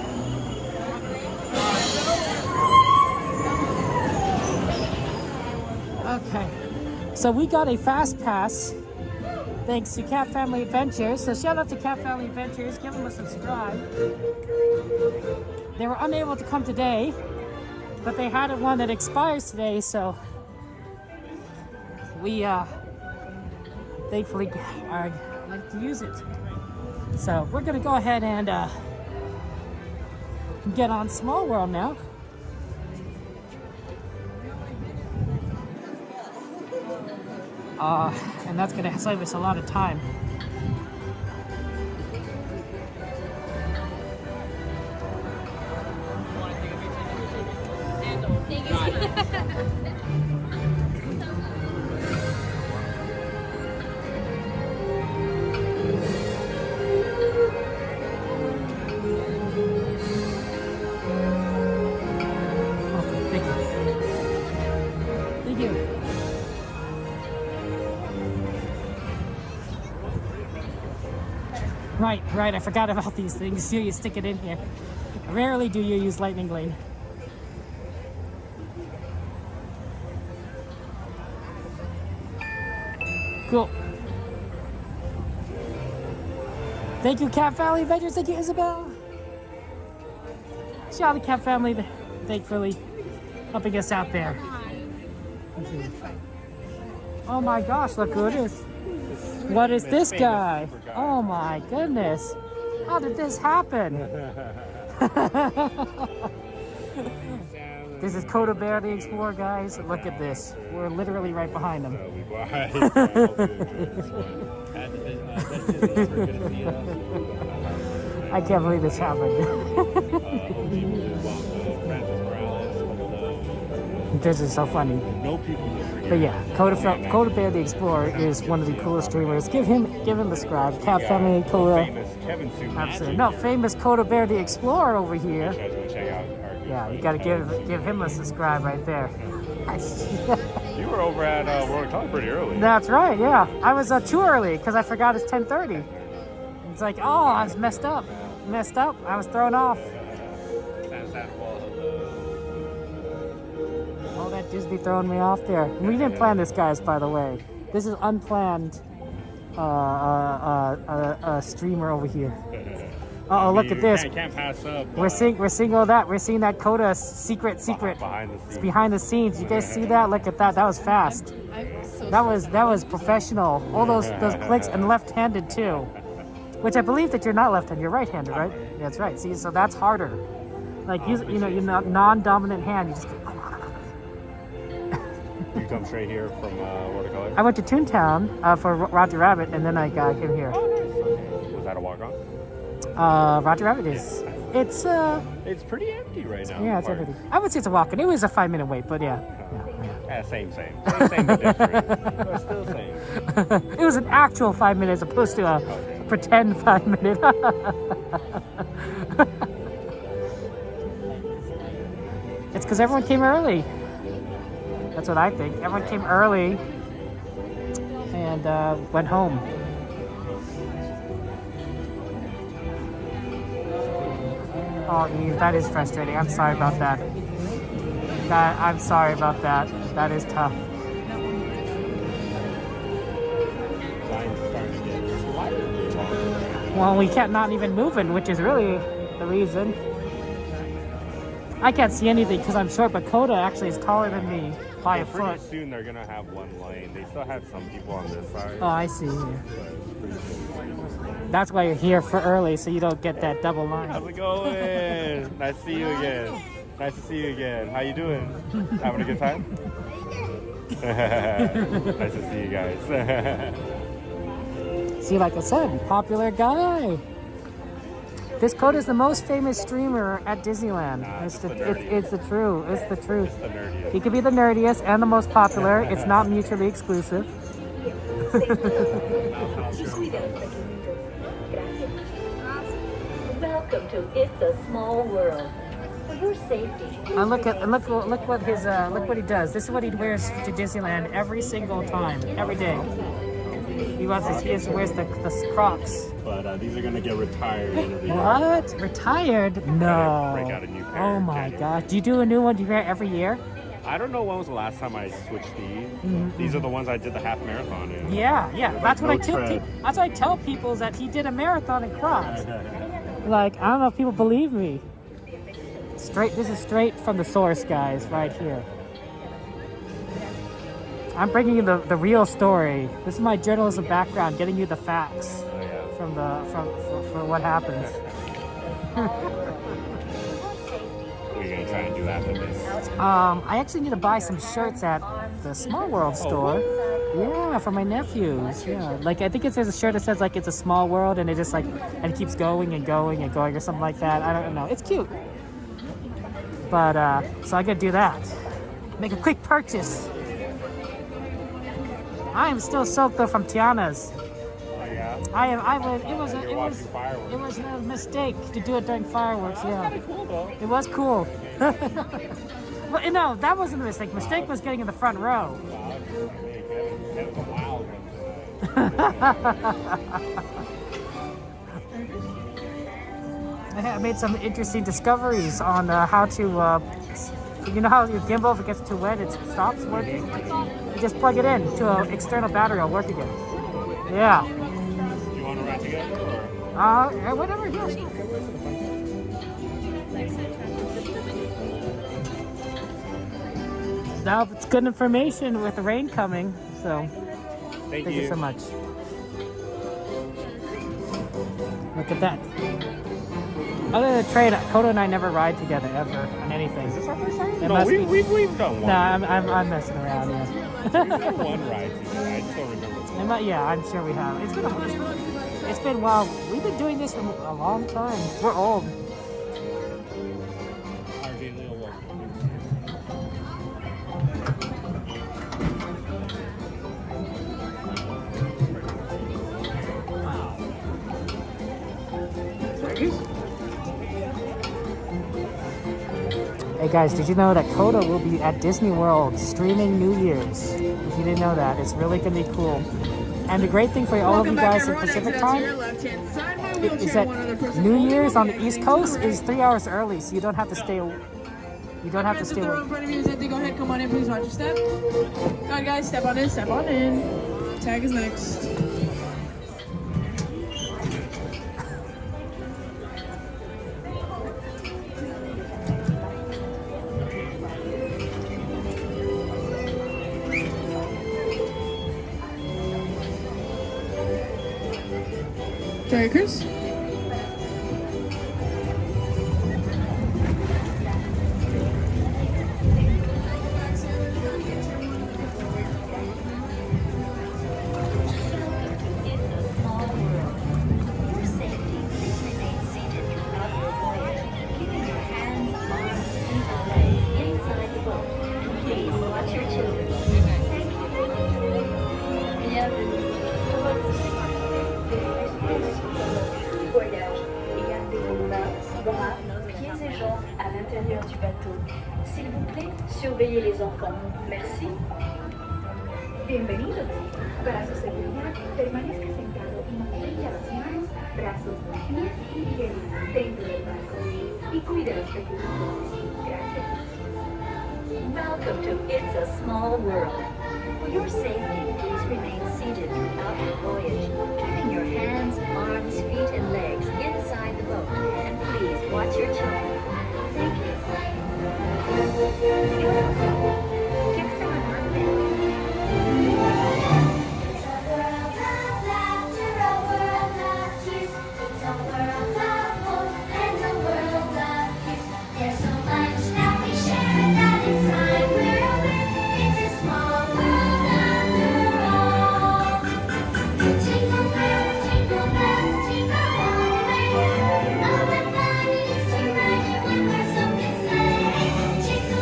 Okay, so we got a fast pass thanks to Cat Family Adventures. So shout out to Cat Family Adventures, give them a subscribe. They were unable to come today, but they had one that expires today, so we thankfully are like to use it. So we're gonna go ahead and get on Small World now. And that's gonna save us a lot of time. Right, I forgot about these things. Here, you stick it in here. Rarely do you use Lightning Lane. Cool. Thank you, Cat Family Adventures. Thank you, Isabel. Shout out to Cat Family, thankfully, helping us out there. Oh my gosh, look who it is. What is this guy? Oh my goodness. How did this happen? This is Coda Bear the Explorer, guys. Look at this. We're literally right behind him. I can't believe this happened. This is so funny. But yeah, Coda Bear the Explorer is one of the coolest streamers. Give him a subscribe. Cat Family Coda. Absolutely. No, famous Coda Bear the Explorer over here. Yeah, you gotta give him a subscribe right there. You were over at World Cup pretty early. That's right, yeah. I was too early because I forgot it's 10:30. It's like, oh, I was messed up. I was thrown off. Oh, that Disney throwing me off there. We didn't plan this, guys, by the way. This is unplanned streamer over here. Oh, look at this. Can't pass up. We're seeing all that. We're seeing that Coda secret. It's behind the scenes. You guys see that? Look at that. That was fast. That was professional. All those clicks, and left-handed too. Which I believe that you're not left-handed. You're right-handed, right? Yeah, that's right. See, so that's harder. Like you're not non-dominant hand. You just. You come straight here from Watercolor? I went to Toontown for Roger Rabbit, and then I came here. Was that a walk-on? Roger Rabbit is. It's pretty empty right now. Yeah, it's empty. I would say it's a walk-in. It was a 5-minute wait, but yeah. Same but different. But still same. It was an actual 5 minutes opposed to a pretend 5 minute. It's because everyone came early. That's what I think. Everyone came early and went home. Oh, Eve, that is frustrating. I'm sorry about that. I'm sorry about that. That is tough. Well, we kept not even moving, which is really the reason. I can't see anything because I'm short, but Coda actually is taller than me by a Pretty foot. soon they're gonna have one lane. They still have some people on this side. Oh, I see. That's why you're here for early, so you don't get that double line. How's it going? Nice to see you again. Nice to see you again. How you doing? Having a good time? Nice to see you guys. See, like I said, popular guy. This Coda is the most famous streamer at Disneyland. It's the truth. It's the truth. The nerdiest. He could be the nerdiest and the most popular. It's not mutually exclusive. Welcome to It's a Small World. For your safety, And look what his look what he does. This is what he wears to Disneyland every single time, every day. He wears the Crocs. But these are gonna get retired. What? Retired? No. Break out a new pair Oh in my January. gosh. Do you do a new one? Do you wear it every year? I don't know when was the last time I switched these. These are the ones I did the half marathon in. Yeah. That's what no I tell tread. people. That's what I tell people is that he did a marathon in Crocs. Like, I don't know if people believe me. This is straight from the source, guys, right here. I'm bringing you the real story. This is my journalism background, getting you the facts from what happens. What are you gonna try and do after this? I actually need to buy some shirts at the Small World store. Yeah, for my nephews. Yeah, like I think there's a shirt that says like it's a small world, and it just like and it keeps going and going and going or something like that. I don't know. It's cute. But so I could do that. Make a quick purchase. I am still soaked though from Tiana's. Oh yeah. It was a mistake to do it during fireworks. Yeah. Cool though. It was cool. Well, no, that wasn't a mistake. Mistake was getting in the front row. I made some interesting discoveries on how to, you know how your gimbal, if it gets too wet, it stops working? You just plug it in to an external battery, it'll work again. Yeah. Do you want to ride together or? Whatever, yeah. Now it's good information with the rain coming, so thank you so much. Look at that. Other than the train, Kodo and I never ride together ever on anything. Is this our first time? No, we've done one. Nah, I'm messing around. Yeah. We've done one ride together. I just don't remember. Yeah, I'm sure we have. It's been a while. We've been doing this for a long time. We're old. Hey guys, did you know that Coda will be at Disney World streaming New Year's? If you didn't know that, it's really gonna be cool. And the great thing for all of you guys in Pacific time is that New Year's on the East Coast is 3 hours early, so you don't have to stay. You don't have to stay awake. In front of you, Zinthi, go ahead, come on in, please watch your step. Come on, guys, step on in, step on in. Tag is next. Sorry, Chris? Surveillez les enfants. Merci. Bienvenidos. Para su seguridad, permanezca sentado y mantenga las manos, brazos, pies y pies dentro del barco. Y cuide los pequeños. Gracias. Welcome to It's a Small World. For your safety, please remain seated throughout your voyage, keeping your hands, arms, feet, and legs inside the boat. And please watch your children. Thank you. Jingle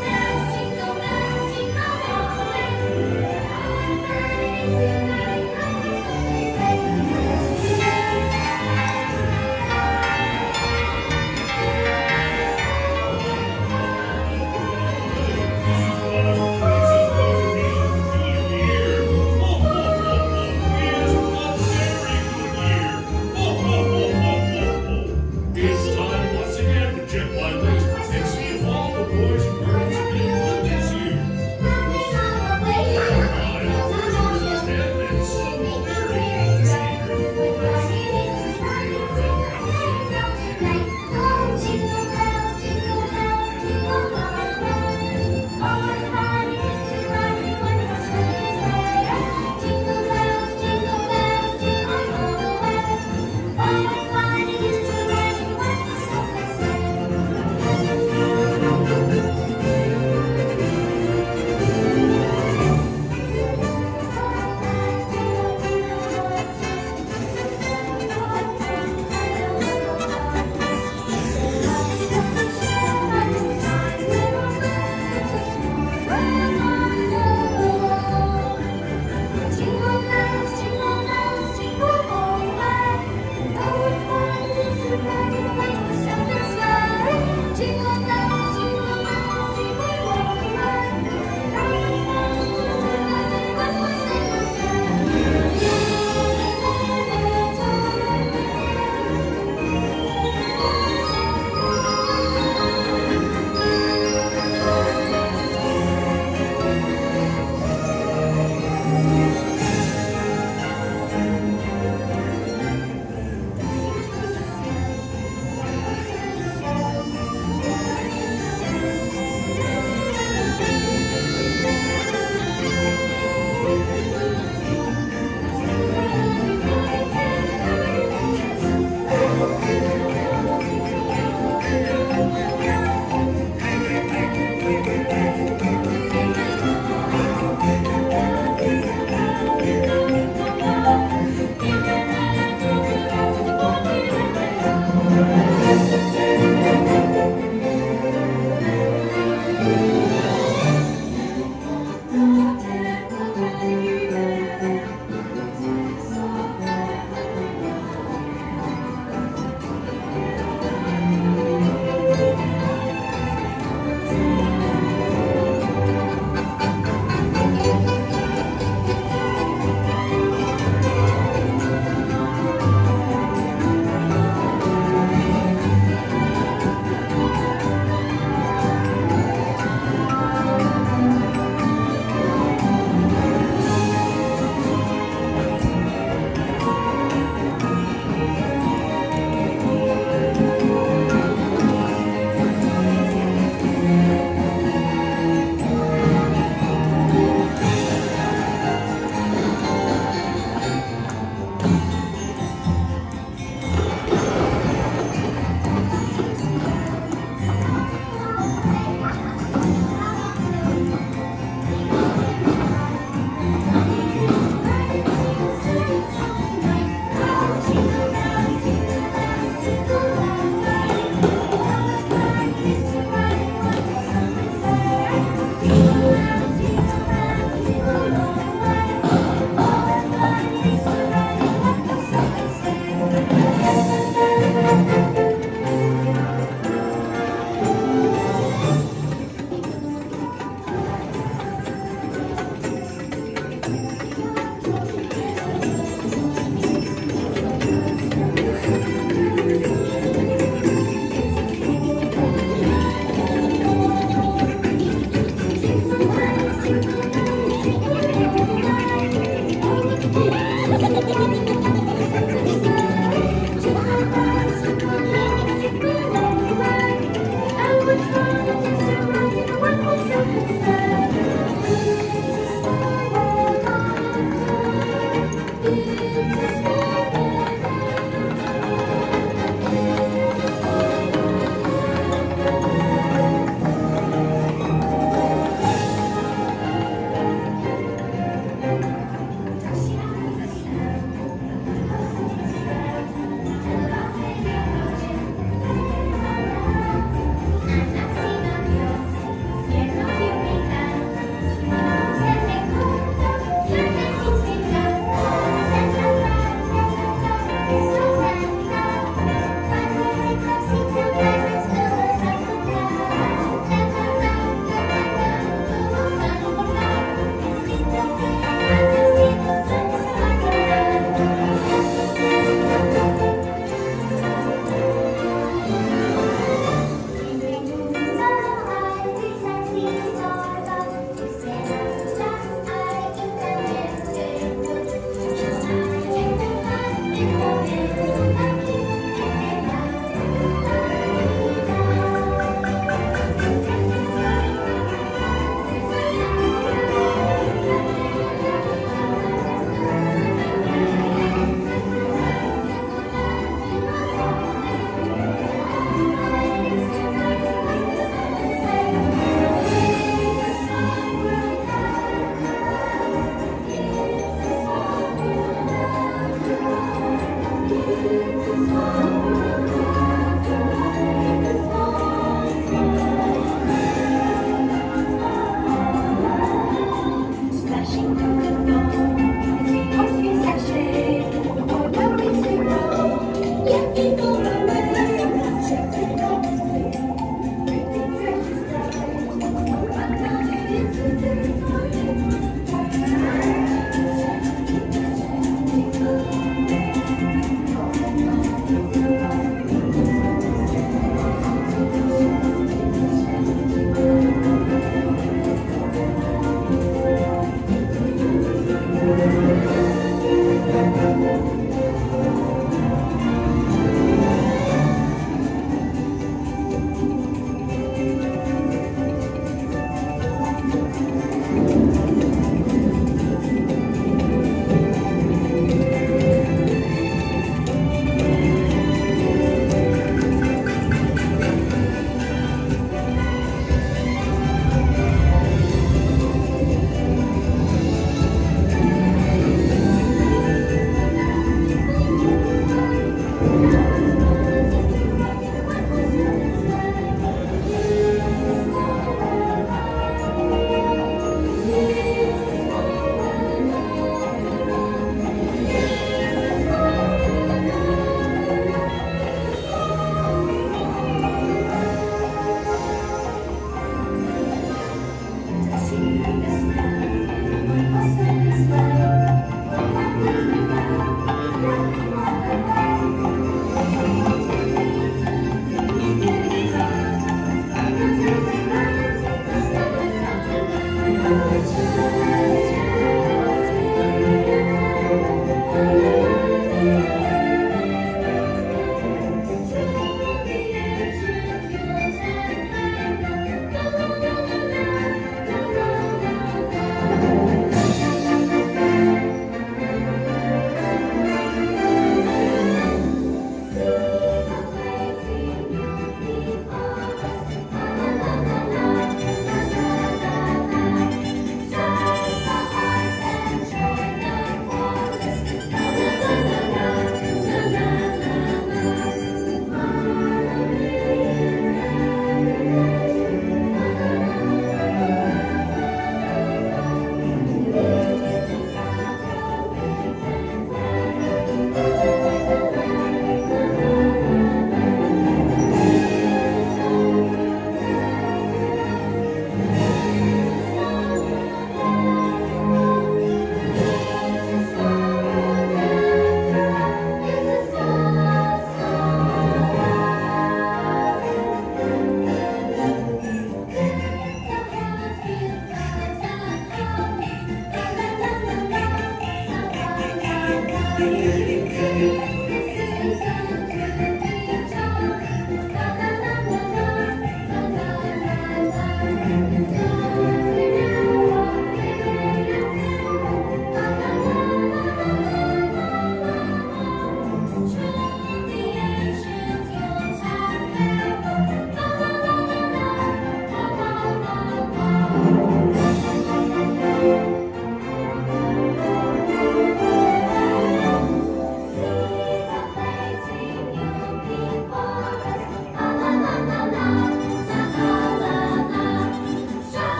bells,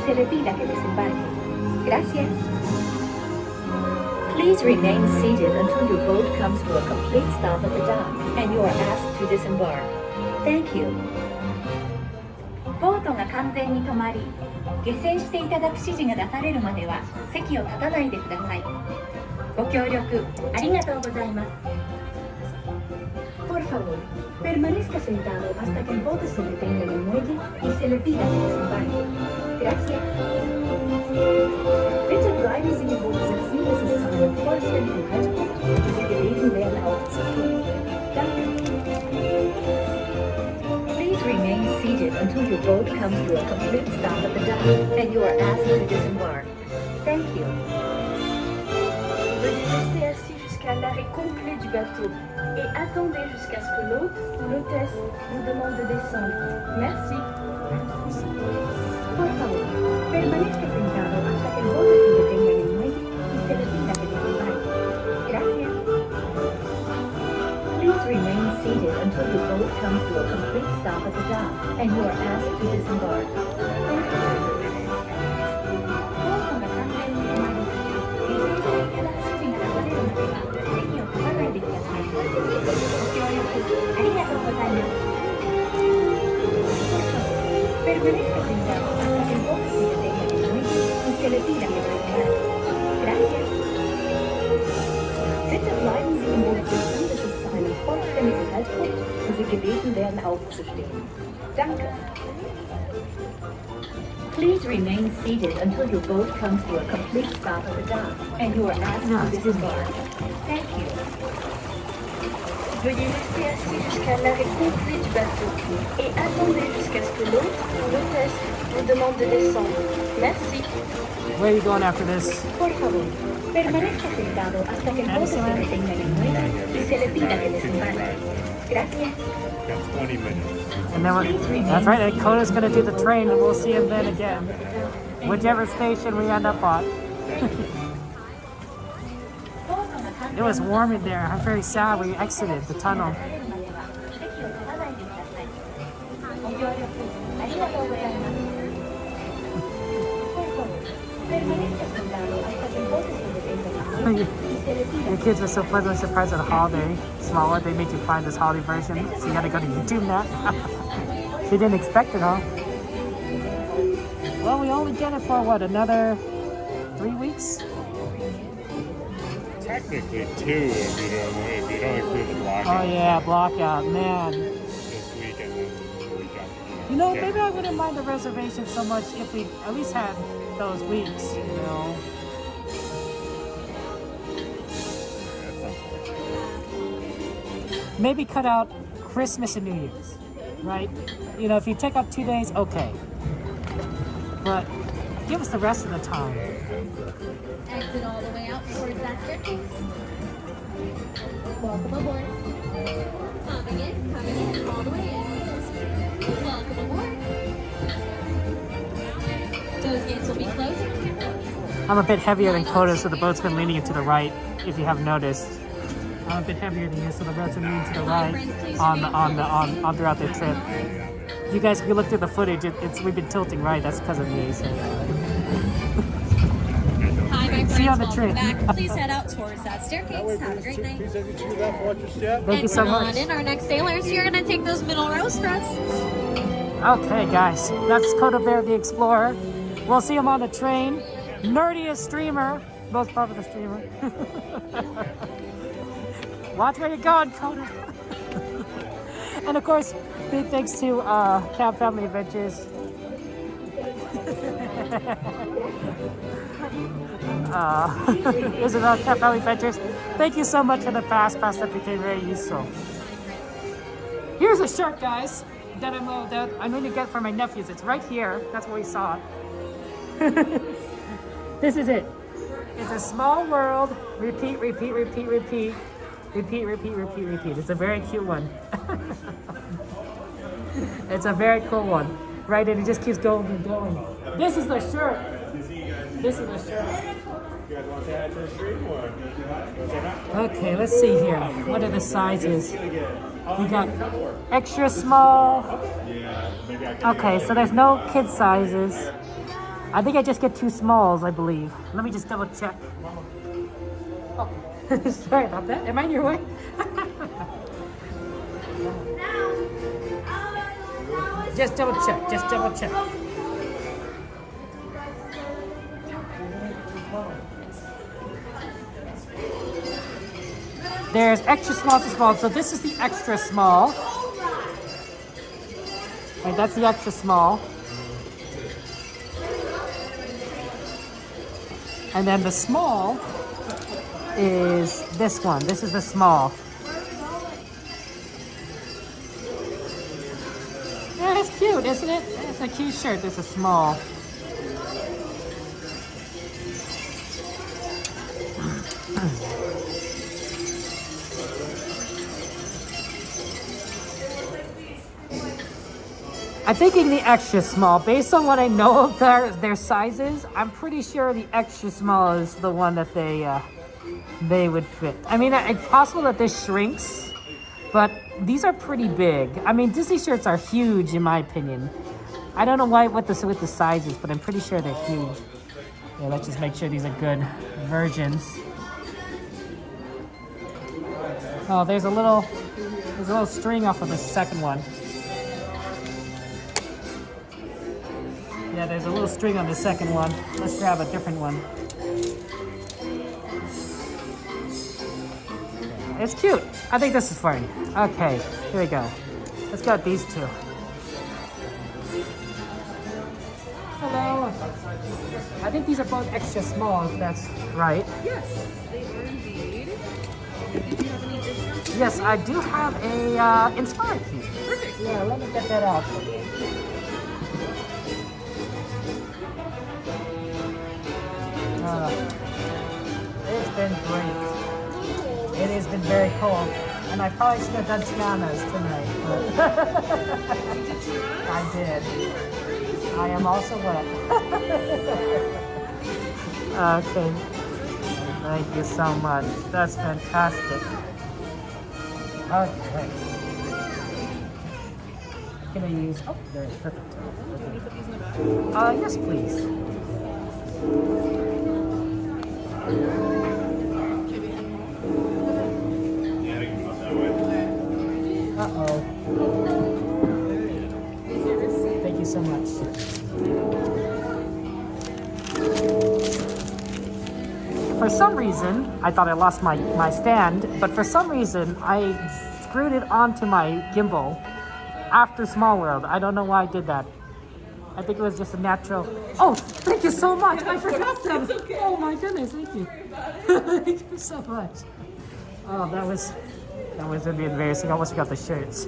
se le pida que desembarque. Gracias. Please remain seated until your boat comes to a complete stop at the dock and you are asked to disembark. Thank you. ボートが完全に止まり、下船していただく指示が出されるまでは席を立たないでください。ご協力ありがとうございます。Por favor, permanezca sentado hasta que el bote se detenga en el muelle y se le pida que desembarque. Gracias. Bitte bleiben Sie im Boot sitzen, bis es zu einem vollständigen Halt kommt und Sie gebeten werden aufzustehen. Danke. Please remain seated until your boat comes to a complete stop at the dock and you are asked to disembark. Thank you. Veuillez rester assis jusqu'à l'arrêt complet du bateau et attendez jusqu'à ce que l'hôte ou l'hôtesse vous demande de descendre. Merci. Por favor, permanezca sentado hasta que el bote se detenga en el muelle y se le pida que desembarque. Gracias. Please remain seated until your boat comes to a complete stop at the dock and you are asked to disembark. ありがとうございます。Permanezca sentado hasta que el bote se detenga en el muelle y se le pida que desembarque. Gracias. Bitte bleiben Sie im Boot sitzen, bis es zu einem vollständigen Halt kommt und Sie gebeten werden aufzustehen. Danke. Please remain seated until your boat comes to a complete stop at the dock and you are asked to disembark. Thank you. Veuillez rester assis jusqu'à l'arrêt complet du bateau et attendez jusqu'à ce que l'hôte ou l'hôtesse vous demande de descendre. Merci. Where are you going after this? Por favor, permanezca sentado hasta que el bote se detenga en el muelle y se le pida que desembarque. Gracias. Got 20 minutes. And then that's right, and Coda's going to do the train, and we'll see him then again. Whichever station we end up on. It was warm in there. I'm very sad we exited the tunnel. Your kids were so pleasantly surprised at the holiday. Smaller, they made you find this holiday version, so you gotta go to YouTube now. They didn't expect it, huh? Well, we only get it for what, another 3 weeks? Technically 2 if you don't include the blockout. Oh yeah, blackout, man. This weekend and the week after. You know, maybe I wouldn't mind the reservation so much if we at least had those weeks, you know. Maybe cut out Christmas and New Year's, right? You know, if you take out 2 days, okay. But give us the rest of the time. Exit all the way out towards that staircase. Welcome aboard. Coming in, all the way in. Welcome aboard. Those gates will be closing. I'm a bit heavier than Coda, so the boat's been leaning to the right, if you have noticed. I'm a bit heavier than you, so the boat's been leaning to the right on throughout the trip. You guys, if you look through the footage, we've been tilting right. That's because of me. So. Hi, my friends. See you on the Welcome trip. back. Please head out towards that staircase. Have a great night. Thank you so much. And our next sailors, you're gonna take those middle rows for us. Okay, guys, that's Coda Bear the Explorer. We'll see him on the train. Nerdiest streamer, most popular streamer. Watch where you're going, Coda. And of course, big thanks to Camp Family Adventures. This is Camp Family Adventures. Thank you so much for the pass that became very useful. Here's a shirt, guys, that I'm going to get for my nephews. It's right here. That's where we saw it. This is it. It's a small world. Repeat, repeat, repeat, repeat. Repeat, repeat, repeat, repeat. It's a very cute one. It's a very cool one. Right, and it just keeps going and going. This is the shirt. This is the shirt. Okay, let's see here. What are the sizes? We got extra small. Okay, so there's no kid sizes. I think I just get 2 smalls, I believe. Let me just double check. Oh, sorry about that. Am I in your way? Just double check. Just double check. There's extra small to small. So this is the extra small. Right, that's the extra small. And then the small is this one. This is the small. Yeah, it's cute, isn't it? It's a cute shirt. It's a small. I'm thinking the extra small. Based on what I know of their sizes, I'm pretty sure the extra small is the one that they would fit. I mean, it's possible that this shrinks, but these are pretty big. I mean, Disney shirts are huge in my opinion. I don't know what the sizes, but I'm pretty sure they're huge. Yeah, let's just make sure these are good versions. Oh, there's a little string off of the second one. Yeah, there's a little string on the second one. Let's grab a different one. It's cute. I think this is fine. Okay, here we go. Let's go with these 2. Hello. I think these are both extra small, if that's right. Yes, they are indeed. Did you have any discounts? Yes, I do have a Inspired key. Perfect. Yeah, let me get that out. It's been great. It has been very cold. And I probably should have done Tiana's tonight. But I did. I am also wet. Okay. Thank you so much. That's fantastic. Okay. Can I use? Oh, there. Perfect. Can you put these in the back? Yes, please. Uh-oh. Thank you so much. For some reason, I thought I lost my stand, but for some reason, I screwed it onto my gimbal after Small World. I don't know why I did that. I think it was just a natural... Oh, thank you so much. I forgot that. Okay. Oh my goodness, thank you. Thank you so much. Oh, that was gonna be embarrassing. I almost forgot the shirts.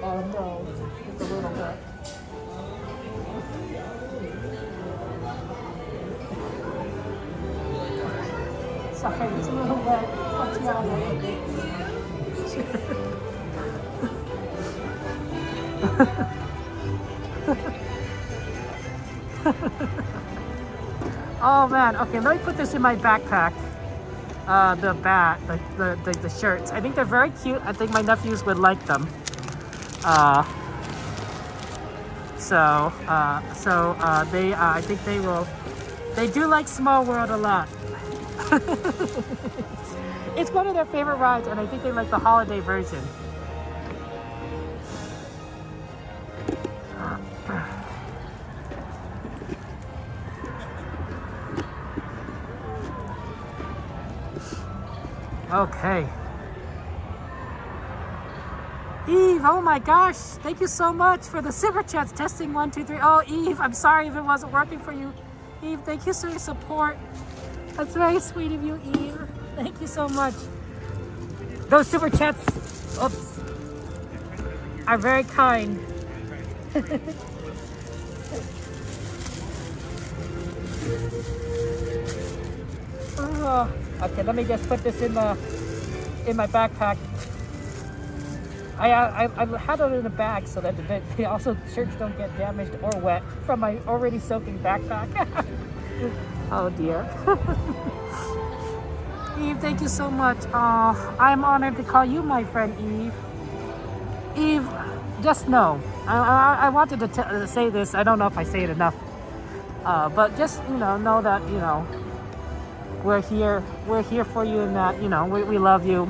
Oh no, it's a little bit. Sorry, it's a little wet. What's wrong with it? Oh man, okay, let me put this in my backpack. The shirts. I think they're very cute. I think my nephews would like them. I think they will. They do like Small World a lot. It's one of their favorite rides, and I think they like the holiday version. Okay. Eve, oh my gosh, thank you so much for the super chats. Testing 1, 2, 3. Oh, Eve, I'm sorry if it wasn't working for you. Eve, thank you for your support. That's very sweet of you, Eve. Thank you so much. Those super chats, oops, are very kind. Oh, okay, let me just put this in my backpack. I had it in a bag so that the also shirts don't get damaged or wet from my already soaking backpack. Oh dear. Eve, thank you so much. I'm honored to call you my friend, Eve. Eve, just know, I wanted to say this. I don't know if I say it enough, but just know that we're here for you, and that we love you.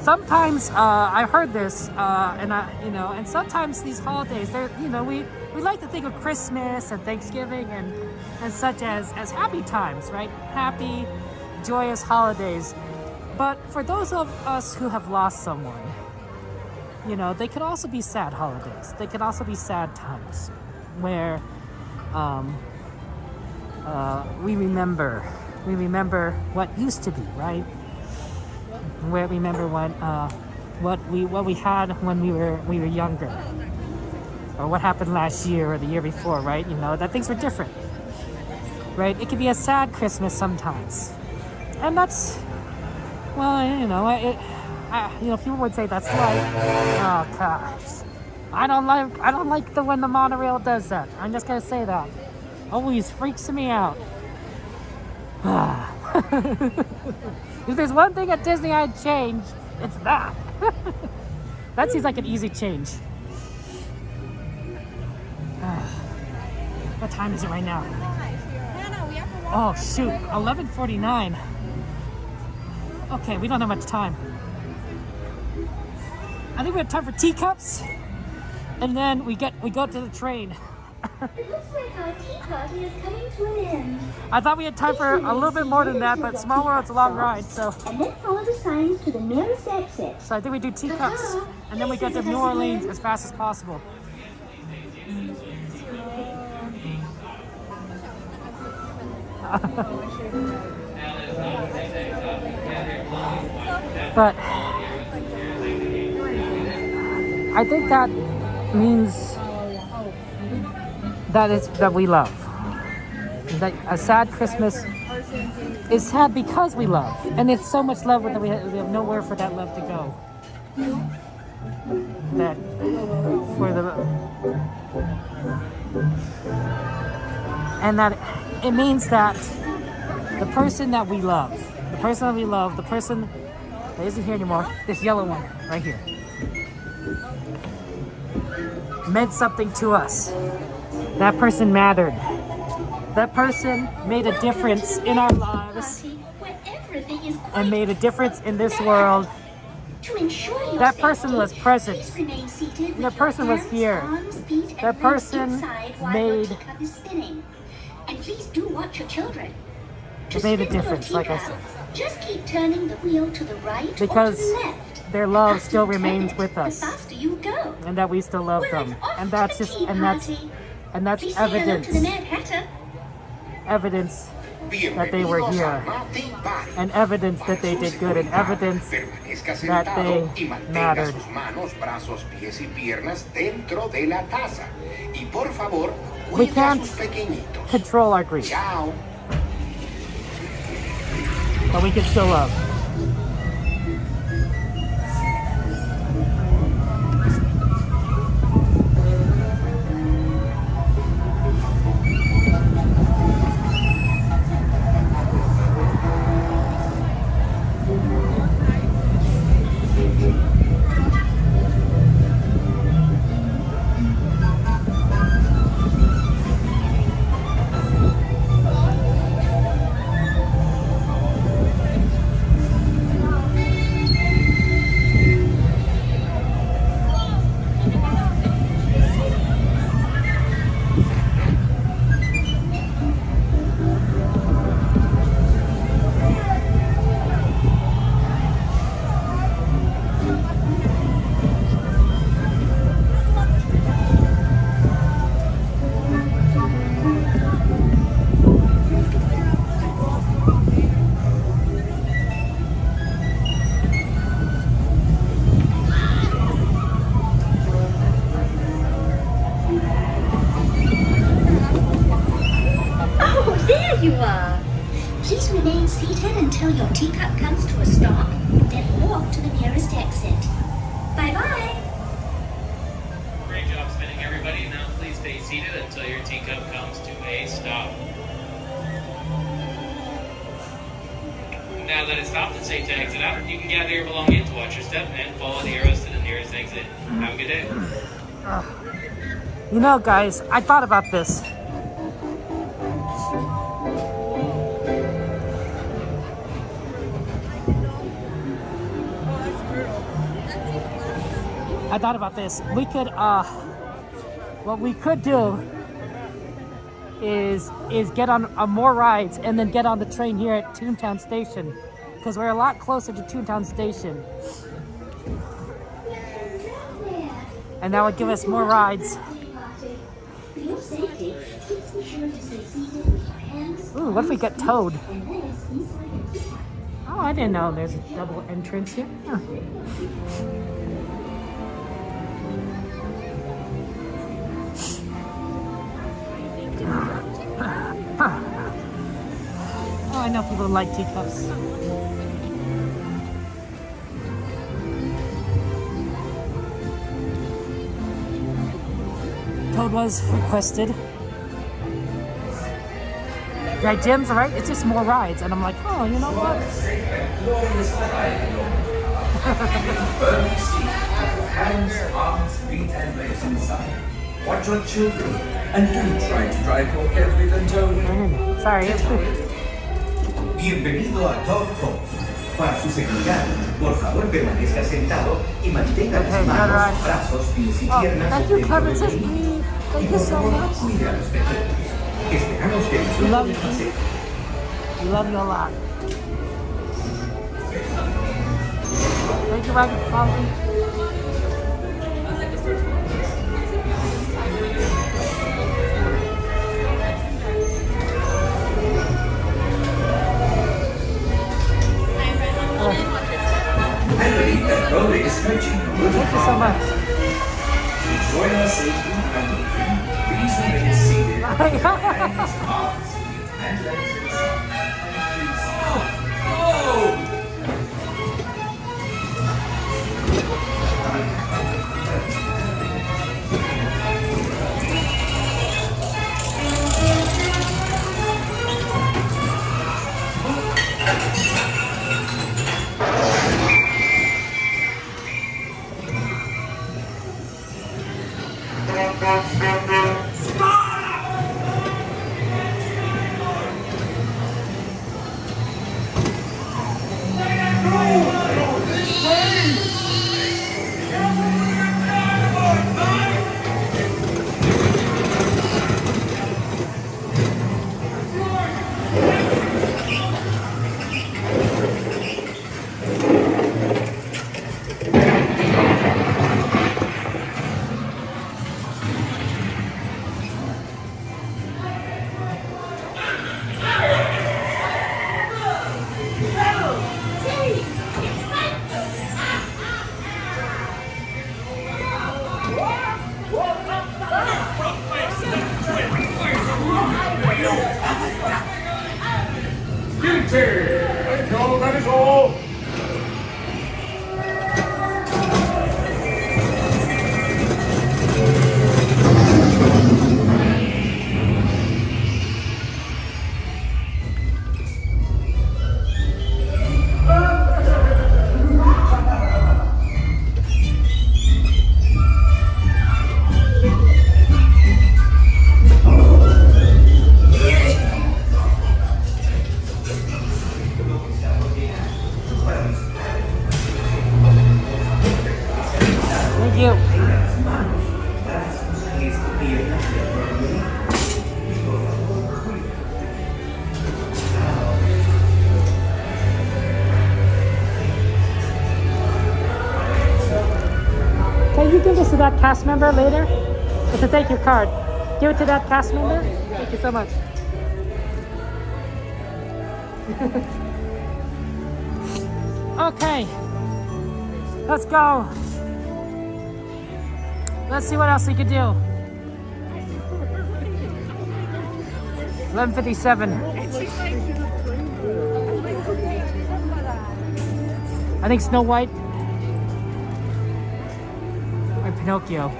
Sometimes I heard this, and sometimes these holidays, we like to think of Christmas and Thanksgiving and such as happy times, right? Happy, joyous holidays. But for those of us who have lost someone, they could also be sad holidays. They could also be sad times where we remember what used to be, right? Where we remember what we had when we were younger, or what happened last year or the year before, right? That things were different, right? It could be a sad Christmas sometimes, and that's, well, people would say that's life. Oh gosh, I don't like when the monorail does that. I'm just gonna say that. Always freaks me out. If there's one thing at Disney I'd change, it's that. That seems like an easy change. What time is it right now? Oh shoot, 11:49. Okay, we don't have much time. I think we have time for Teacups, and then we go to the train. It looks like our tea party is coming to an end. I thought we had time for a little bit more than that, but Small World's a long ride, so. And then follow the signs to the nearest exit. So I think we do Teacups, and then we get to New Orleans as fast as possible. But I think that means that we love. That a sad Christmas is sad because we love, and it's so much love that we have nowhere for that love to go. That for the And that it means that the person that we love, the person that isn't here anymore, this yellow one right here, meant something to us. That person mattered. That person made a difference in our lives and made a difference in this world. That person was present. That person was here. That person made a difference, like I said. Just keep turning the wheel to the right because or to the left. Their love still remains with The us, faster you go. and that we still love them, and that's just Tea party. that's Please say hello evidence. to the Mad Hatter. Evidence that they were here, and evidence that they did good, and evidence that they mattered. We can't control our grief, but we can still love. You are. Please remain seated until your teacup comes to a stop, then walk to the nearest exit. Bye-bye. Great job spinning, everybody. Now please stay seated until your teacup comes to a stop. Now that it's stopped and safe to exit out, you can gather your belongings, watch your step, and follow the arrows to the nearest exit. Have a good day. You know, guys, I thought about this. We could, what we could do is get on more rides and then get on the train here at Toontown Station, because we're a lot closer to Toontown Station. And that would give us more rides. Ooh, what if we get towed? Oh, I didn't know there's a double entrance here. Huh. Oh, I know people like teacups. Toad was requested. Right, Jim's right. It's just more rides, and I'm like, oh, you know what? Hands, arms, feet, and legs inside. Watch your children, and do try to drive more carefully than Toad. Sorry. Bienvenido a Top Top. Para su seguridad, por favor permanezca sentado y mantenga las manos, brazos, pies y piernas dentro del vehículo. Y por favor, cuide a los pequeños. Esperamos que disfruten el paseo. Love you a lot. Thank you, Roger. I believe that road is stretching a little. Thank you so much. Enjoy our safety and please remain seated. Hands, arms, feet, and legs inside. Oh! Guilty! No, that is all. Can you give this to that cast member later? Or to take your card? Give it to that cast member? Thank you so much. Okay. Let's go. Let's see what else we could do. 11:57. I think Snow White or Pinocchio.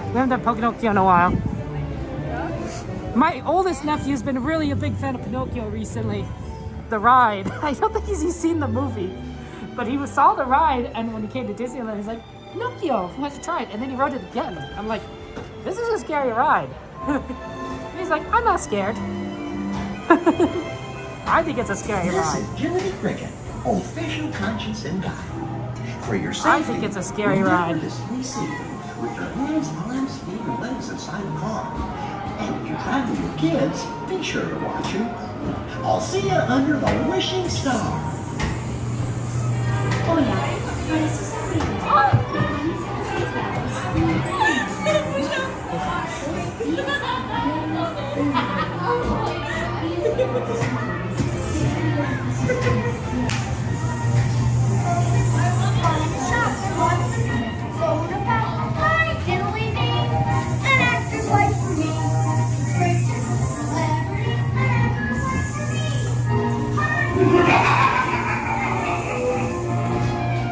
We haven't done Pinocchio in a while. My oldest nephew's been really a big fan of Pinocchio recently. The ride. I don't think he's seen the movie, but he saw the ride, and when he came to Disneyland, he's like, Pinocchio, let's try it. And then he rode it again. I'm like, this is a scary ride. He's like, I'm not scared. I think it's a scary ride. This is Agility Cricket, official conscience and guide. For your safety, I think it's a scary ride. remember to stay seated with your hands, arms, feet, and legs inside the car. And if you're traveling with kids, be sure to watch them. I'll see you under the wishing star. Hola, para sus amigos.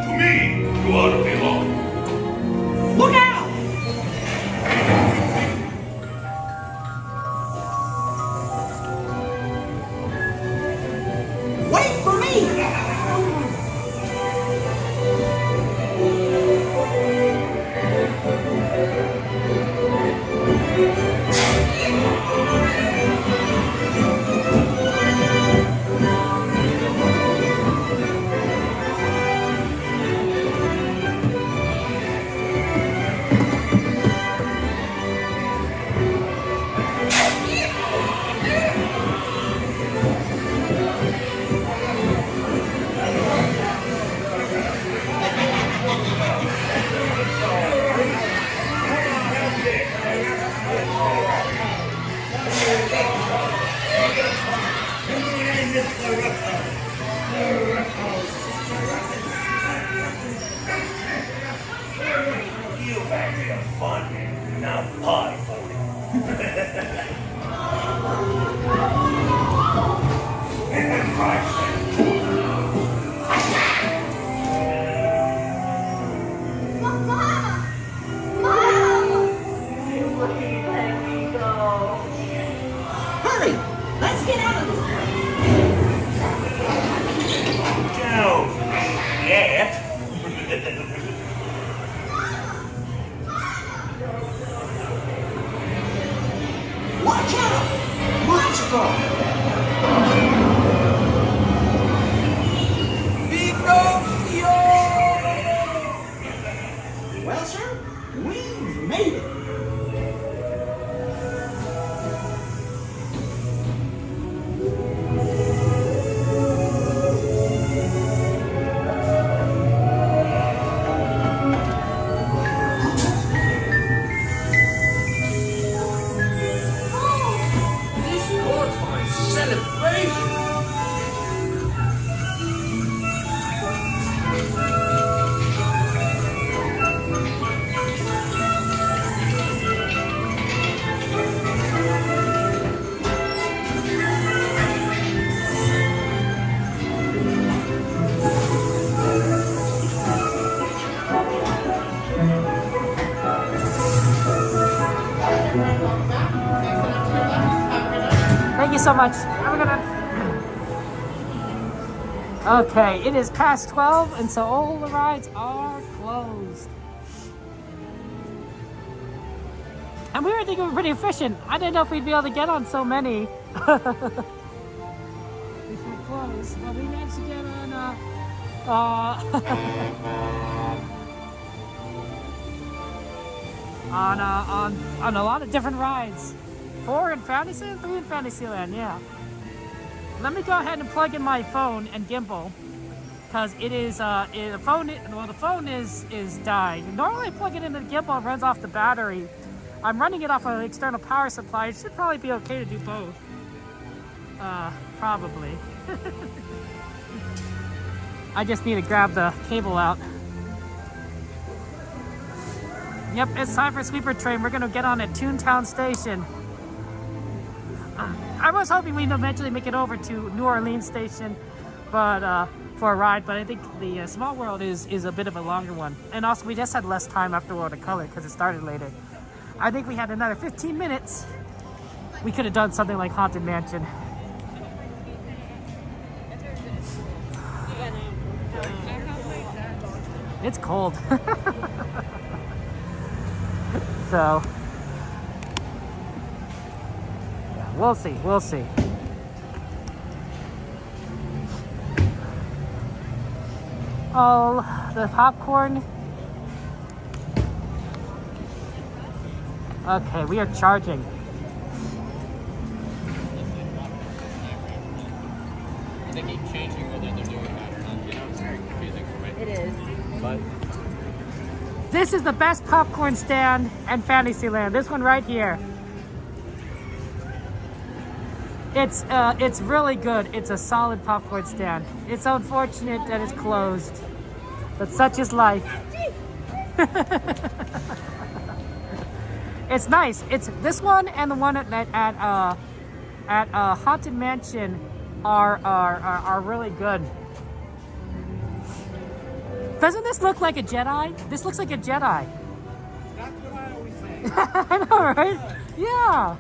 To me, you ought to belong. Look out! Wait for me! You back here fun. Now party for it. And Hurry! Let's get out of this Don't yet. Watch out! Monster! Well, sir, we made it. so much. Have a good one. Okay, it is past 12, and so all the rides are closed. And we were thinking we were pretty efficient. I didn't know if we'd be able to get on so many. Before close, but we managed to get on on a lot of different rides. 4 in Fantasyland, 3 in Fantasyland, yeah. Let me go ahead and plug in my phone and gimbal, because the phone is dying. Normally I plug it into the gimbal, it runs off the battery. I'm running it off an external power supply. It should probably be okay to do both. Probably. I just need to grab the cable out. Yep, it's time for Sleeper Train. We're gonna get on at Toontown Station. I was hoping we'd eventually make it over to New Orleans Station, but for a ride. But I think the Small World is a bit of a longer one, and also we just had less time after World of Color because it started later. I think we had another 15 minutes. We could have done something like Haunted Mansion. It's cold. So, yeah, we'll see, we'll see. Oh, the popcorn. Okay, we are charging. They keep changing whether they're doing that or not. You know, it's very confusing for me. It is. But this is the best popcorn stand in Fantasyland. This one right here. It's really good. It's a solid popcorn stand. It's unfortunate that it's closed, but such is life. It's nice. It's this one and the one at Haunted Mansion are really good. Doesn't this look like a Jedi? This looks like a Jedi. That's what I always say. I know, right? Yeah.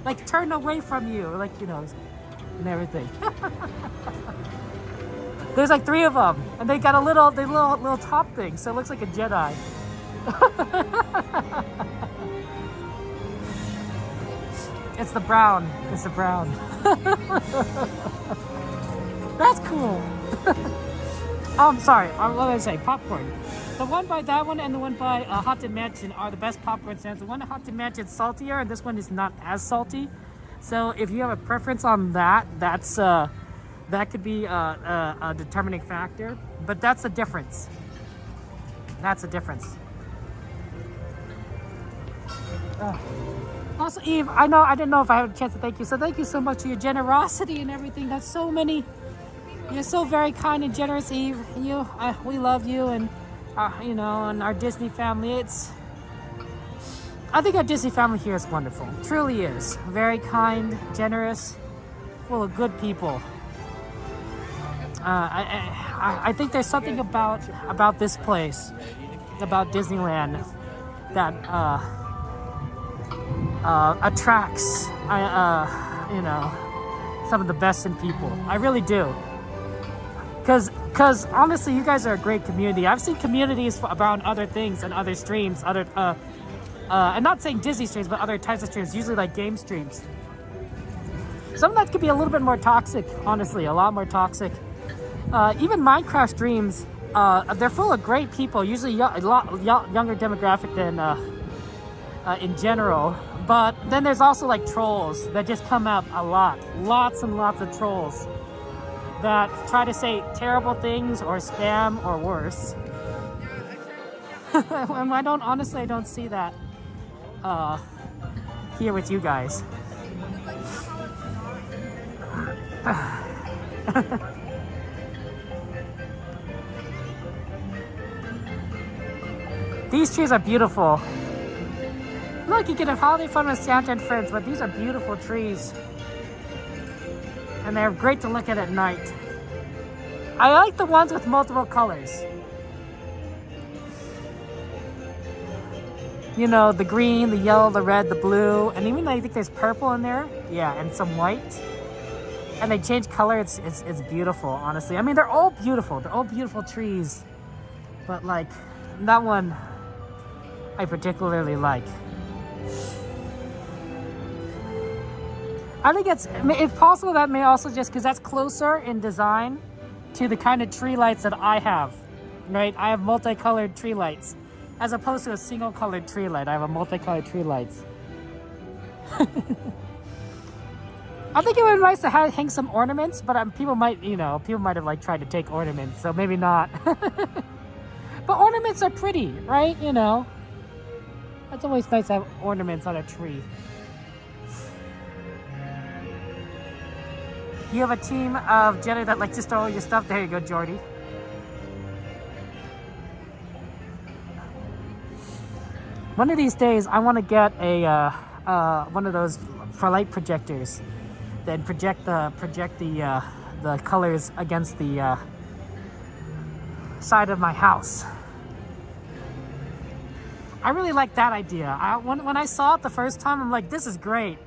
Like turn away from you, like, you know, and everything. There's like 3 of them, and they got a little top thing, so it looks like a Jedi. It's the brown. It's the brown. That's cool. Sorry. What did I say? Popcorn. The one by that one and the one by Haunted Mansion are the best popcorn stands. The one at Haunted Mansion is saltier, and this one is not as salty. So if you have a preference on that, that could be a determining factor. But that's the difference. That's the difference. Also, Eve, I didn't know if I had a chance to thank you. So thank you so much for your generosity and everything. That's so many. You're so very kind and generous, Eve. We love you, and you know, and our Disney family. I think our Disney family here is wonderful. It truly is. Very kind, generous, full of good people. I think there's something about this place, about Disneyland, that attracts you know, some of the best in people. I really do. Because honestly, you guys are a great community. I've seen communities around other things and other streams, I'm not saying Disney streams, but other types of streams, usually like game streams. Some of that could be a little bit more toxic, honestly, a lot more toxic. Even Minecraft streams, they're full of great people, usually a lot younger demographic than in general. But then there's also like trolls that just come out a lot. Lots and lots of trolls that try to say terrible things or spam or worse. And I don't see that here with you guys. These trees are beautiful. Look, you can have holiday fun with Santa and friends, but these are beautiful trees. And they're great to look at night. I like the ones with multiple colors. you know, the green, the yellow, the red, the blue, and even I think there's purple in there. Yeah, and some white. And they change color. It's beautiful, honestly. I mean, they're all beautiful. They're all beautiful trees. But like, that one I particularly like. I think it's possible that may also just because that's closer in design to the kind of tree lights that I have, right? I have multicolored tree lights as opposed to a single colored tree light. I have a multicolored tree lights. I think it would be nice to hang some ornaments, but people might have like tried to take ornaments, so maybe not. But ornaments are pretty, right? You know, it's always nice to have ornaments on a tree. You have a team of Jenny that likes to store all your stuff. There you go, Jordy. One of these days, I want to get a one of those for light projectors, then project the colors against the side of my house. I really like that idea. When I saw it the first time, I'm like, this is great.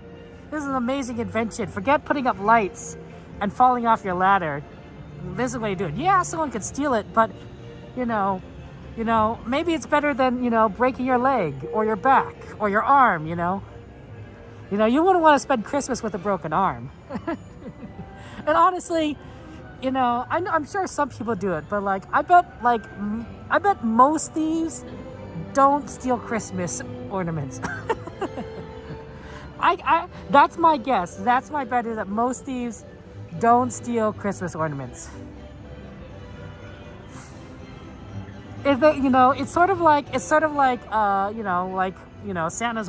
This is an amazing invention. Forget putting up lights and falling off your ladder. This is the way you do it. Yeah, someone could steal it, but you know, maybe it's better than, you know, breaking your leg or your back or your arm, you know. You wouldn't want to spend Christmas with a broken arm. And honestly, you know, I'm sure some people do it, but like, I bet most thieves don't steal Christmas ornaments. That's my guess. That's my bet, is that most thieves don't steal Christmas ornaments. If they, you know, it's sort of like, Santa's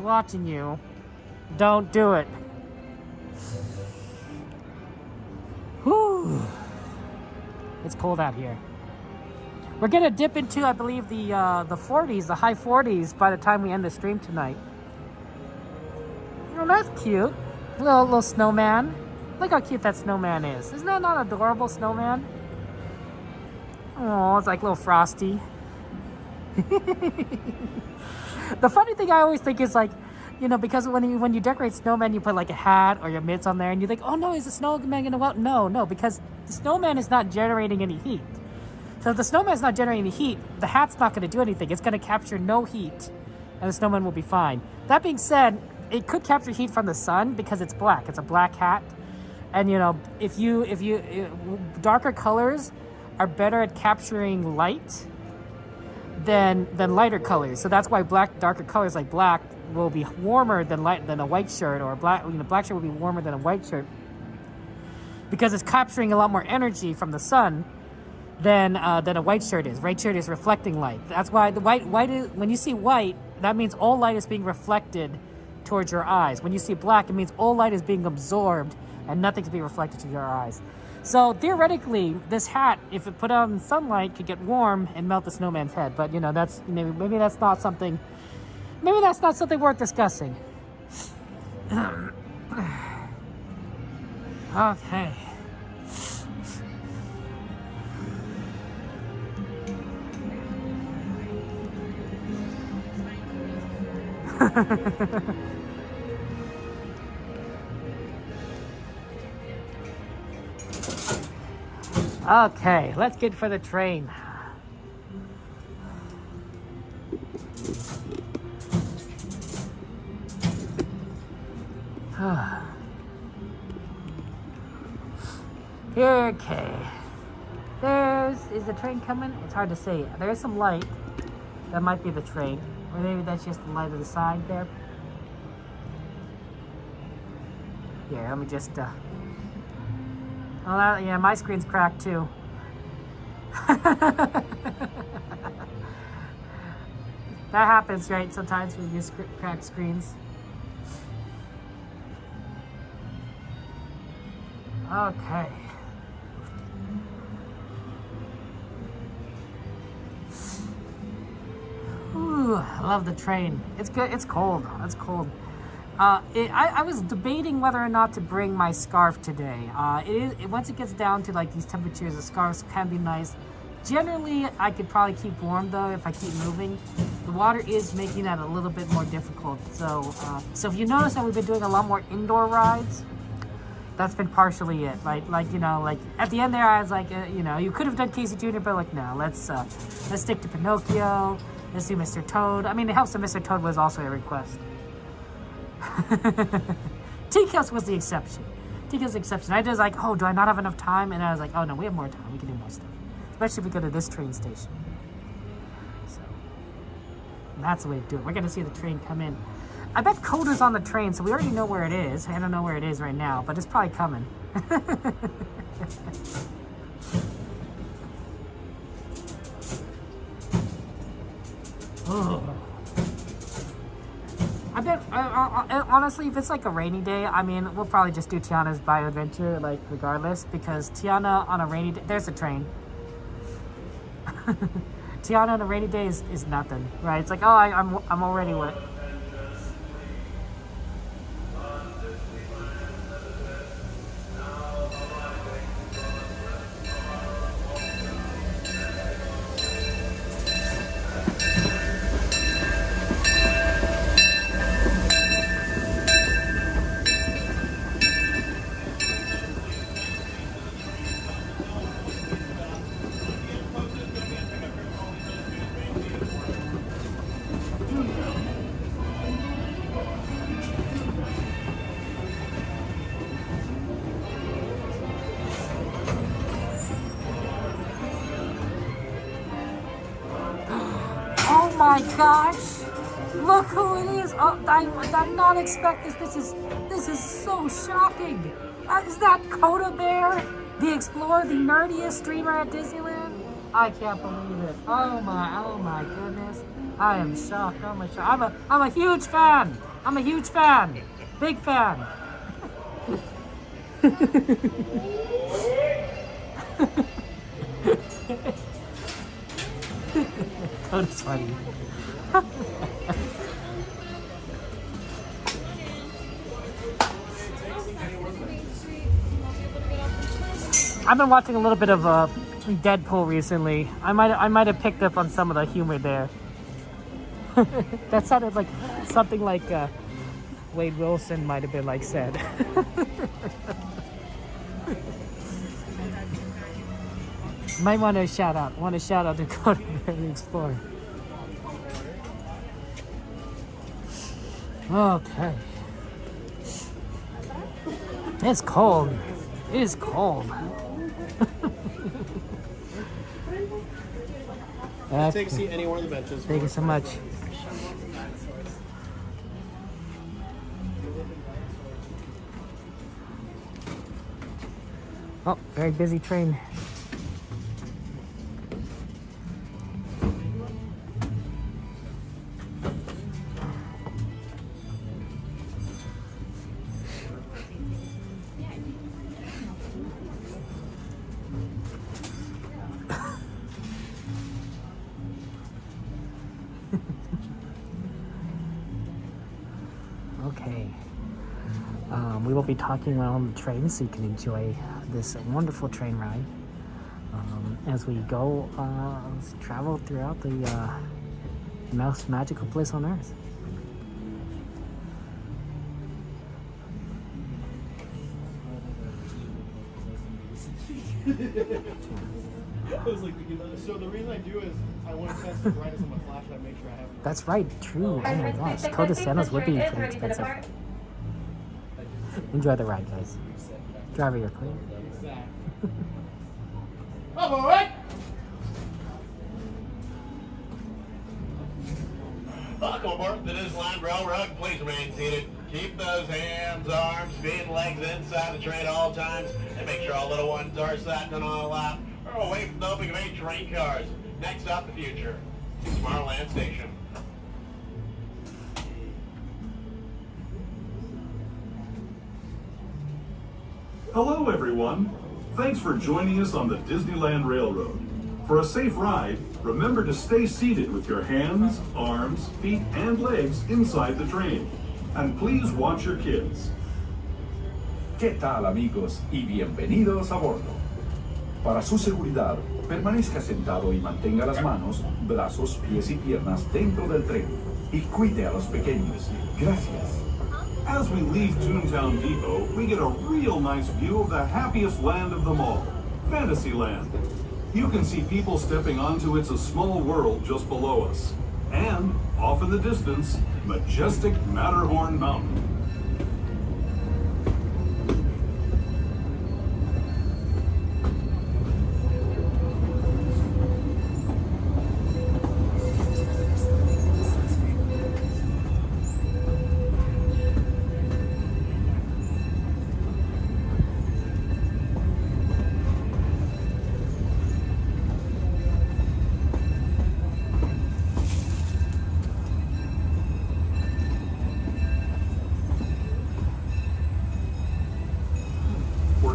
watching you. Don't do it. Whew. It's cold out here. We're gonna dip into, I believe, the 40s, the high 40s by the time we end the stream tonight. Oh, that's cute. Little snowman. Look how cute that snowman is. Isn't that not an adorable snowman? Oh, it's like little Frosty. The funny thing I always think is like, you know, because when you decorate snowmen, you put like a hat or your mitts on there, and you think, oh no, is the snowman gonna go out? No, because the snowman is not generating any heat. So if the snowman is not generating any heat, the hat's not gonna do anything. It's gonna capture no heat, and the snowman will be fine. That being said, it could capture heat from the sun because it's black. It's a black hat, and you know, if darker colors are better at capturing light than lighter colors. So that's why darker colors like black will be warmer than a white shirt, or black shirt will be warmer than a white shirt because it's capturing a lot more energy from the sun than a white shirt is. White shirt is reflecting light. That's why the white is, when you see white, that means all light is being reflected towards your eyes. When you see black, it means all light is being absorbed and nothing's being reflected to your eyes. So theoretically, this hat, if it put out in sunlight, could get warm and melt the snowman's head. But you know, that's maybe that's not something. Maybe that's not something worth discussing. Okay. Okay, let's get for the train. Okay. Is the train coming? It's hard to say. There is some light. That might be the train. Or maybe that's just the light of the side there. Yeah, let me just, oh, yeah, my screen's cracked too. That happens, right? Sometimes we use cracked screens. Okay. Ooh, I love the train. It's good. It's cold. It's cold. I was debating whether or not to bring my scarf today. Once it gets down to like these temperatures, the scarves can be nice. Generally, I could probably keep warm though if I keep moving. the water is making that a little bit more difficult. So, so if you notice that we've been doing a lot more indoor rides, that's been partially it. Like you know, like at the end there, I was like, you know, you could have done Casey Jr., but like, no, let's stick to Pinocchio. Let's do Mr. Toad. I mean, it helps that Mr. Toad was also a request. Teacups was the exception. Teacups the exception. I just like, oh, do I not have enough time? And I was like, oh no, we have more time. We can do more stuff, especially if we go to this train station. So that's the way to do it. We're gonna see the train come in. I bet Coda's on the train, so we already know where it is. I don't know where it is right now, but it's probably coming. Oh. I bet, honestly, if it's like a rainy day, I mean, we'll probably just do Tiana's Bio Adventure, like, regardless, because Tiana on a rainy day, there's a train. Tiana on a rainy day is nothing, right? It's like, oh, I'm already wet. Oh my gosh! Look who it is! Oh, I did not expect this. This is so shocking. Is that Coda Bear, the explorer, the nerdiest streamer at Disneyland? I can't believe it. Oh my goodness! I am shocked. Oh my shocked. I'm a huge fan. I'm a huge fan. Big fan. Coda's funny. I've been watching a little bit of Deadpool recently. I might have picked up on some of the humor there. That sounded like something like Wade Wilson might have been like said. Might want to shout out. To Coda Bear the Explorer. Okay. It's cold. It is cold. Take a seat any one of the benches. Thank you so much. Oh, very busy train. Okay. We will be talking around the train so you can enjoy this wonderful train ride as we go travel throughout the most magical place on earth. I was like, so the reason I do is I want to test the brightness on my flashlight, make sure I have. That's right, true. Oh my gosh, Coda Santas would be pretty expensive. Enjoy the ride, guys. Driver, you're clear. I'm alright. Welcome aboard the Disneyland Railroad. Please remain seated. Keep those hands, arms, feet, and legs inside the train at all times, and make sure all little ones are sat down on a lap or away from the opening of 8 train cars. Next stop, the future. Tomorrowland Station. Hello, everyone. Thanks for joining us on the Disneyland Railroad. For a safe ride, remember to stay seated with your hands, arms, feet, and legs inside the train. And please watch your kids. ¿Qué tal, amigos? Y bienvenidos a bordo. Para su seguridad, Permanezca sentado y mantenga las manos, brazos, pies y piernas dentro del tren. Y cuide a los pequeños. Gracias. As we leave Toontown Depot, we get a real nice view of the happiest land of them all, Fantasyland. You can see people stepping onto It's a Small World just below us. And, off in the distance, majestic Matterhorn Mountain.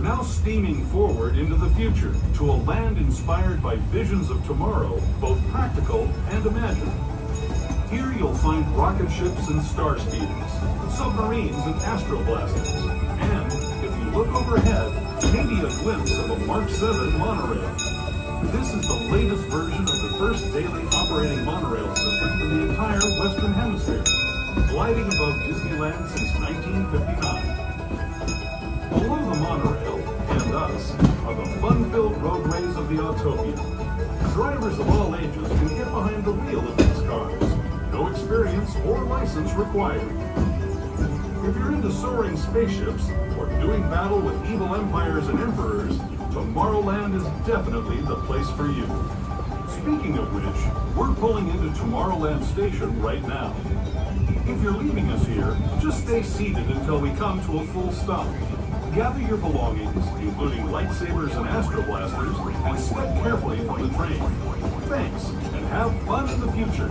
Now steaming forward into the future to a land inspired by visions of tomorrow, both practical and imagined. Here you'll find rocket ships and star speeders, submarines and astroblasters, and if you look overhead, maybe a glimpse of a Mark 7 monorail. This is the latest version of the first daily operating monorail system in the entire Western Hemisphere, gliding above Disneyland since 1959. Below the monorail, and us, are the fun-filled roadways of the Autopia. Drivers of all ages can get behind the wheel of these cars. No experience or license required. If you're into soaring spaceships or doing battle with evil empires and emperors, Tomorrowland is definitely the place for you. Speaking of which, we're pulling into Tomorrowland Station right now. If you're leaving us here, just stay seated until we come to a full stop. Gather your belongings, including lightsabers and astroblasters, and step carefully from the train. Thanks, and have fun in the future.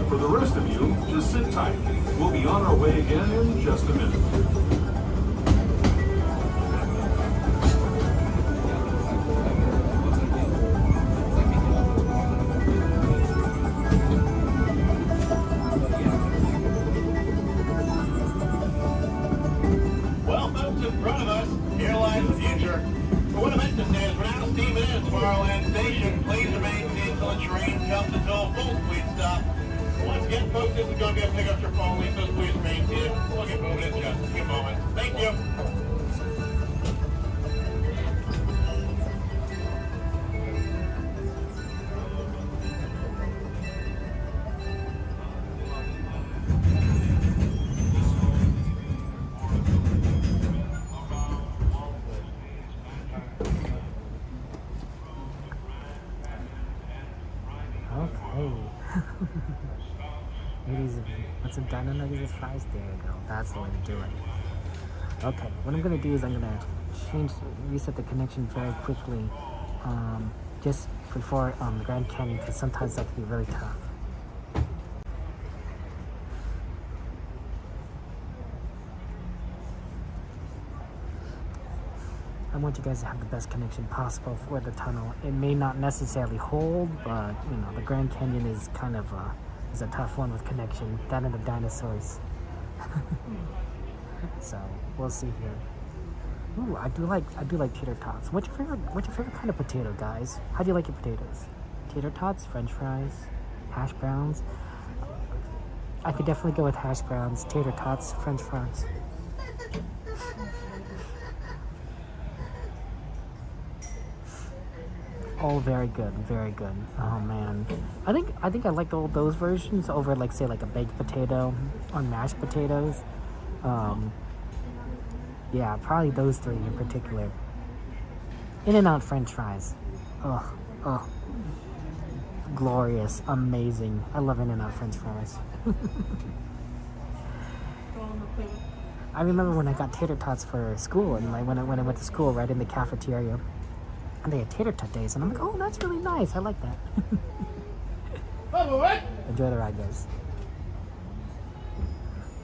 For the rest of you, just sit tight. We'll be on our way again in just a minute. Put some dino nuggets with fries. There you go. That's the way to do it. Okay, what I'm gonna do is I'm gonna reset the connection very quickly, just before the Grand Canyon, because sometimes that can be really tough. I want you guys to have the best connection possible for the tunnel. It may not necessarily hold, but you know the Grand Canyon is kind of is a tough one with connection. That and the dinosaurs. So we'll see here. Ooh, I do like tater tots. What's your favorite kind of potato, guys? How do you like your potatoes? Tater tots, French fries, hash browns. I could definitely go with hash browns, tater tots, French fries. Oh, very good, very good. Oh man, I think I like those versions over like say like a baked potato or mashed potatoes. Yeah, probably those three in particular. In-N-Out French fries. Oh, glorious, amazing. I love In-N-Out French fries. I remember when I got tater tots for school, and like when I went to school, right in the cafeteria. And they had tater tot days, and I'm like, oh, that's really nice. I like that. Enjoy the ride, guys.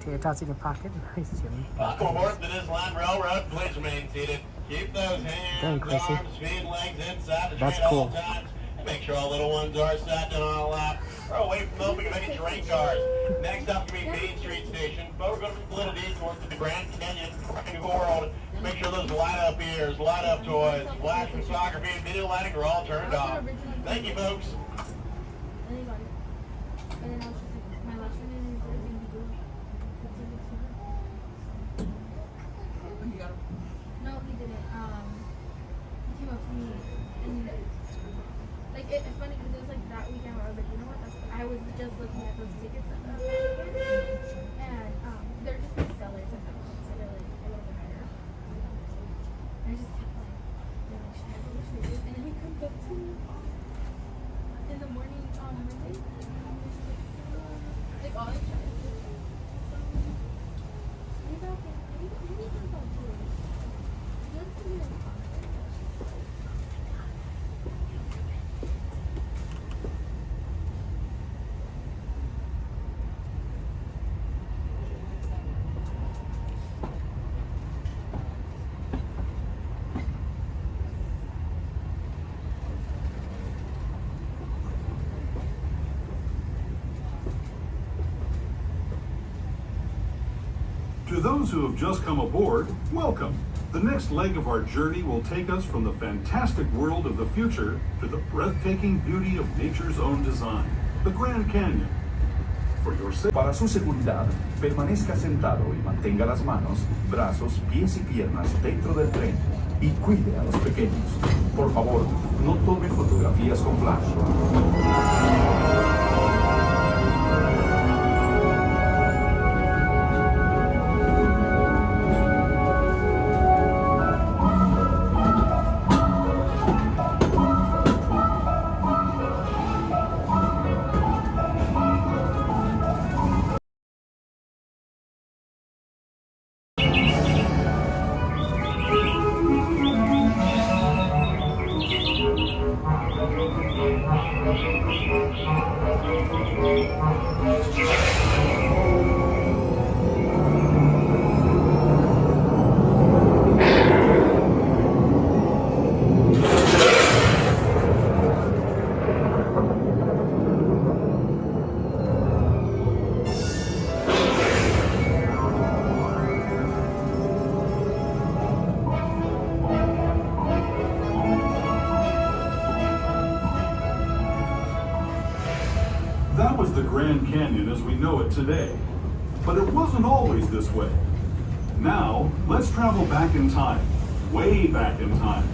Tater tots in your pocket. Nice, Jimmy. Welcome aboard the Disneyland Railroad. Please remain seated. Keep those hands, arms, feet, legs inside the train at all times. And make sure all little ones are sat down on a lap or away from open any terrain cars. Next up will be Main Street Station, but we're going to do a little detour to the Grand Canyon World. make sure those light-up ears, light-up toys, flash photography, and video lighting are all turned off. Thank you, folks. And then got it. And then I was just like, my last one is everything you do. You got him? No, he didn't. He came up to me and like it's funny because it was like that weekend where I was like, you know what? I was just looking at those tickets and they're just like sellers at that point, so they're like a little bit higher. And I just kept like, they're like, should I go? Should I go? And then he comes up to me in the morning on Monday. And he's just like all I'm trying to do. You got it. You need to go do it. Let's see it. To those who have just come aboard, welcome. The next leg of our journey will take us from the fantastic world of the future to the breathtaking beauty of nature's own design, the Grand Canyon. For your Para su seguridad, permanezca sentado y mantenga las manos, brazos, pies y piernas dentro del tren y cuide a los pequeños. Por favor, no tome fotografías con flash. That was the Grand Canyon as we know it today. But it wasn't always this way. Now, let's travel back in time, way back in time,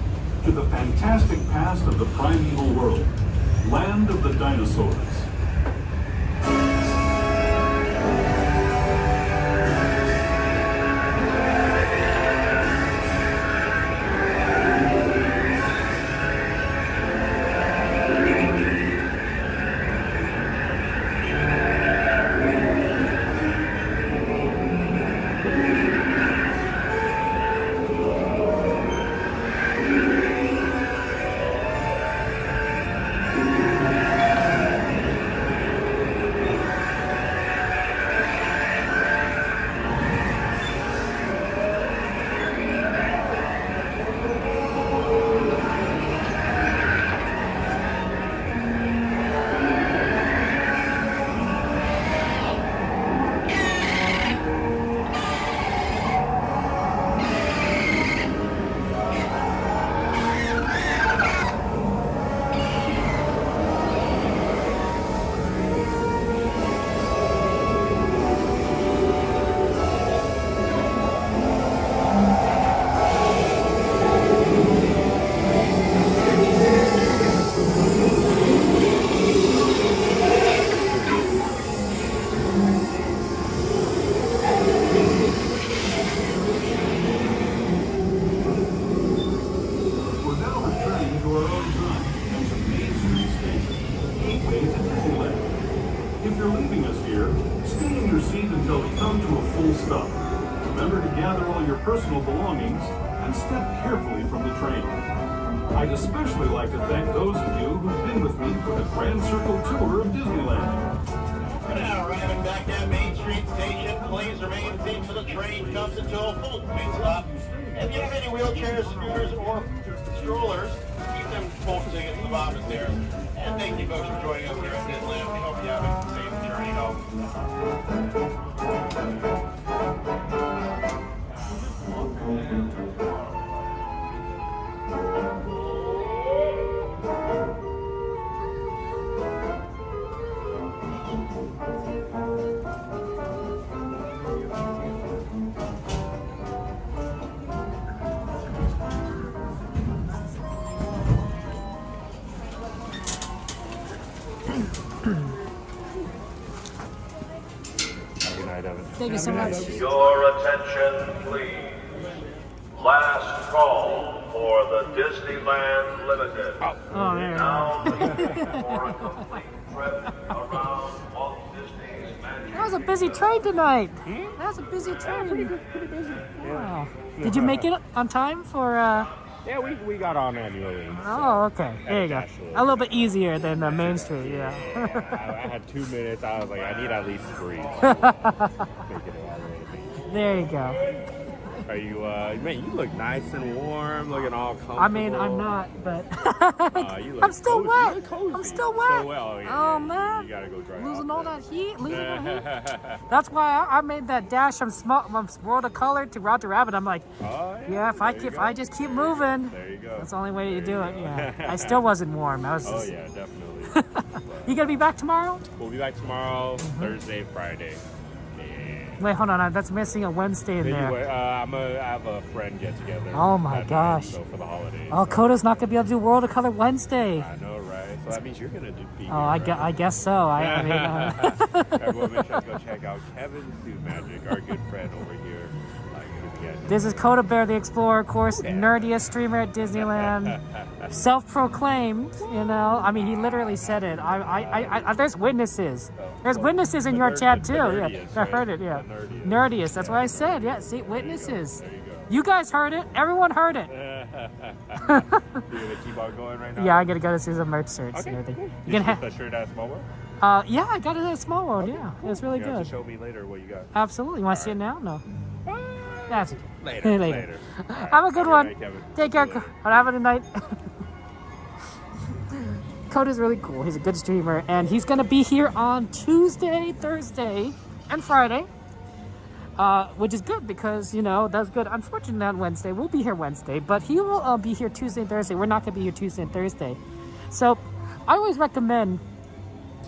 to the fantastic past of the primeval world, land of the dinosaurs. Personal belongings and step carefully from the train. I'd especially like to thank those of you who've been with me for the Grand Circle tour of Disneyland. Now, arriving back at Main Street Station, please remain seated till the train comes into a full train stop. If you have any wheelchairs, scooters, or strollers, keep them full tickets at the bottom of the stairs. And thank you folks for joining us here at Disneyland. We hope you have a safe journey home. Good night, Evan. Thank you so much. Your attention, please. Last call for the Disneyland Limited. Oh, man. Now leaving for a complete trip around Walt Disney's Magic. That was a busy train tonight. That was a busy train. Pretty busy. Wow. Did you make it on time for? Yeah, we got on annually. Oh, okay. There you go. A little bit easier than Main Street, yeah. I had 2 minutes. I was like, I need at least 3. Make it already. There you go. Are you, man, you look nice and warm, looking all comfortable. I mean, I'm not, but you look I'm still cozy. wet. You look cozy. I'm still wet. So well, yeah, Oh, man. You gotta go dry Losing off all there. that heat. Losing all that heat. That's why I made that dash from World of Color to Roger Rabbit. I'm like, yeah, if I just keep moving, there you go. that's the only way to do it. Yeah, I still wasn't warm. I was. Oh Just... yeah, definitely. You gonna be back tomorrow? We'll be back tomorrow, Thursday, Friday. Wait, hold on. That's missing a Wednesday in there. Anyway, I have a friend get together. Oh my that gosh. night, so for the holidays. Oh, Coda's not gonna be able to do World of Color Wednesday. I know, right? So that means you're gonna do. Oh, I guess so. I mean, Everyone make sure to go check out Kevin's Suit Magic, our good friend over here. This is Coda Bear the Explorer, of course, nerdiest streamer at Disneyland, self-proclaimed. You know, I mean, he literally said it. There's witnesses. There's witnesses in your chat too. Yeah, I heard it. Yeah, nerdiest. That's what I said. Yeah, see, witnesses. You guys heard it. Everyone heard it. You gonna keep on going right now? Yeah, I gotta go to see some merch shirts and everything. Cool. You You gonna get the shirt at Small World? yeah, I got it at Small World. Yeah, it's really You good. have to show me later what you got. Absolutely. You want to see it now? No. That's okay. Later. Have a good one. Night, Kevin. Take care. Have a good night. Coda's really cool. He's a good streamer, and he's gonna be here on Tuesday, Thursday, and Friday, which is good because that's good. Unfortunately, on Wednesday we'll be here Wednesday, but he will be here Tuesday and Thursday. We're not gonna be here Tuesday and Thursday, so I always recommend,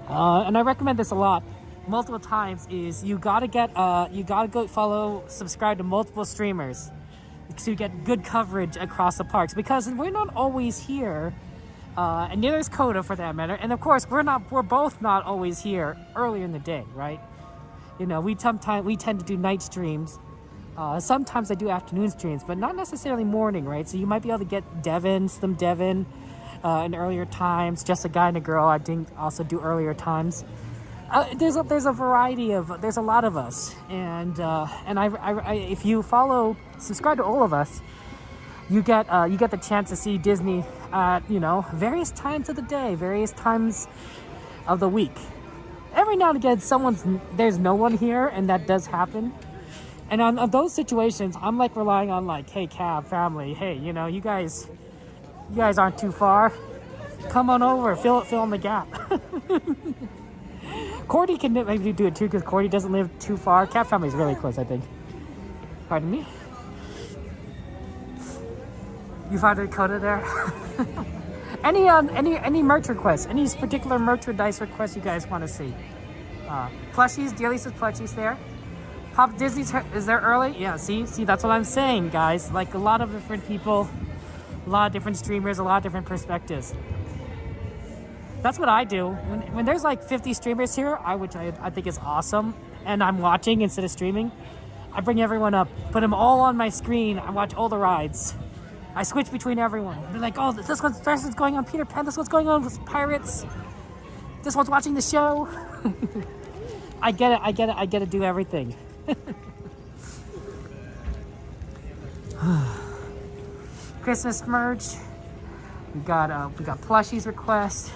and I recommend this a lot, multiple times, is you gotta go subscribe to multiple streamers so you get good coverage across the parks, because we're not always here, and neither is Coda for that matter, and of course we're both not always here earlier in the day, right? We tend to do night streams. Sometimes I do afternoon streams, but not necessarily morning, right? So you might be able to get some Devin in earlier times, just a guy and a girl. I think also do earlier times. There's a variety of, there's a lot of us, and I if you subscribe to all of us, you get the chance to see Disney at various times of the day, various times of the week. Every now and again, there's no one here, and that does happen. And on those situations, I'm like relying on hey, Cab family, hey, you guys aren't too far. Come on over, fill in the gap. Cordy can maybe do it too, because Cordy doesn't live too far. Cat family's really close, I think. Pardon me. You found a Coda there? Any merch requests? Any particular merchandise requests you guys want to see? Plushies, Dearly says plushies there. Pop Disney's is there early? Yeah, see, that's what I'm saying, guys. Like a lot of different people, a lot of different streamers, a lot of different perspectives. That's what I do. When there's 50 streamers here, which I think is awesome, and I'm watching instead of streaming, I bring everyone up, put them all on my screen, I watch all the rides. I switch between everyone. They're like, oh, this one's going on Peter Pan, this one's going on with Pirates, this one's watching the show. I get it, I get to do everything. Christmas merch. We got plushies request.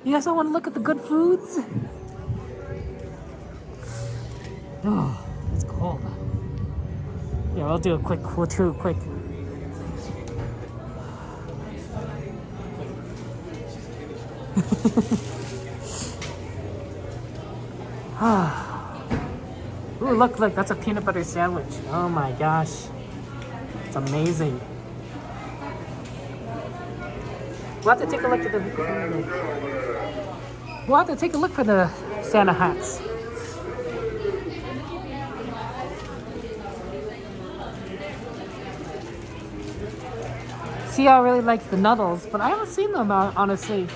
You guys don't want to look at the good foods? Oh, it's cold. Yeah, we'll do a quick. Ooh, look, that's a peanut butter sandwich. Oh my gosh. It's amazing. We'll have to take a look at for the Santa hats. Tia really likes the Nuddles, but I haven't seen them honestly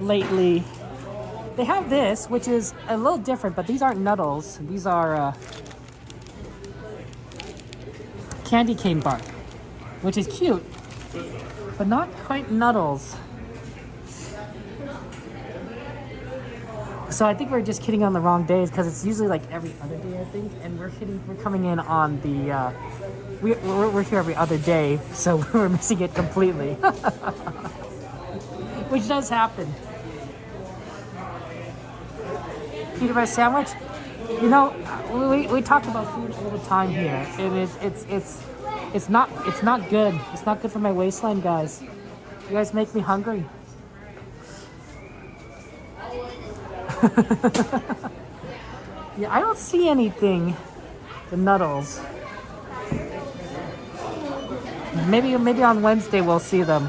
lately. They have this, which is a little different, but these aren't Nuddles. These are candy cane bark, which is cute, but not quite Nuddles. So I think we're just kidding on the wrong days because it's usually like every other day, I think, and we're coming in on the we're here every other day, so we're missing it completely, which does happen. Peanut butter sandwich. You know, we talk about food all the time here, and it's not good. It's not good for my waistline, guys. You guys make me hungry. Yeah, I don't see anything. The Nuddles. Maybe on Wednesday we'll see them.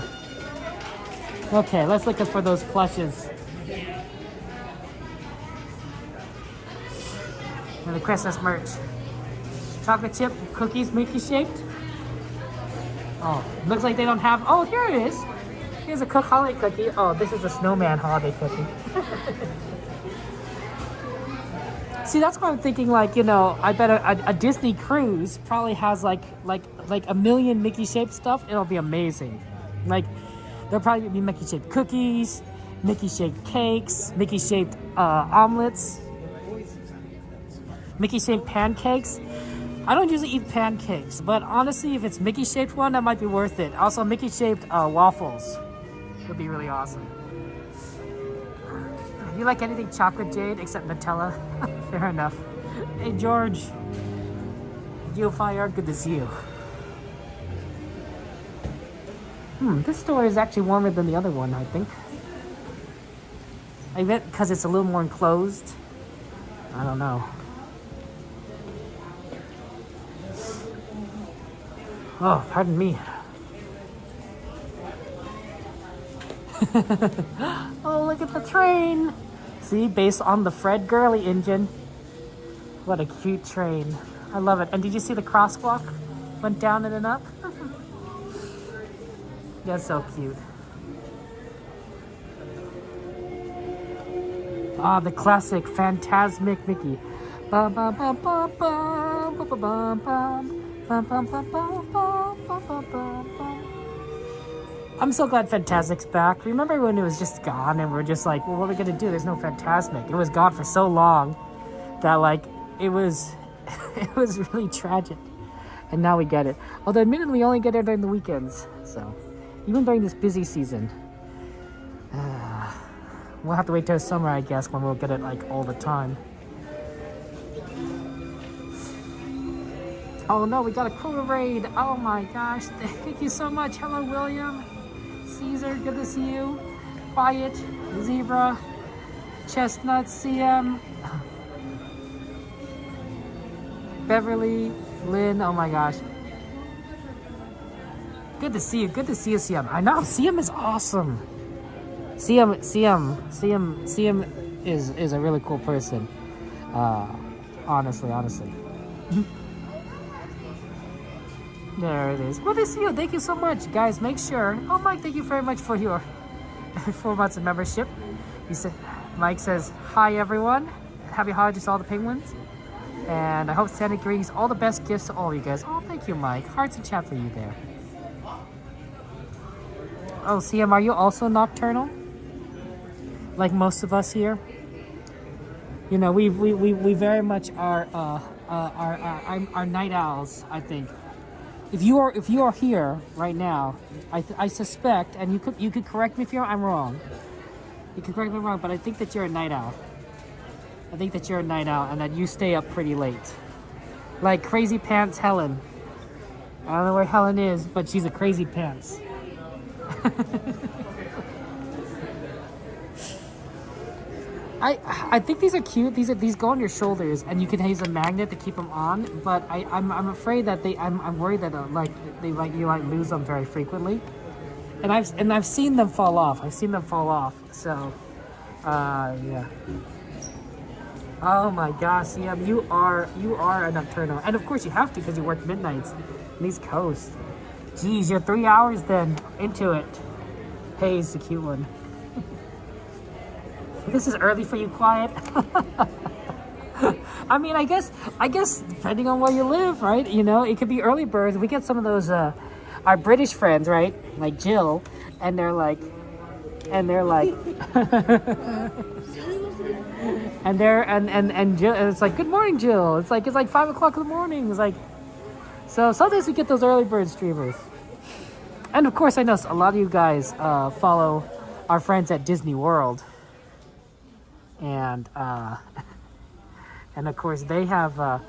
Okay, let's look for those plushes. And the Christmas merch. Chocolate chip cookies, Mickey shaped. Oh, looks like they don't have. Oh, here it is. Here's a Cook holiday cookie. Oh, this is a snowman holiday cookie. See, that's why I'm thinking, like, you know, I bet a Disney cruise probably has like a million Mickey shaped stuff. It'll be amazing. Like, there'll probably be Mickey shaped cookies, Mickey shaped cakes, Mickey shaped omelets, Mickey shaped pancakes. I don't usually eat pancakes, but honestly, if it's Mickey shaped one, that might be worth it. Also, Mickey shaped waffles would be really awesome. You like anything chocolate, Jade, except Nutella? Fair enough. Hey, George. Geofire, good to see you. This store is actually warmer than the other one, I think. I bet because it's a little more enclosed. I don't know. Oh, pardon me. Oh, look at the train. See, based on the Fred Gurley engine. What a cute train. I love it. And did you see the crosswalk? Went down and then up? That's so cute. Ah, the classic Phantasmic Mickey. Bum, bum, bum, bum, bum, bum, bum, bum, bum. Bum, bum, bum, bum, bum, bum, bum, bum. I'm so glad Fantasmic's back. Remember when it was just gone and we're just like, well, what are we gonna do? There's no Fantasmic. It was gone for so long that, like, it was it was really tragic. And now we get it. Although admittedly we only get it during the weekends. So even during this busy season, we'll have to wait till summer, I guess, when we'll get it like all the time. Oh no, we got a cool raid. Oh my gosh, thank you so much. Hello, William. Caesar, good to see you. Quiet, Zebra, Chestnut, CM, Beverly, Lynn, oh my gosh. Good to see you, CM. I know, CM is awesome. CM is a really cool person. Honestly. There it is. Good to see you. Thank you so much, guys. Make sure. Oh, Mike, thank you very much for your 4 months of membership. He said, Mike says, hi everyone. Happy holidays to all the penguins. And I hope Santa brings all the best gifts to all of you guys. Oh, thank you, Mike. Hearts and chat for you there. Oh, CM, are you also nocturnal? Like most of us here? You know, we very much are night owls, I think. If you are here right now, I suspect, and you could correct me if I'm wrong. You could correct me if I'm wrong, but I think that you're a night owl. I think that you're a night owl and that you stay up pretty late. Like Crazy Pants Helen. I don't know where Helen is, but she's a Crazy Pants. I think these are cute. These go on your shoulders, and you can use a magnet to keep them on. But I'm afraid that I'm worried that you lose them very frequently. And I've seen them fall off. So, yeah. Oh my gosh, CM, you are a nocturnal, and of course you have to because you work midnights in East Coast. Geez, you're 3 hours then into it. Hayes, the cute one. This is early for you, Quiet. I mean, I guess depending on where you live, right? You know, it could be early birds. We get some of those our British friends, right? Like Jill, and they're like and Jill, and it's like, good morning, Jill. It's like 5 o'clock in the morning. It's like, so sometimes we get those early bird streamers. And of course, I know a lot of you guys follow our friends at Disney World, and of course they have a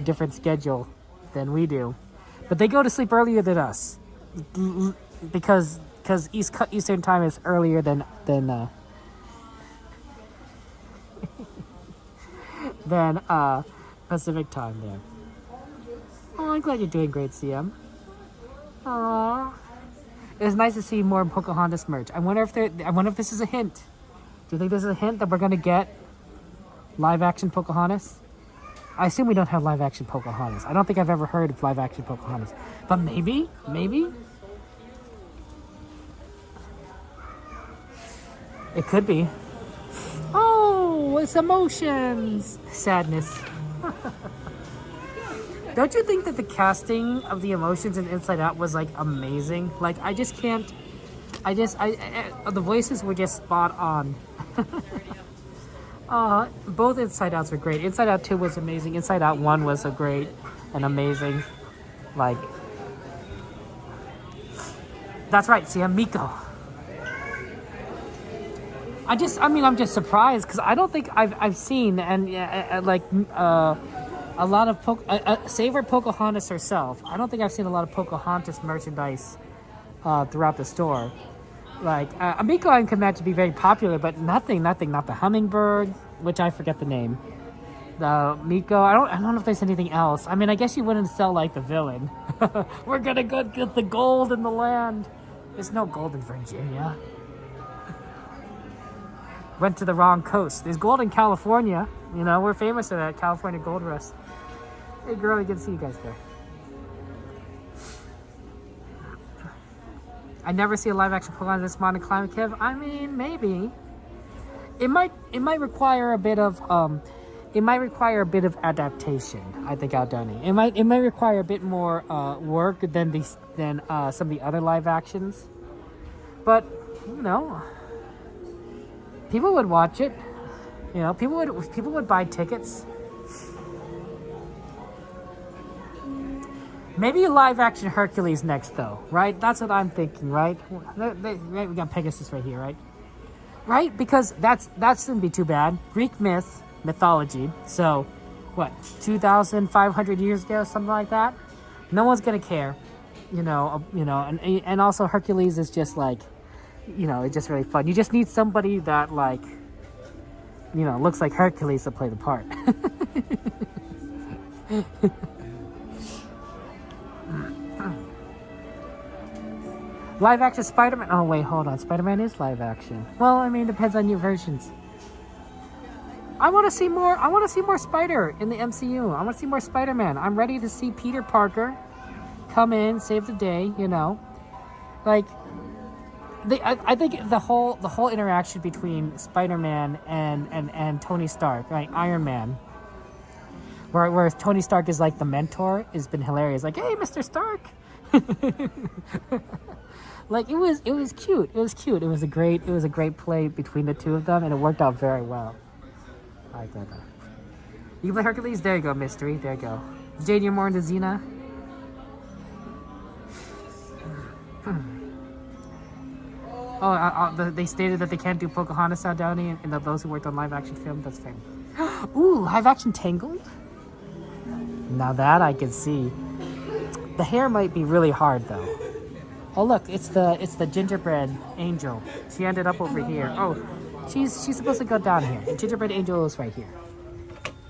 different schedule than we do, but they go to sleep earlier than us because Eastern time is earlier than Pacific time there. Oh, I'm glad you're doing great, CM. Aww. It was nice to see more Pocahontas merch. I wonder if this is a hint. Do you think this is a hint that we're gonna get live action Pocahontas? I assume we don't have live action Pocahontas. I don't think I've ever heard of live action Pocahontas. But maybe? It could be. Oh, it's emotions. Sadness. Don't you think that the casting of the emotions in Inside Out was like amazing? Like the voices were just spot on. Both Inside Outs were great. Inside Out 2 was amazing. Inside Out 1 was a great and amazing. Like, that's right, see, I'm Miko. I'm just surprised because I don't think I've seen a lot of Savor Pocahontas herself. I don't think I've seen a lot of Pocahontas merchandise throughout the store. Like Miko, I can imagine to be very popular, but not the hummingbird, which I forget the name. The Miko, I don't know if there's anything else. I mean, I guess you wouldn't sell like the villain. We're gonna go get the gold in the land. There's no gold in Virginia. Went to the wrong coast. There's gold in California. You know, we're famous for that California gold rush. Hey girl, good to see you guys there. I never see a live action Pokemon this modern climate, Kev. I mean, maybe. It might require a bit of adaptation. I think Aldoni. It might require a bit more work than some of the other live actions. But you know, people would watch it. You know, people would buy tickets. Maybe a live action Hercules next, though, right? That's what I'm thinking, right? We got Pegasus right here, right? Right? Because that's gonna be too bad. Greek mythology. So, what? 2,500 years ago, something like that. No one's gonna care, you know. And also Hercules is just like, you know, it's just really fun. You just need somebody that like, you know, looks like Hercules to play the part. Live action Spider-Man. Oh wait, hold on. Spider-Man is live action. Well, I mean, it depends on your versions. I want to see more. I want to see more Spider in the MCU. I want to see more Spider-Man. I'm ready to see Peter Parker come in, save the day. You know, like I think the whole interaction between Spider-Man and Tony Stark, right? Iron Man. Where Tony Stark is like the mentor, has been hilarious. Like, hey, Mr. Stark. Like it was cute. It was cute. It was a great play between the two of them, and it worked out very well. I like that. You can play Hercules. There you go, Mystery. There you go. Jade, you're more into Xena. They stated that they can't do Pocahontas now, Downey, and those who worked on live action film. That's fair. Ooh, live action Tangled. Now that I can see. The hair might be really hard though. Oh look, it's the gingerbread angel. She ended up over here. Oh, she's supposed to go down here. The gingerbread angel is right here.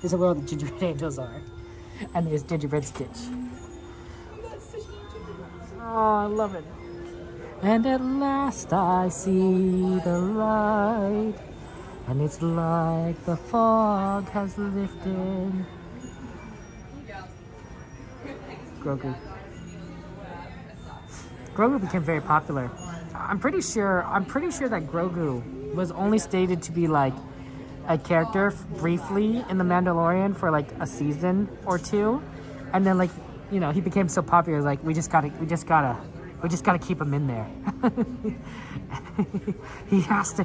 This is where all the gingerbread angels are. And there's Gingerbread Stitch. Oh, I love it. And at last I see the light, and it's like the fog has lifted. Grogu. Grogu became very popular. I'm pretty sure that Grogu was only stated to be like a character briefly in The Mandalorian for like a season or two, and then like, you know, he became so popular, like we just gotta keep him in there. he has to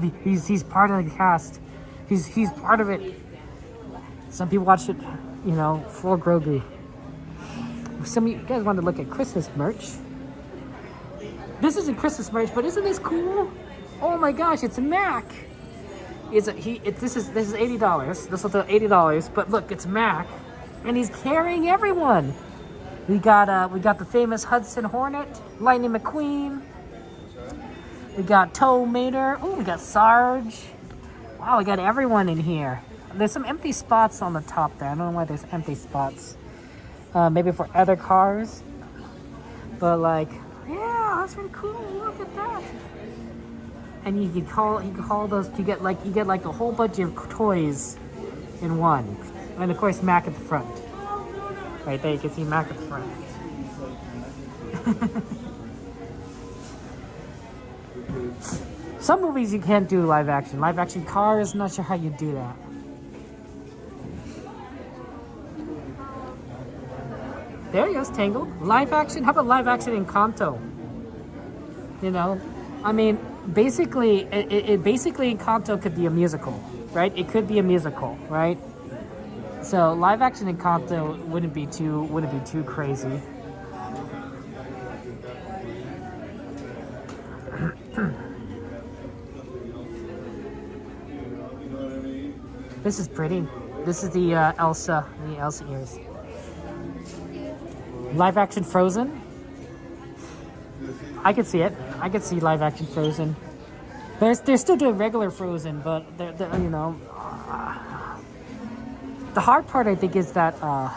be. He's part of the cast. He's part of it. Some people watch it, you know, for Grogu. Some of you guys want to look at Christmas merch. This isn't Christmas merch, but isn't this cool? Oh my gosh, it's a Mac. This is $80. This will do $80. But look, it's Mac, and he's carrying everyone. We got the famous Hudson Hornet, Lightning McQueen. We got Tow Mater. Oh, we got Sarge. Wow, we got everyone in here. There's some empty spots on the top there. I don't know why there's empty spots. Maybe for other cars. But like, yeah, that's really cool. Look at that. And you can call those. You get like a whole bunch of toys in one. And of course, Mac at the front. Right there, you can see Mac at the front. Some movies you can't do live action. Live action Cars, not sure how you do that. There he goes, Tangled. Live action? How about live action Encanto? You know, I mean, basically, basically Encanto could be a musical, right? It could be a musical, right? So live action Encanto wouldn't be too crazy. This is pretty. This is the Elsa ears. Live action Frozen. I could see it. I could see live action Frozen. They're still doing regular Frozen, but they're you know. The hard part, I think, is that I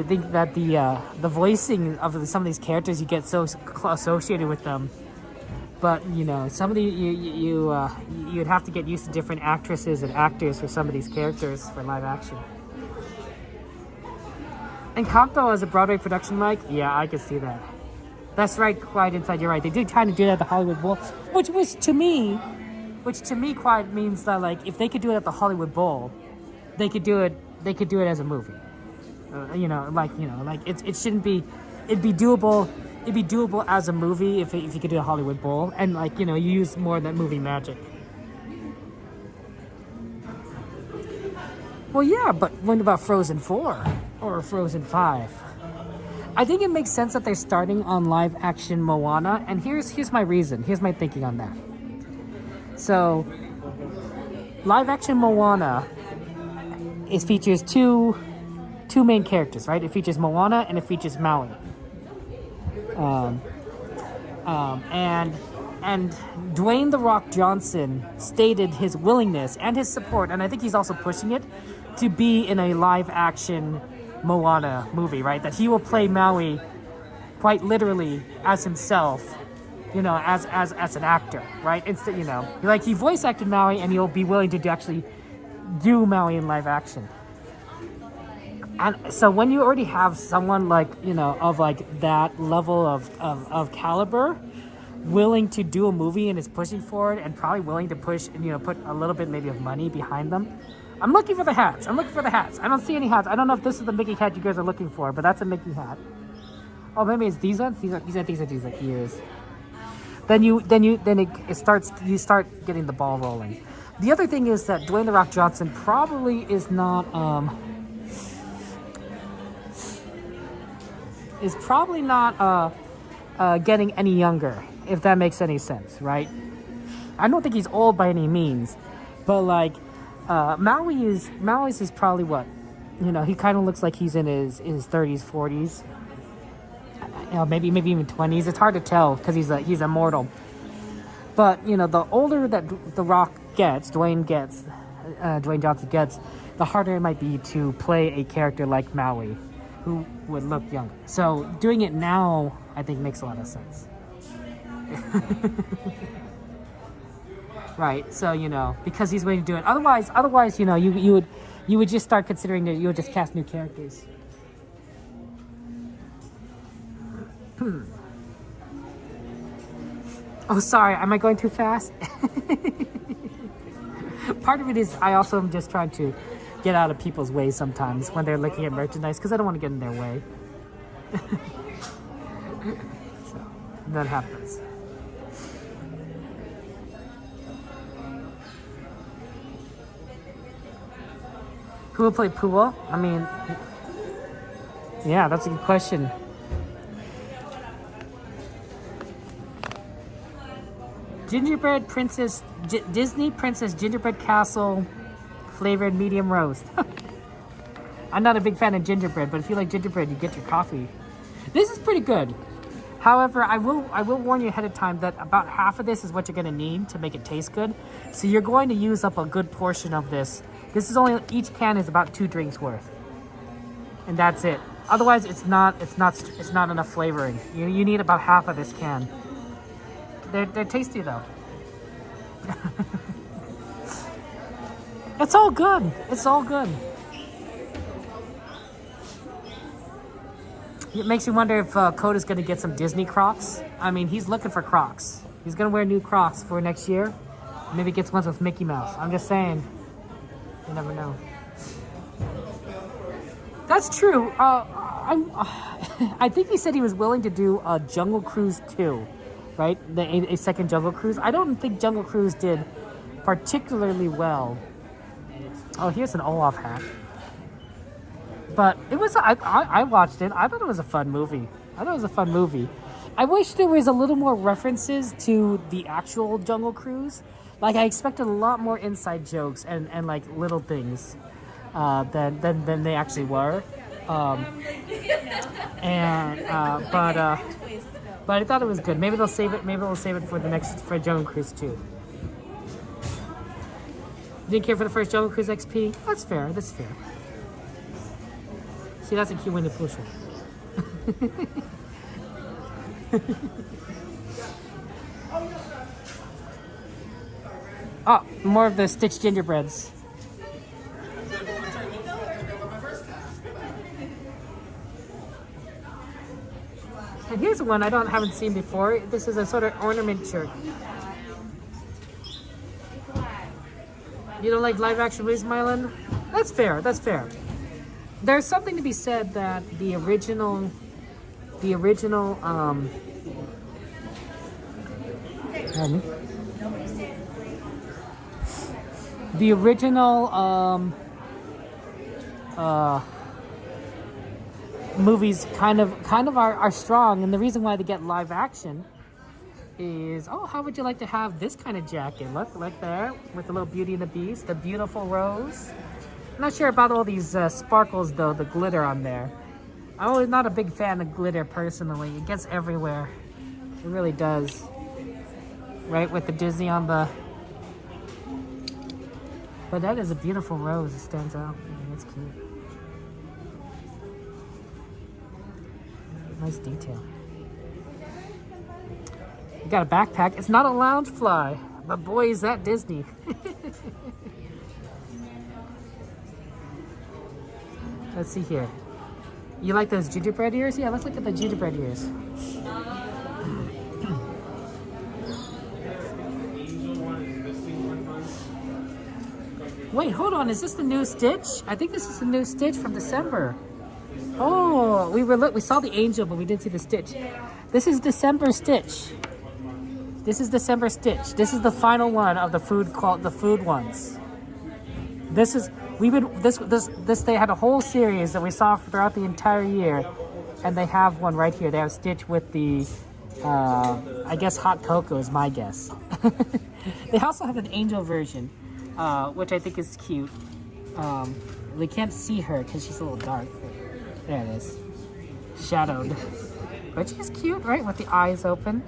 think that the voicing of some of these characters, you get so associated with them. But you know, some of the you'd have to get used to different actresses and actors for some of these characters for live action. Encanto as a Broadway production, Mike? Yeah, I could see that. That's right, Quiet Inside. You're right. They did kind of do that at the Hollywood Bowl, which to me, Quiet means that like if they could do it at the Hollywood Bowl, they could do it. They could do it as a movie. You know, like it shouldn't be. It'd be doable. It'd be doable as a movie if you could do a Hollywood Bowl, and like, you know, you use more of that movie magic. Well, yeah, but what about Frozen 4 or Frozen 5? I think it makes sense that they're starting on live action Moana, and here's my reason. Here's my thinking on that. So, live action Moana features two main characters, right? It features Moana and it features Maui. And Dwayne "The Rock" Johnson stated his willingness and his support, and I think he's also pushing it, to be in a live action Moana movie, right? That he will play Maui quite literally as himself, you know, as an actor, right? Instead, you know, like he voice acted Maui, and he'll be willing to actually do Maui in live action. And so when you already have someone like, you know, of like that level of caliber willing to do a movie and is pushing for it and probably willing to push and, you know, put a little bit maybe of money behind them. I'm looking for the hats. I don't see any hats. I don't know if this is the Mickey hat you guys are looking for, but that's a Mickey hat. Oh, maybe it's these ones? These are these like ears. Then you start getting the ball rolling. The other thing is that Dwayne "The Rock" Johnson probably is not getting any younger, if that makes any sense, right? I don't think he's old by any means, but like Maui's is probably what, you know, he kind of looks like he's in his 30s, 40s, you know, maybe even 20s. It's hard to tell because he's immortal. But you know, the older that The Rock gets, Dwayne Johnson gets, the harder it might be to play a character like Maui, who would look younger. So doing it now, I think, makes a lot of sense. Right. So, you know, because he's waiting to do it. Otherwise, you know, you would just start considering that you would just cast new characters. Oh, sorry. Am I going too fast? Part of it is I also am just trying to get out of people's way sometimes when they're looking at merchandise because I don't want to get in their way. So that happens. Who will play pool? I mean, yeah, that's a good question. Gingerbread Princess, Disney Princess Gingerbread Castle flavored medium roast. I'm not a big fan of gingerbread, but if you like gingerbread, you get your coffee. This is pretty good. However, I will warn you ahead of time that about half of this is what you're going to need to make it taste good. So you're going to use up a good portion of this. This is only, each can is about 2 drinks worth, and that's it. Otherwise, it's not enough flavoring. You need about half of this can. They're tasty though. It's all good. It's all good. It makes you wonder if Coda's going to get some Disney Crocs. I mean, he's looking for Crocs. He's going to wear new Crocs for next year. Maybe gets ones with Mickey Mouse. I'm just saying. You never know. That's true. I think he said he was willing to do a Jungle Cruise 2. Right? A second Jungle Cruise. I don't think Jungle Cruise did particularly well. Oh, here's an Olaf hat. But it was, I watched it. I thought it was a fun movie. I wish there was a little more references to the actual Jungle Cruise. Like, I expected a lot more inside jokes and like little things than they actually were. But I thought it was good. Maybe they'll save it. Maybe they'll save it for Jungle Cruise 2. Didn't care for the first Jungle Cruise XP. That's fair. That's fair. See, that's a cute Winnie Pooh shirt. Oh, more of the Stitch gingerbreads. And here's one I haven't seen before. This is a sort of ornament shirt. You don't like live action movies, Mylan? That's fair. That's fair. There's something to be said that the original movies kind of are strong, and the reason why they get live action is, oh, how would you like to have this kind of jacket? Look there, with the little Beauty and the Beast, the beautiful rose. I'm not sure about all these sparkles though, the glitter on there. I'm not a big fan of glitter personally. It gets everywhere. It really does. Right, with the Disney on the... But that is a beautiful rose. It stands out. That's cute. Nice detail. You got a backpack. It's not a lounge fly, but boy, is that Disney. Let's see here. You like those gingerbread ears? Yeah, let's look at the gingerbread ears. Wait, hold on. Is this the new Stitch? I think this is the new Stitch from December. Oh, we saw the angel, but we didn't see the Stitch. This is December Stitch. This is December Stitch. This is the final one of the food ones. This is they had a whole series that we saw throughout the entire year, and they have one right here. They have Stitch with the I guess hot cocoa is my guess. They also have an angel version, which I think is cute. We can't see her because she's a little dark. There it is, shadowed, which is cute, right? With the eyes open,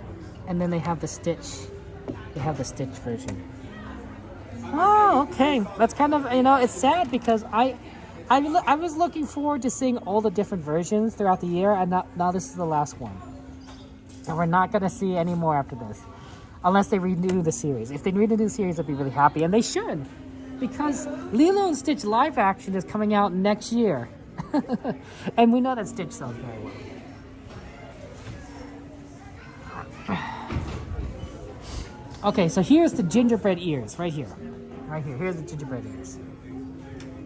and then they have the Stitch. They have the Stitch version. Oh, okay. That's kind of, it's sad because I was looking forward to seeing all the different versions throughout the year, and now this is the last one. And we're not going to see any more after this, unless they renew the series. If they renew the series, I'd be really happy, and they should, because Lilo and Stitch live action is coming out next year. And we know that Stitch sells very well. Okay, so here's the gingerbread ears right here. Right here. Here's the gingerbread ears.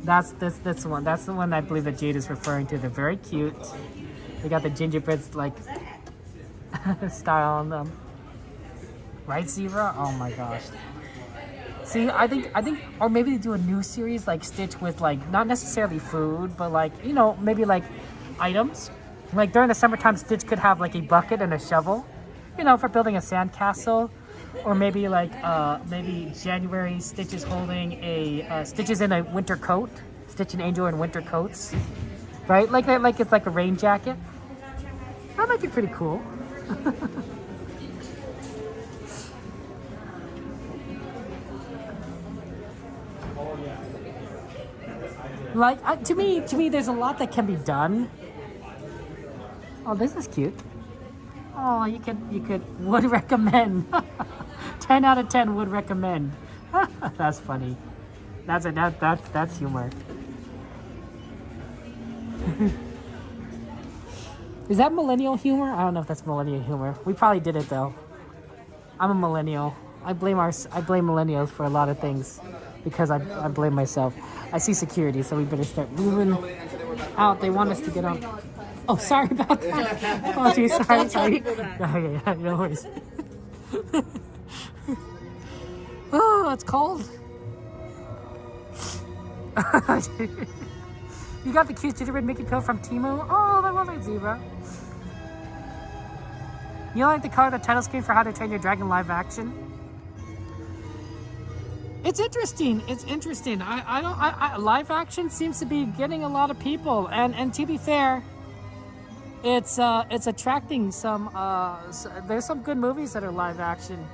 That's the one. That's the one I believe that Jade is referring to. They're very cute. They got the gingerbread like style on them. Right, Zebra? Oh my gosh. See, I think, or maybe they do a new series like Stitch with like not necessarily food, but like, you know, maybe like items. Like during the summertime, Stitch could have like a bucket and a shovel, you know, for building a sandcastle. Or maybe like maybe January, Stitch is holding a Stitch is in a winter coat. Stitch and Angel in winter coats, right? Like it's like a rain jacket. That might be pretty cool. Like to me, there's a lot that can be done. Oh, this is cute. Oh, you could would recommend. 10 out of 10 would recommend. That's funny. That's humor. Is that millennial humor? I don't know if that's millennial humor. We probably did it though. I'm a millennial. I blame millennials for a lot of things because I blame myself. I see security, so we better start moving out. They want us to get on. Oh, sorry about that. Oh, geez, sorry. Yeah, no worries. Oh, it's cold. You got the cute gingerbread Mickey pill from Temu? Oh, that was like Zebra. You like the color of the title screen for How to Train Your Dragon live action? It's interesting. It's interesting. I live action seems to be getting a lot of people, and to be fair, it's attracting some. There's some good movies that are live action.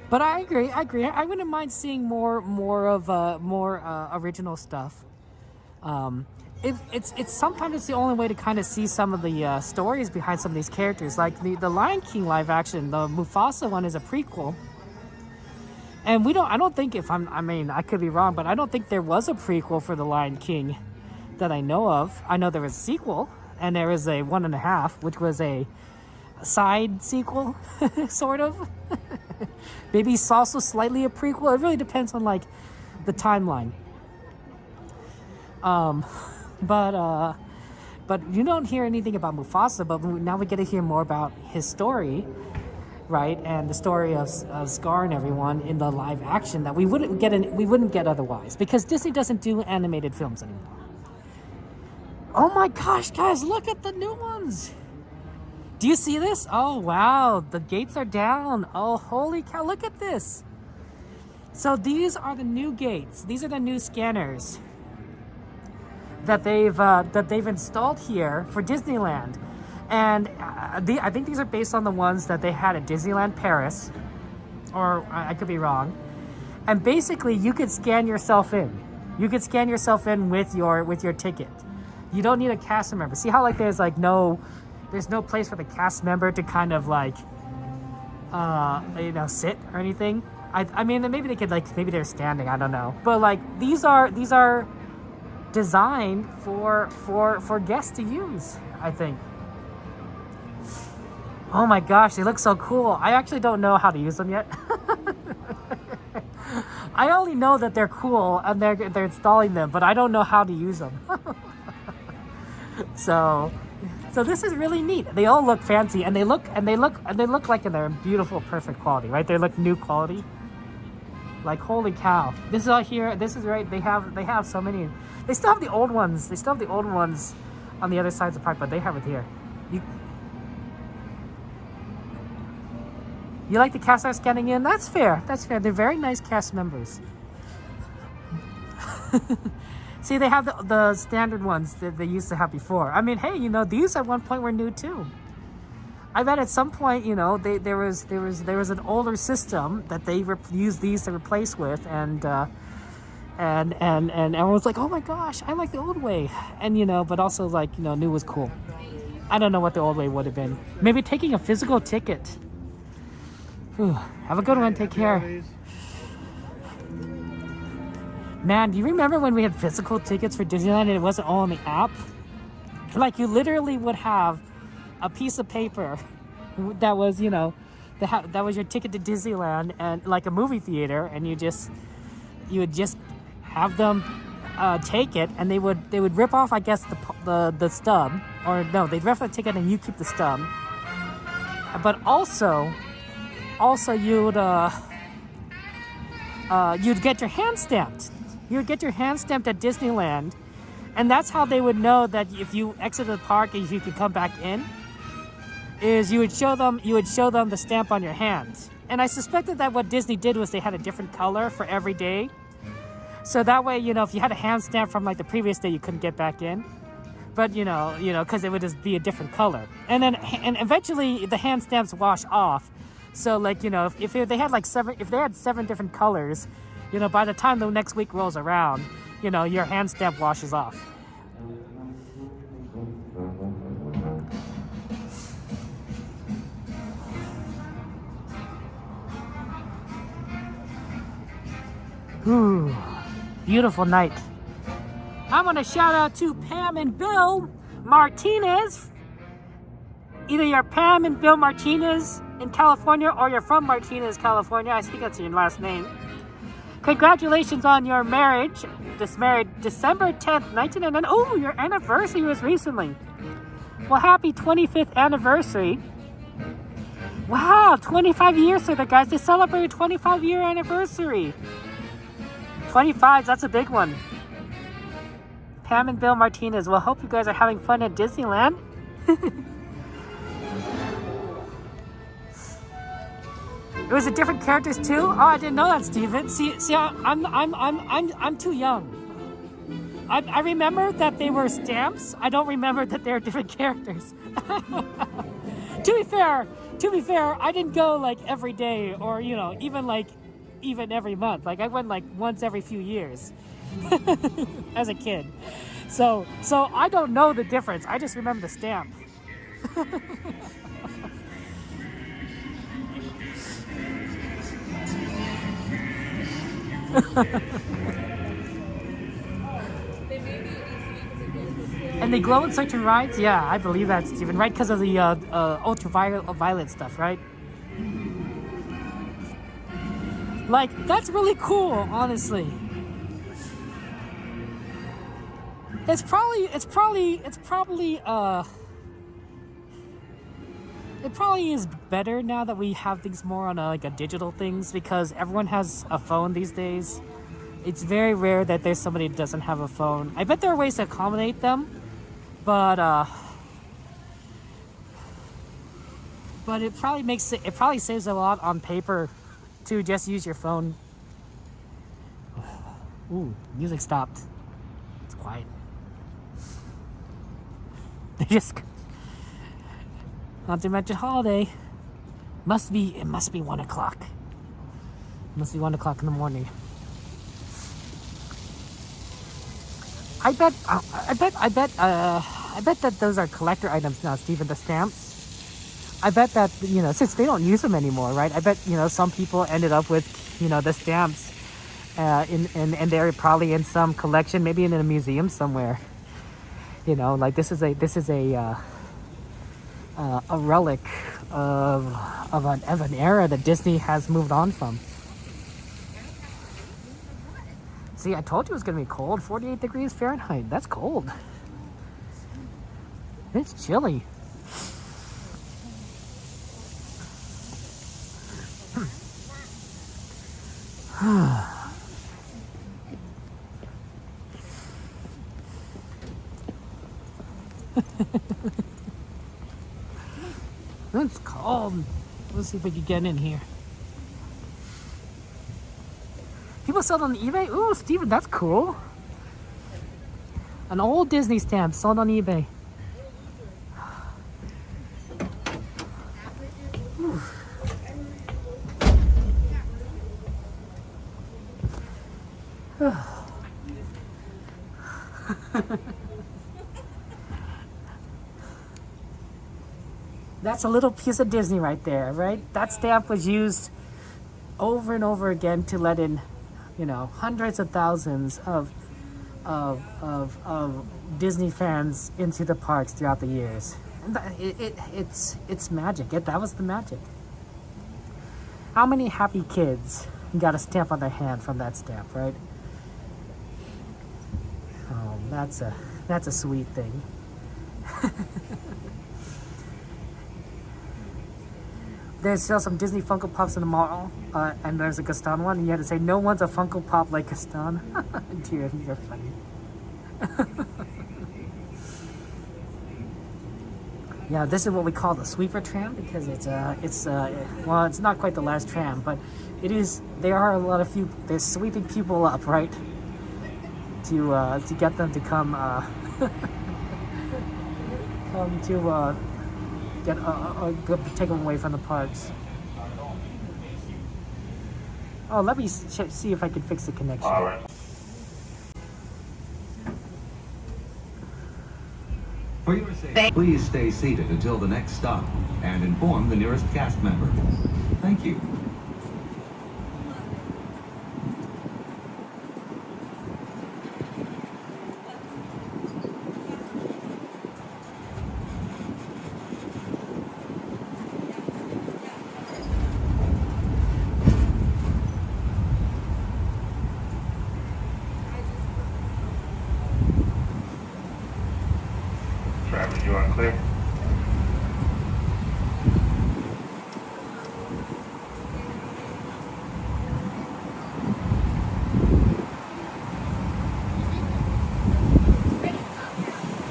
But I agree. I wouldn't mind seeing more original stuff. It's sometimes it's the only way to kind of see some of the stories behind some of these characters. Like the Lion King live action, the Mufasa one is a prequel. And I don't think I could be wrong, but I don't think there was a prequel for the Lion King that I know of. I know there was a sequel, and there was a 1.5, which was a side sequel, sort of. Maybe it's also slightly a prequel. It really depends on like the timeline. But you don't hear anything about Mufasa. But now we get to hear more about his story, right? And the story of Scar and everyone in the live action that we wouldn't get otherwise, because Disney doesn't do animated films anymore. Oh my gosh, guys, look at the new ones. Do you see this? Oh, wow. The gates are down. Oh, holy cow. Look at this. So these are the new gates. These are the new scanners that they've installed here for Disneyland. And I think these are based on the ones that they had at Disneyland Paris. Or I could be wrong. And basically, you could scan yourself in. You could scan yourself in with your ticket. You don't need a cast member. See how like there's no place for the cast member to kind of like, sit or anything. I mean, maybe they could maybe they're standing. I don't know. But like these are designed for guests to use, I think. Oh my gosh, they look so cool. I actually don't know how to use them yet. I only know that they're cool and they're installing them, but I don't know how to use them. So this is really neat. They all look fancy, and they look like they're beautiful, perfect quality, right? They look new quality. Like holy cow! This is all here. This is right. They have so many. They still have the old ones. They still have the old ones on the other sides of the park, but they have it here. You like the cast are scanning in? That's fair. That's fair. They're very nice cast members. See, they have the standard ones that they used to have before. I mean, hey, these at one point were new too. I bet at some point, there was an older system that they used these to replace with, and everyone's like, oh my gosh, I like the old way, and but also like new was cool. I don't know what the old way would have been. Maybe taking a physical ticket. Whew. Have a good one. Take care. Man, do you remember when we had physical tickets for Disneyland and it wasn't all on the app? Like you literally would have a piece of paper that was, you know, that was your ticket to Disneyland and like a movie theater, and you would just have them take it, and they would rip off, I guess, the stub, or no, they'd rip the ticket and you keep the stub. But also you'd get your hand stamped. You would get your hand stamped at Disneyland, and that's how they would know that if you exit the park, if you could come back in, is you would show them the stamp on your hand. And I suspected that what Disney did was they had a different color for every day. So that way, you know, if you had a hand stamp from like the previous day, you couldn't get back in. But you know, because it would just be a different color. And eventually the hand stamps wash off. So like, you know, if they had like seven different colors, you know, by the time the next week rolls around, you know, your hand stamp washes off. Ooh, beautiful night. I want to shout out to Pam and Bill Martinez. Either you're Pam and Bill Martinez in California, or you're from Martinez, California. I think that's your last name. Congratulations on your marriage. Just married December 10th, 1999. Oh, your anniversary was recently. Well, happy 25th anniversary. Wow, 25 years so the guys. They celebrated 25-year anniversary. 25, that's a big one. Pam and Bill Martinez. Well, hope you guys are having fun at Disneyland. It was a different characters too. Oh, I didn't know that, Steven. See, I'm too young. I remember that they were stamps. I don't remember that they were different characters. To be fair, I didn't go like every day, or you know, even every month. Like I went like once every few years as a kid. So I don't know the difference. I just remember the stamp. And they glow in certain rides? Yeah, I believe that, Steven. Right, because of the ultraviolet stuff, right? Like, that's really cool, honestly. It probably is better now that we have things more on a digital things, because everyone has a phone these days. It's very rare that there's somebody that doesn't have a phone. I bet there are ways to accommodate them, but it probably saves a lot on paper to just use your phone. Ooh, music stopped. It's quiet. They just Haunted Mansion Holiday. It must be 1 o'clock. It must be 1 o'clock in the morning. I bet that those are collector items now, Steven, the stamps. I bet that, you know, since they don't use them anymore, right? I bet, you know, some people ended up with, you know, the stamps and they're probably in some collection, maybe in a museum somewhere. You know, like this is a relic of an era that Disney has moved on from. See, I told you it was going to be cold. 48 degrees Fahrenheit. That's cold. It's chilly. It's cold. Let's see if we can get in here. People sell it on eBay? Ooh, Steven, that's cool. An old Disney stamp sold on eBay. That's a little piece of Disney right there, right? That stamp was used over and over again to let in, you know, hundreds of thousands of Disney fans into the parks throughout the years. it's magic. That was the magic. How many happy kids got a stamp on their hand from that stamp, right? Oh, that's a sweet thing. There's still some Disney Funko Pops in the mall, and there's a Gaston one, and you had to say, no one's a Funko Pop like Gaston. Dear, you're funny. Yeah, this is what we call the sweeper tram, because it's well, it's not quite the last tram, but it is. There are a lot of they're sweeping people up, right? To get them to come come to take them away from the parks. Oh, let me see if I can fix the connection. All right. For your safety, please stay seated until the next stop and inform the nearest cast member. Thank you. Travis, you are clear.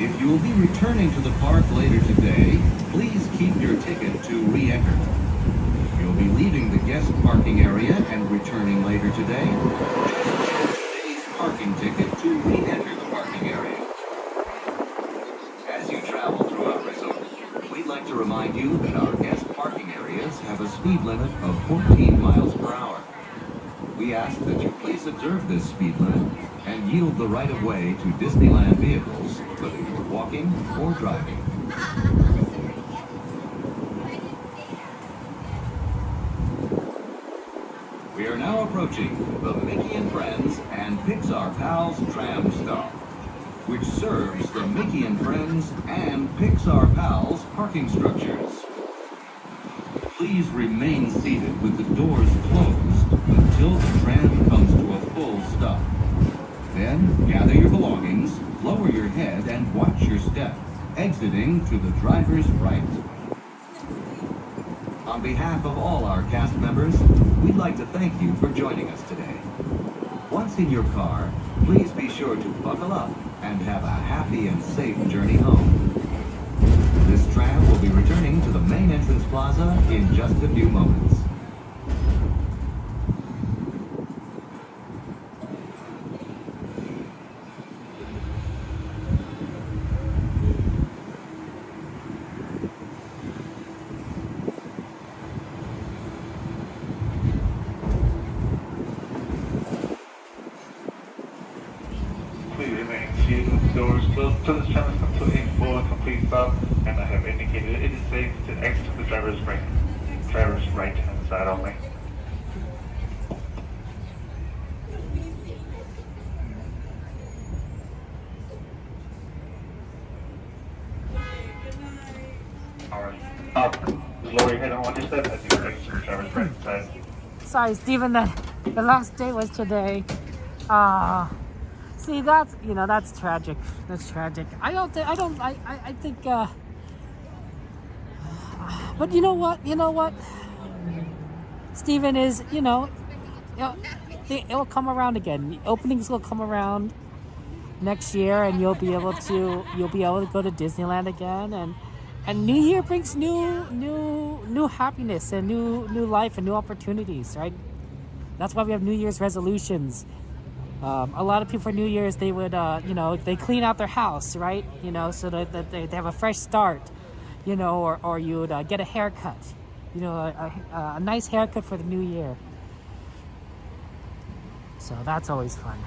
If you will be returning to the park later today, please keep your ticket to re-enter. You'll be leaving the guest parking area and returning later today. Today's parking ticket to re-enter the parking area. As you travel through our resort, we'd like to remind you that our guest parking areas have a speed limit of 14 miles per hour. We ask that you please observe this speed limit and yield the right of way to Disneyland vehicles, whether you're walking or driving. We are now approaching the Mickey and Friends and Pixar Pals Tram stop, which serves the Mickey and Friends and Pixar Pals parking structures. Please remain seated with the doors closed until the tram comes to a full stop. Then gather your belongings, lower your head, and watch your step, exiting to the driver's right. On behalf of all our cast members, we'd like to thank you for joining us today. Once in your car, please be sure to buckle up and have a happy and safe journey home. This tram will be returning to the main entrance plaza in just a few moments. Please remain seated with the doors closed until this tram has come to a full and complete stop, and I have indicated it is safe to exit to the driver's right hand side only. Alright. Just lower your head on one step as you exit to the driver's right side. Sorry, Steven, the last day was today. See, that's tragic. That's tragic. I think, but you know what? Steven is, it'll come around again. The openings will come around next year, and you'll be able to go to Disneyland again, and New Year brings new happiness and new life and new opportunities, right? That's why we have New Year's resolutions. A lot of people for New Year's, they would, they clean out their house, right? So that they have a fresh start, or you would get a haircut, a nice haircut for the new year. So that's always fun.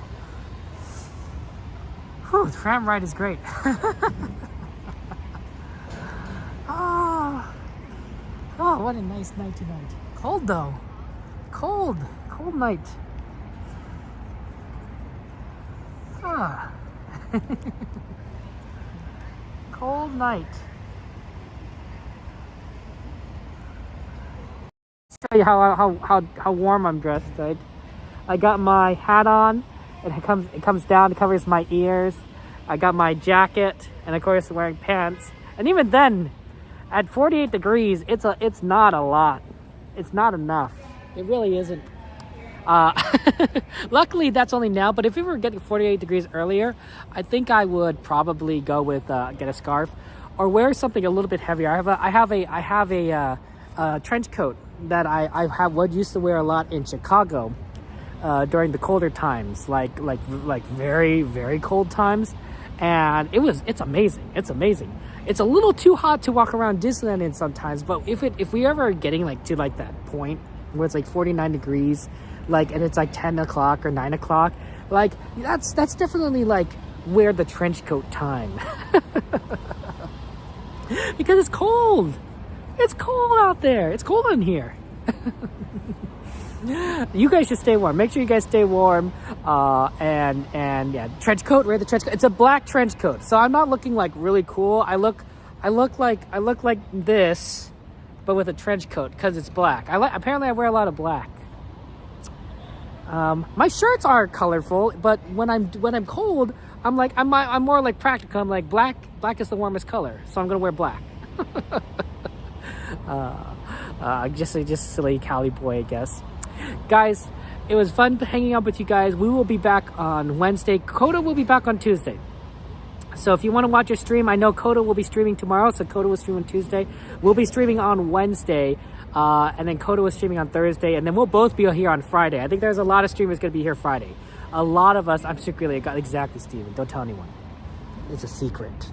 Whew, tram ride is great. Oh, what a nice night tonight. Cold though. Cold night. Cold night. you how warm I'm dressed, right? I got my hat on, and it comes down, it covers my ears. I got my jacket, and of course wearing pants. And even then, at 48 degrees, it's not a lot. It's not enough. It really isn't. Luckily, that's only now. But if we were getting 48 degrees earlier, I think I would probably go with get a scarf or wear something a little bit heavier. I have a trench coat that I used to wear a lot in Chicago during the colder times, like very, very cold times, and it's amazing. It's amazing. It's a little too hot to walk around Disneyland in sometimes, but if we ever getting to that point where it's 49 degrees, and it's 10 o'clock or 9 o'clock, that's definitely wear the trench coat time. Because it's cold. It's cold out there. It's cold in here. You guys should stay warm. Make sure you guys stay warm. And yeah, trench coat. Wear the trench coat. It's a black trench coat, so I'm not looking really cool. I look like this, but with a trench coat because it's black. Apparently I wear a lot of black. My shirts are colorful, but when I'm cold, I'm more practical. I'm black is the warmest color, so I'm gonna wear black. Just a silly Cali boy, I guess. Guys, it was fun hanging out with you guys. We will be back on Wednesday. Coda will be back on Tuesday. So if you want to watch your stream, I know Coda will be streaming tomorrow, so Coda will stream on Tuesday. We'll be streaming on Wednesday, and then Coda was streaming on Thursday, and then we'll both be here on Friday. I think there's a lot of streamers going to be here Friday. A lot of us, I'm secretly, exactly, Steven, don't tell anyone. It's a secret.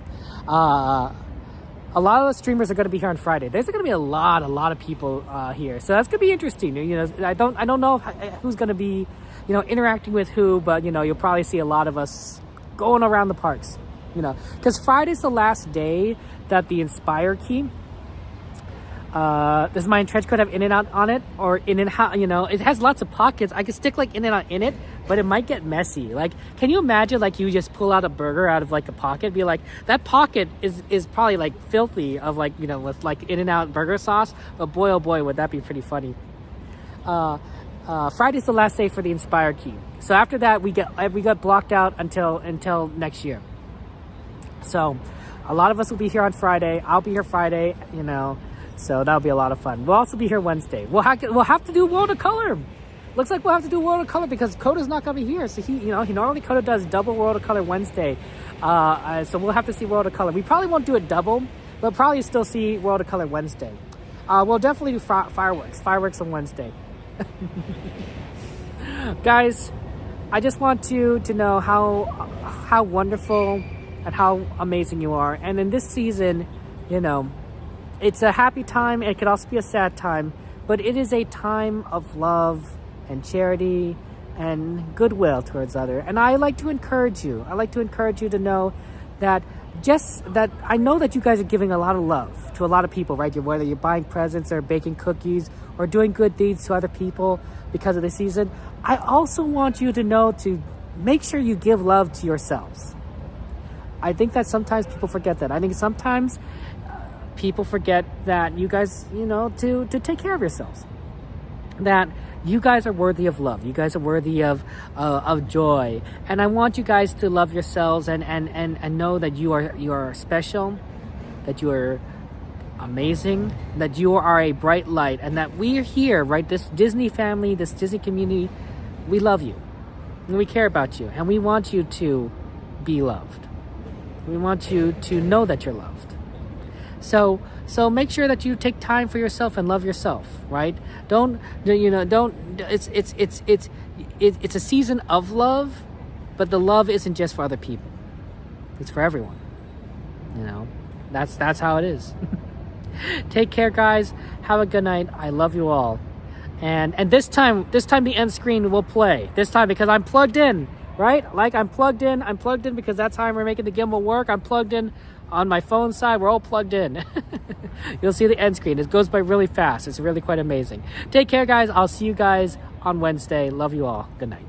A lot of the streamers are going to be here on Friday. There's going to be a lot of people here, so that's going to be interesting. I don't know who's going to be, interacting with who, but you'll probably see a lot of us going around the parks. Because Friday's the last day that the Inspire key. Does my trench coat have In and Out on it, or In and Out? It has lots of pockets. I could stick In and Out in it, but it might get messy. Can you imagine you just pull out a burger out of a pocket, be that pocket is probably filthy of with In and Out burger sauce. But boy, oh boy, would that be pretty funny. Friday's the last day for the Inspire key. So after that, we got blocked out until next year. So a lot of us will be here on Friday. I'll be here Friday. So that'll be a lot of fun. We'll also be here Wednesday. We'll have to do World of Color. Looks like we'll have to do World of Color because Coda's not gonna be here. So he normally Coda does double World of Color Wednesday. So we'll have to see World of Color. We probably won't do it double, but probably still see World of Color Wednesday. We'll definitely do fireworks on Wednesday. Guys, I just want you to know how wonderful and how amazing you are. And in this season, it's a happy time. It could also be a sad time, but it is a time of love and charity and goodwill towards others. And I like to encourage you. I like to encourage you to know that I know that you guys are giving a lot of love to a lot of people, right? Whether you're buying presents or baking cookies or doing good deeds to other people because of the season. I also want you to know to make sure you give love to yourselves. I think that sometimes people forget that. I think sometimes people forget that you guys, to take care of yourselves. That you guys are worthy of love. You guys are worthy of joy. And I want you guys to love yourselves and know that you are special, that you are amazing, that you are a bright light, and that we are here, right? This Disney family, this Disney community, we love you. And we care about you. And we want you to be loved. We want you to know that you're loved. So make sure that you take time for yourself and love yourself, right? It's a season of love, but the love isn't just for other people. It's for everyone. That's how it is. Take care, guys. Have a good night. I love you all. And this time the end screen will play. This time because I'm plugged in. Right? I'm plugged in because that's how we're making the gimbal work. I'm plugged in on my phone side. We're all plugged in. You'll see the end screen. It goes by really fast. It's really quite amazing. Take care, guys. I'll see you guys on Wednesday. Love you all. Good night.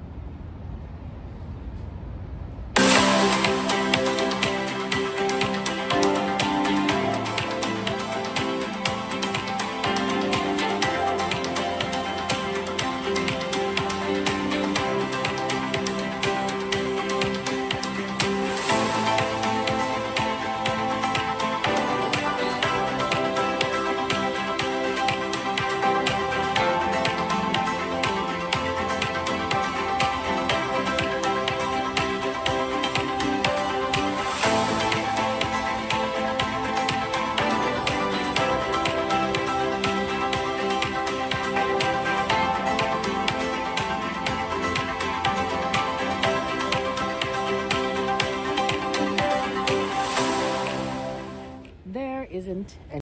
isn't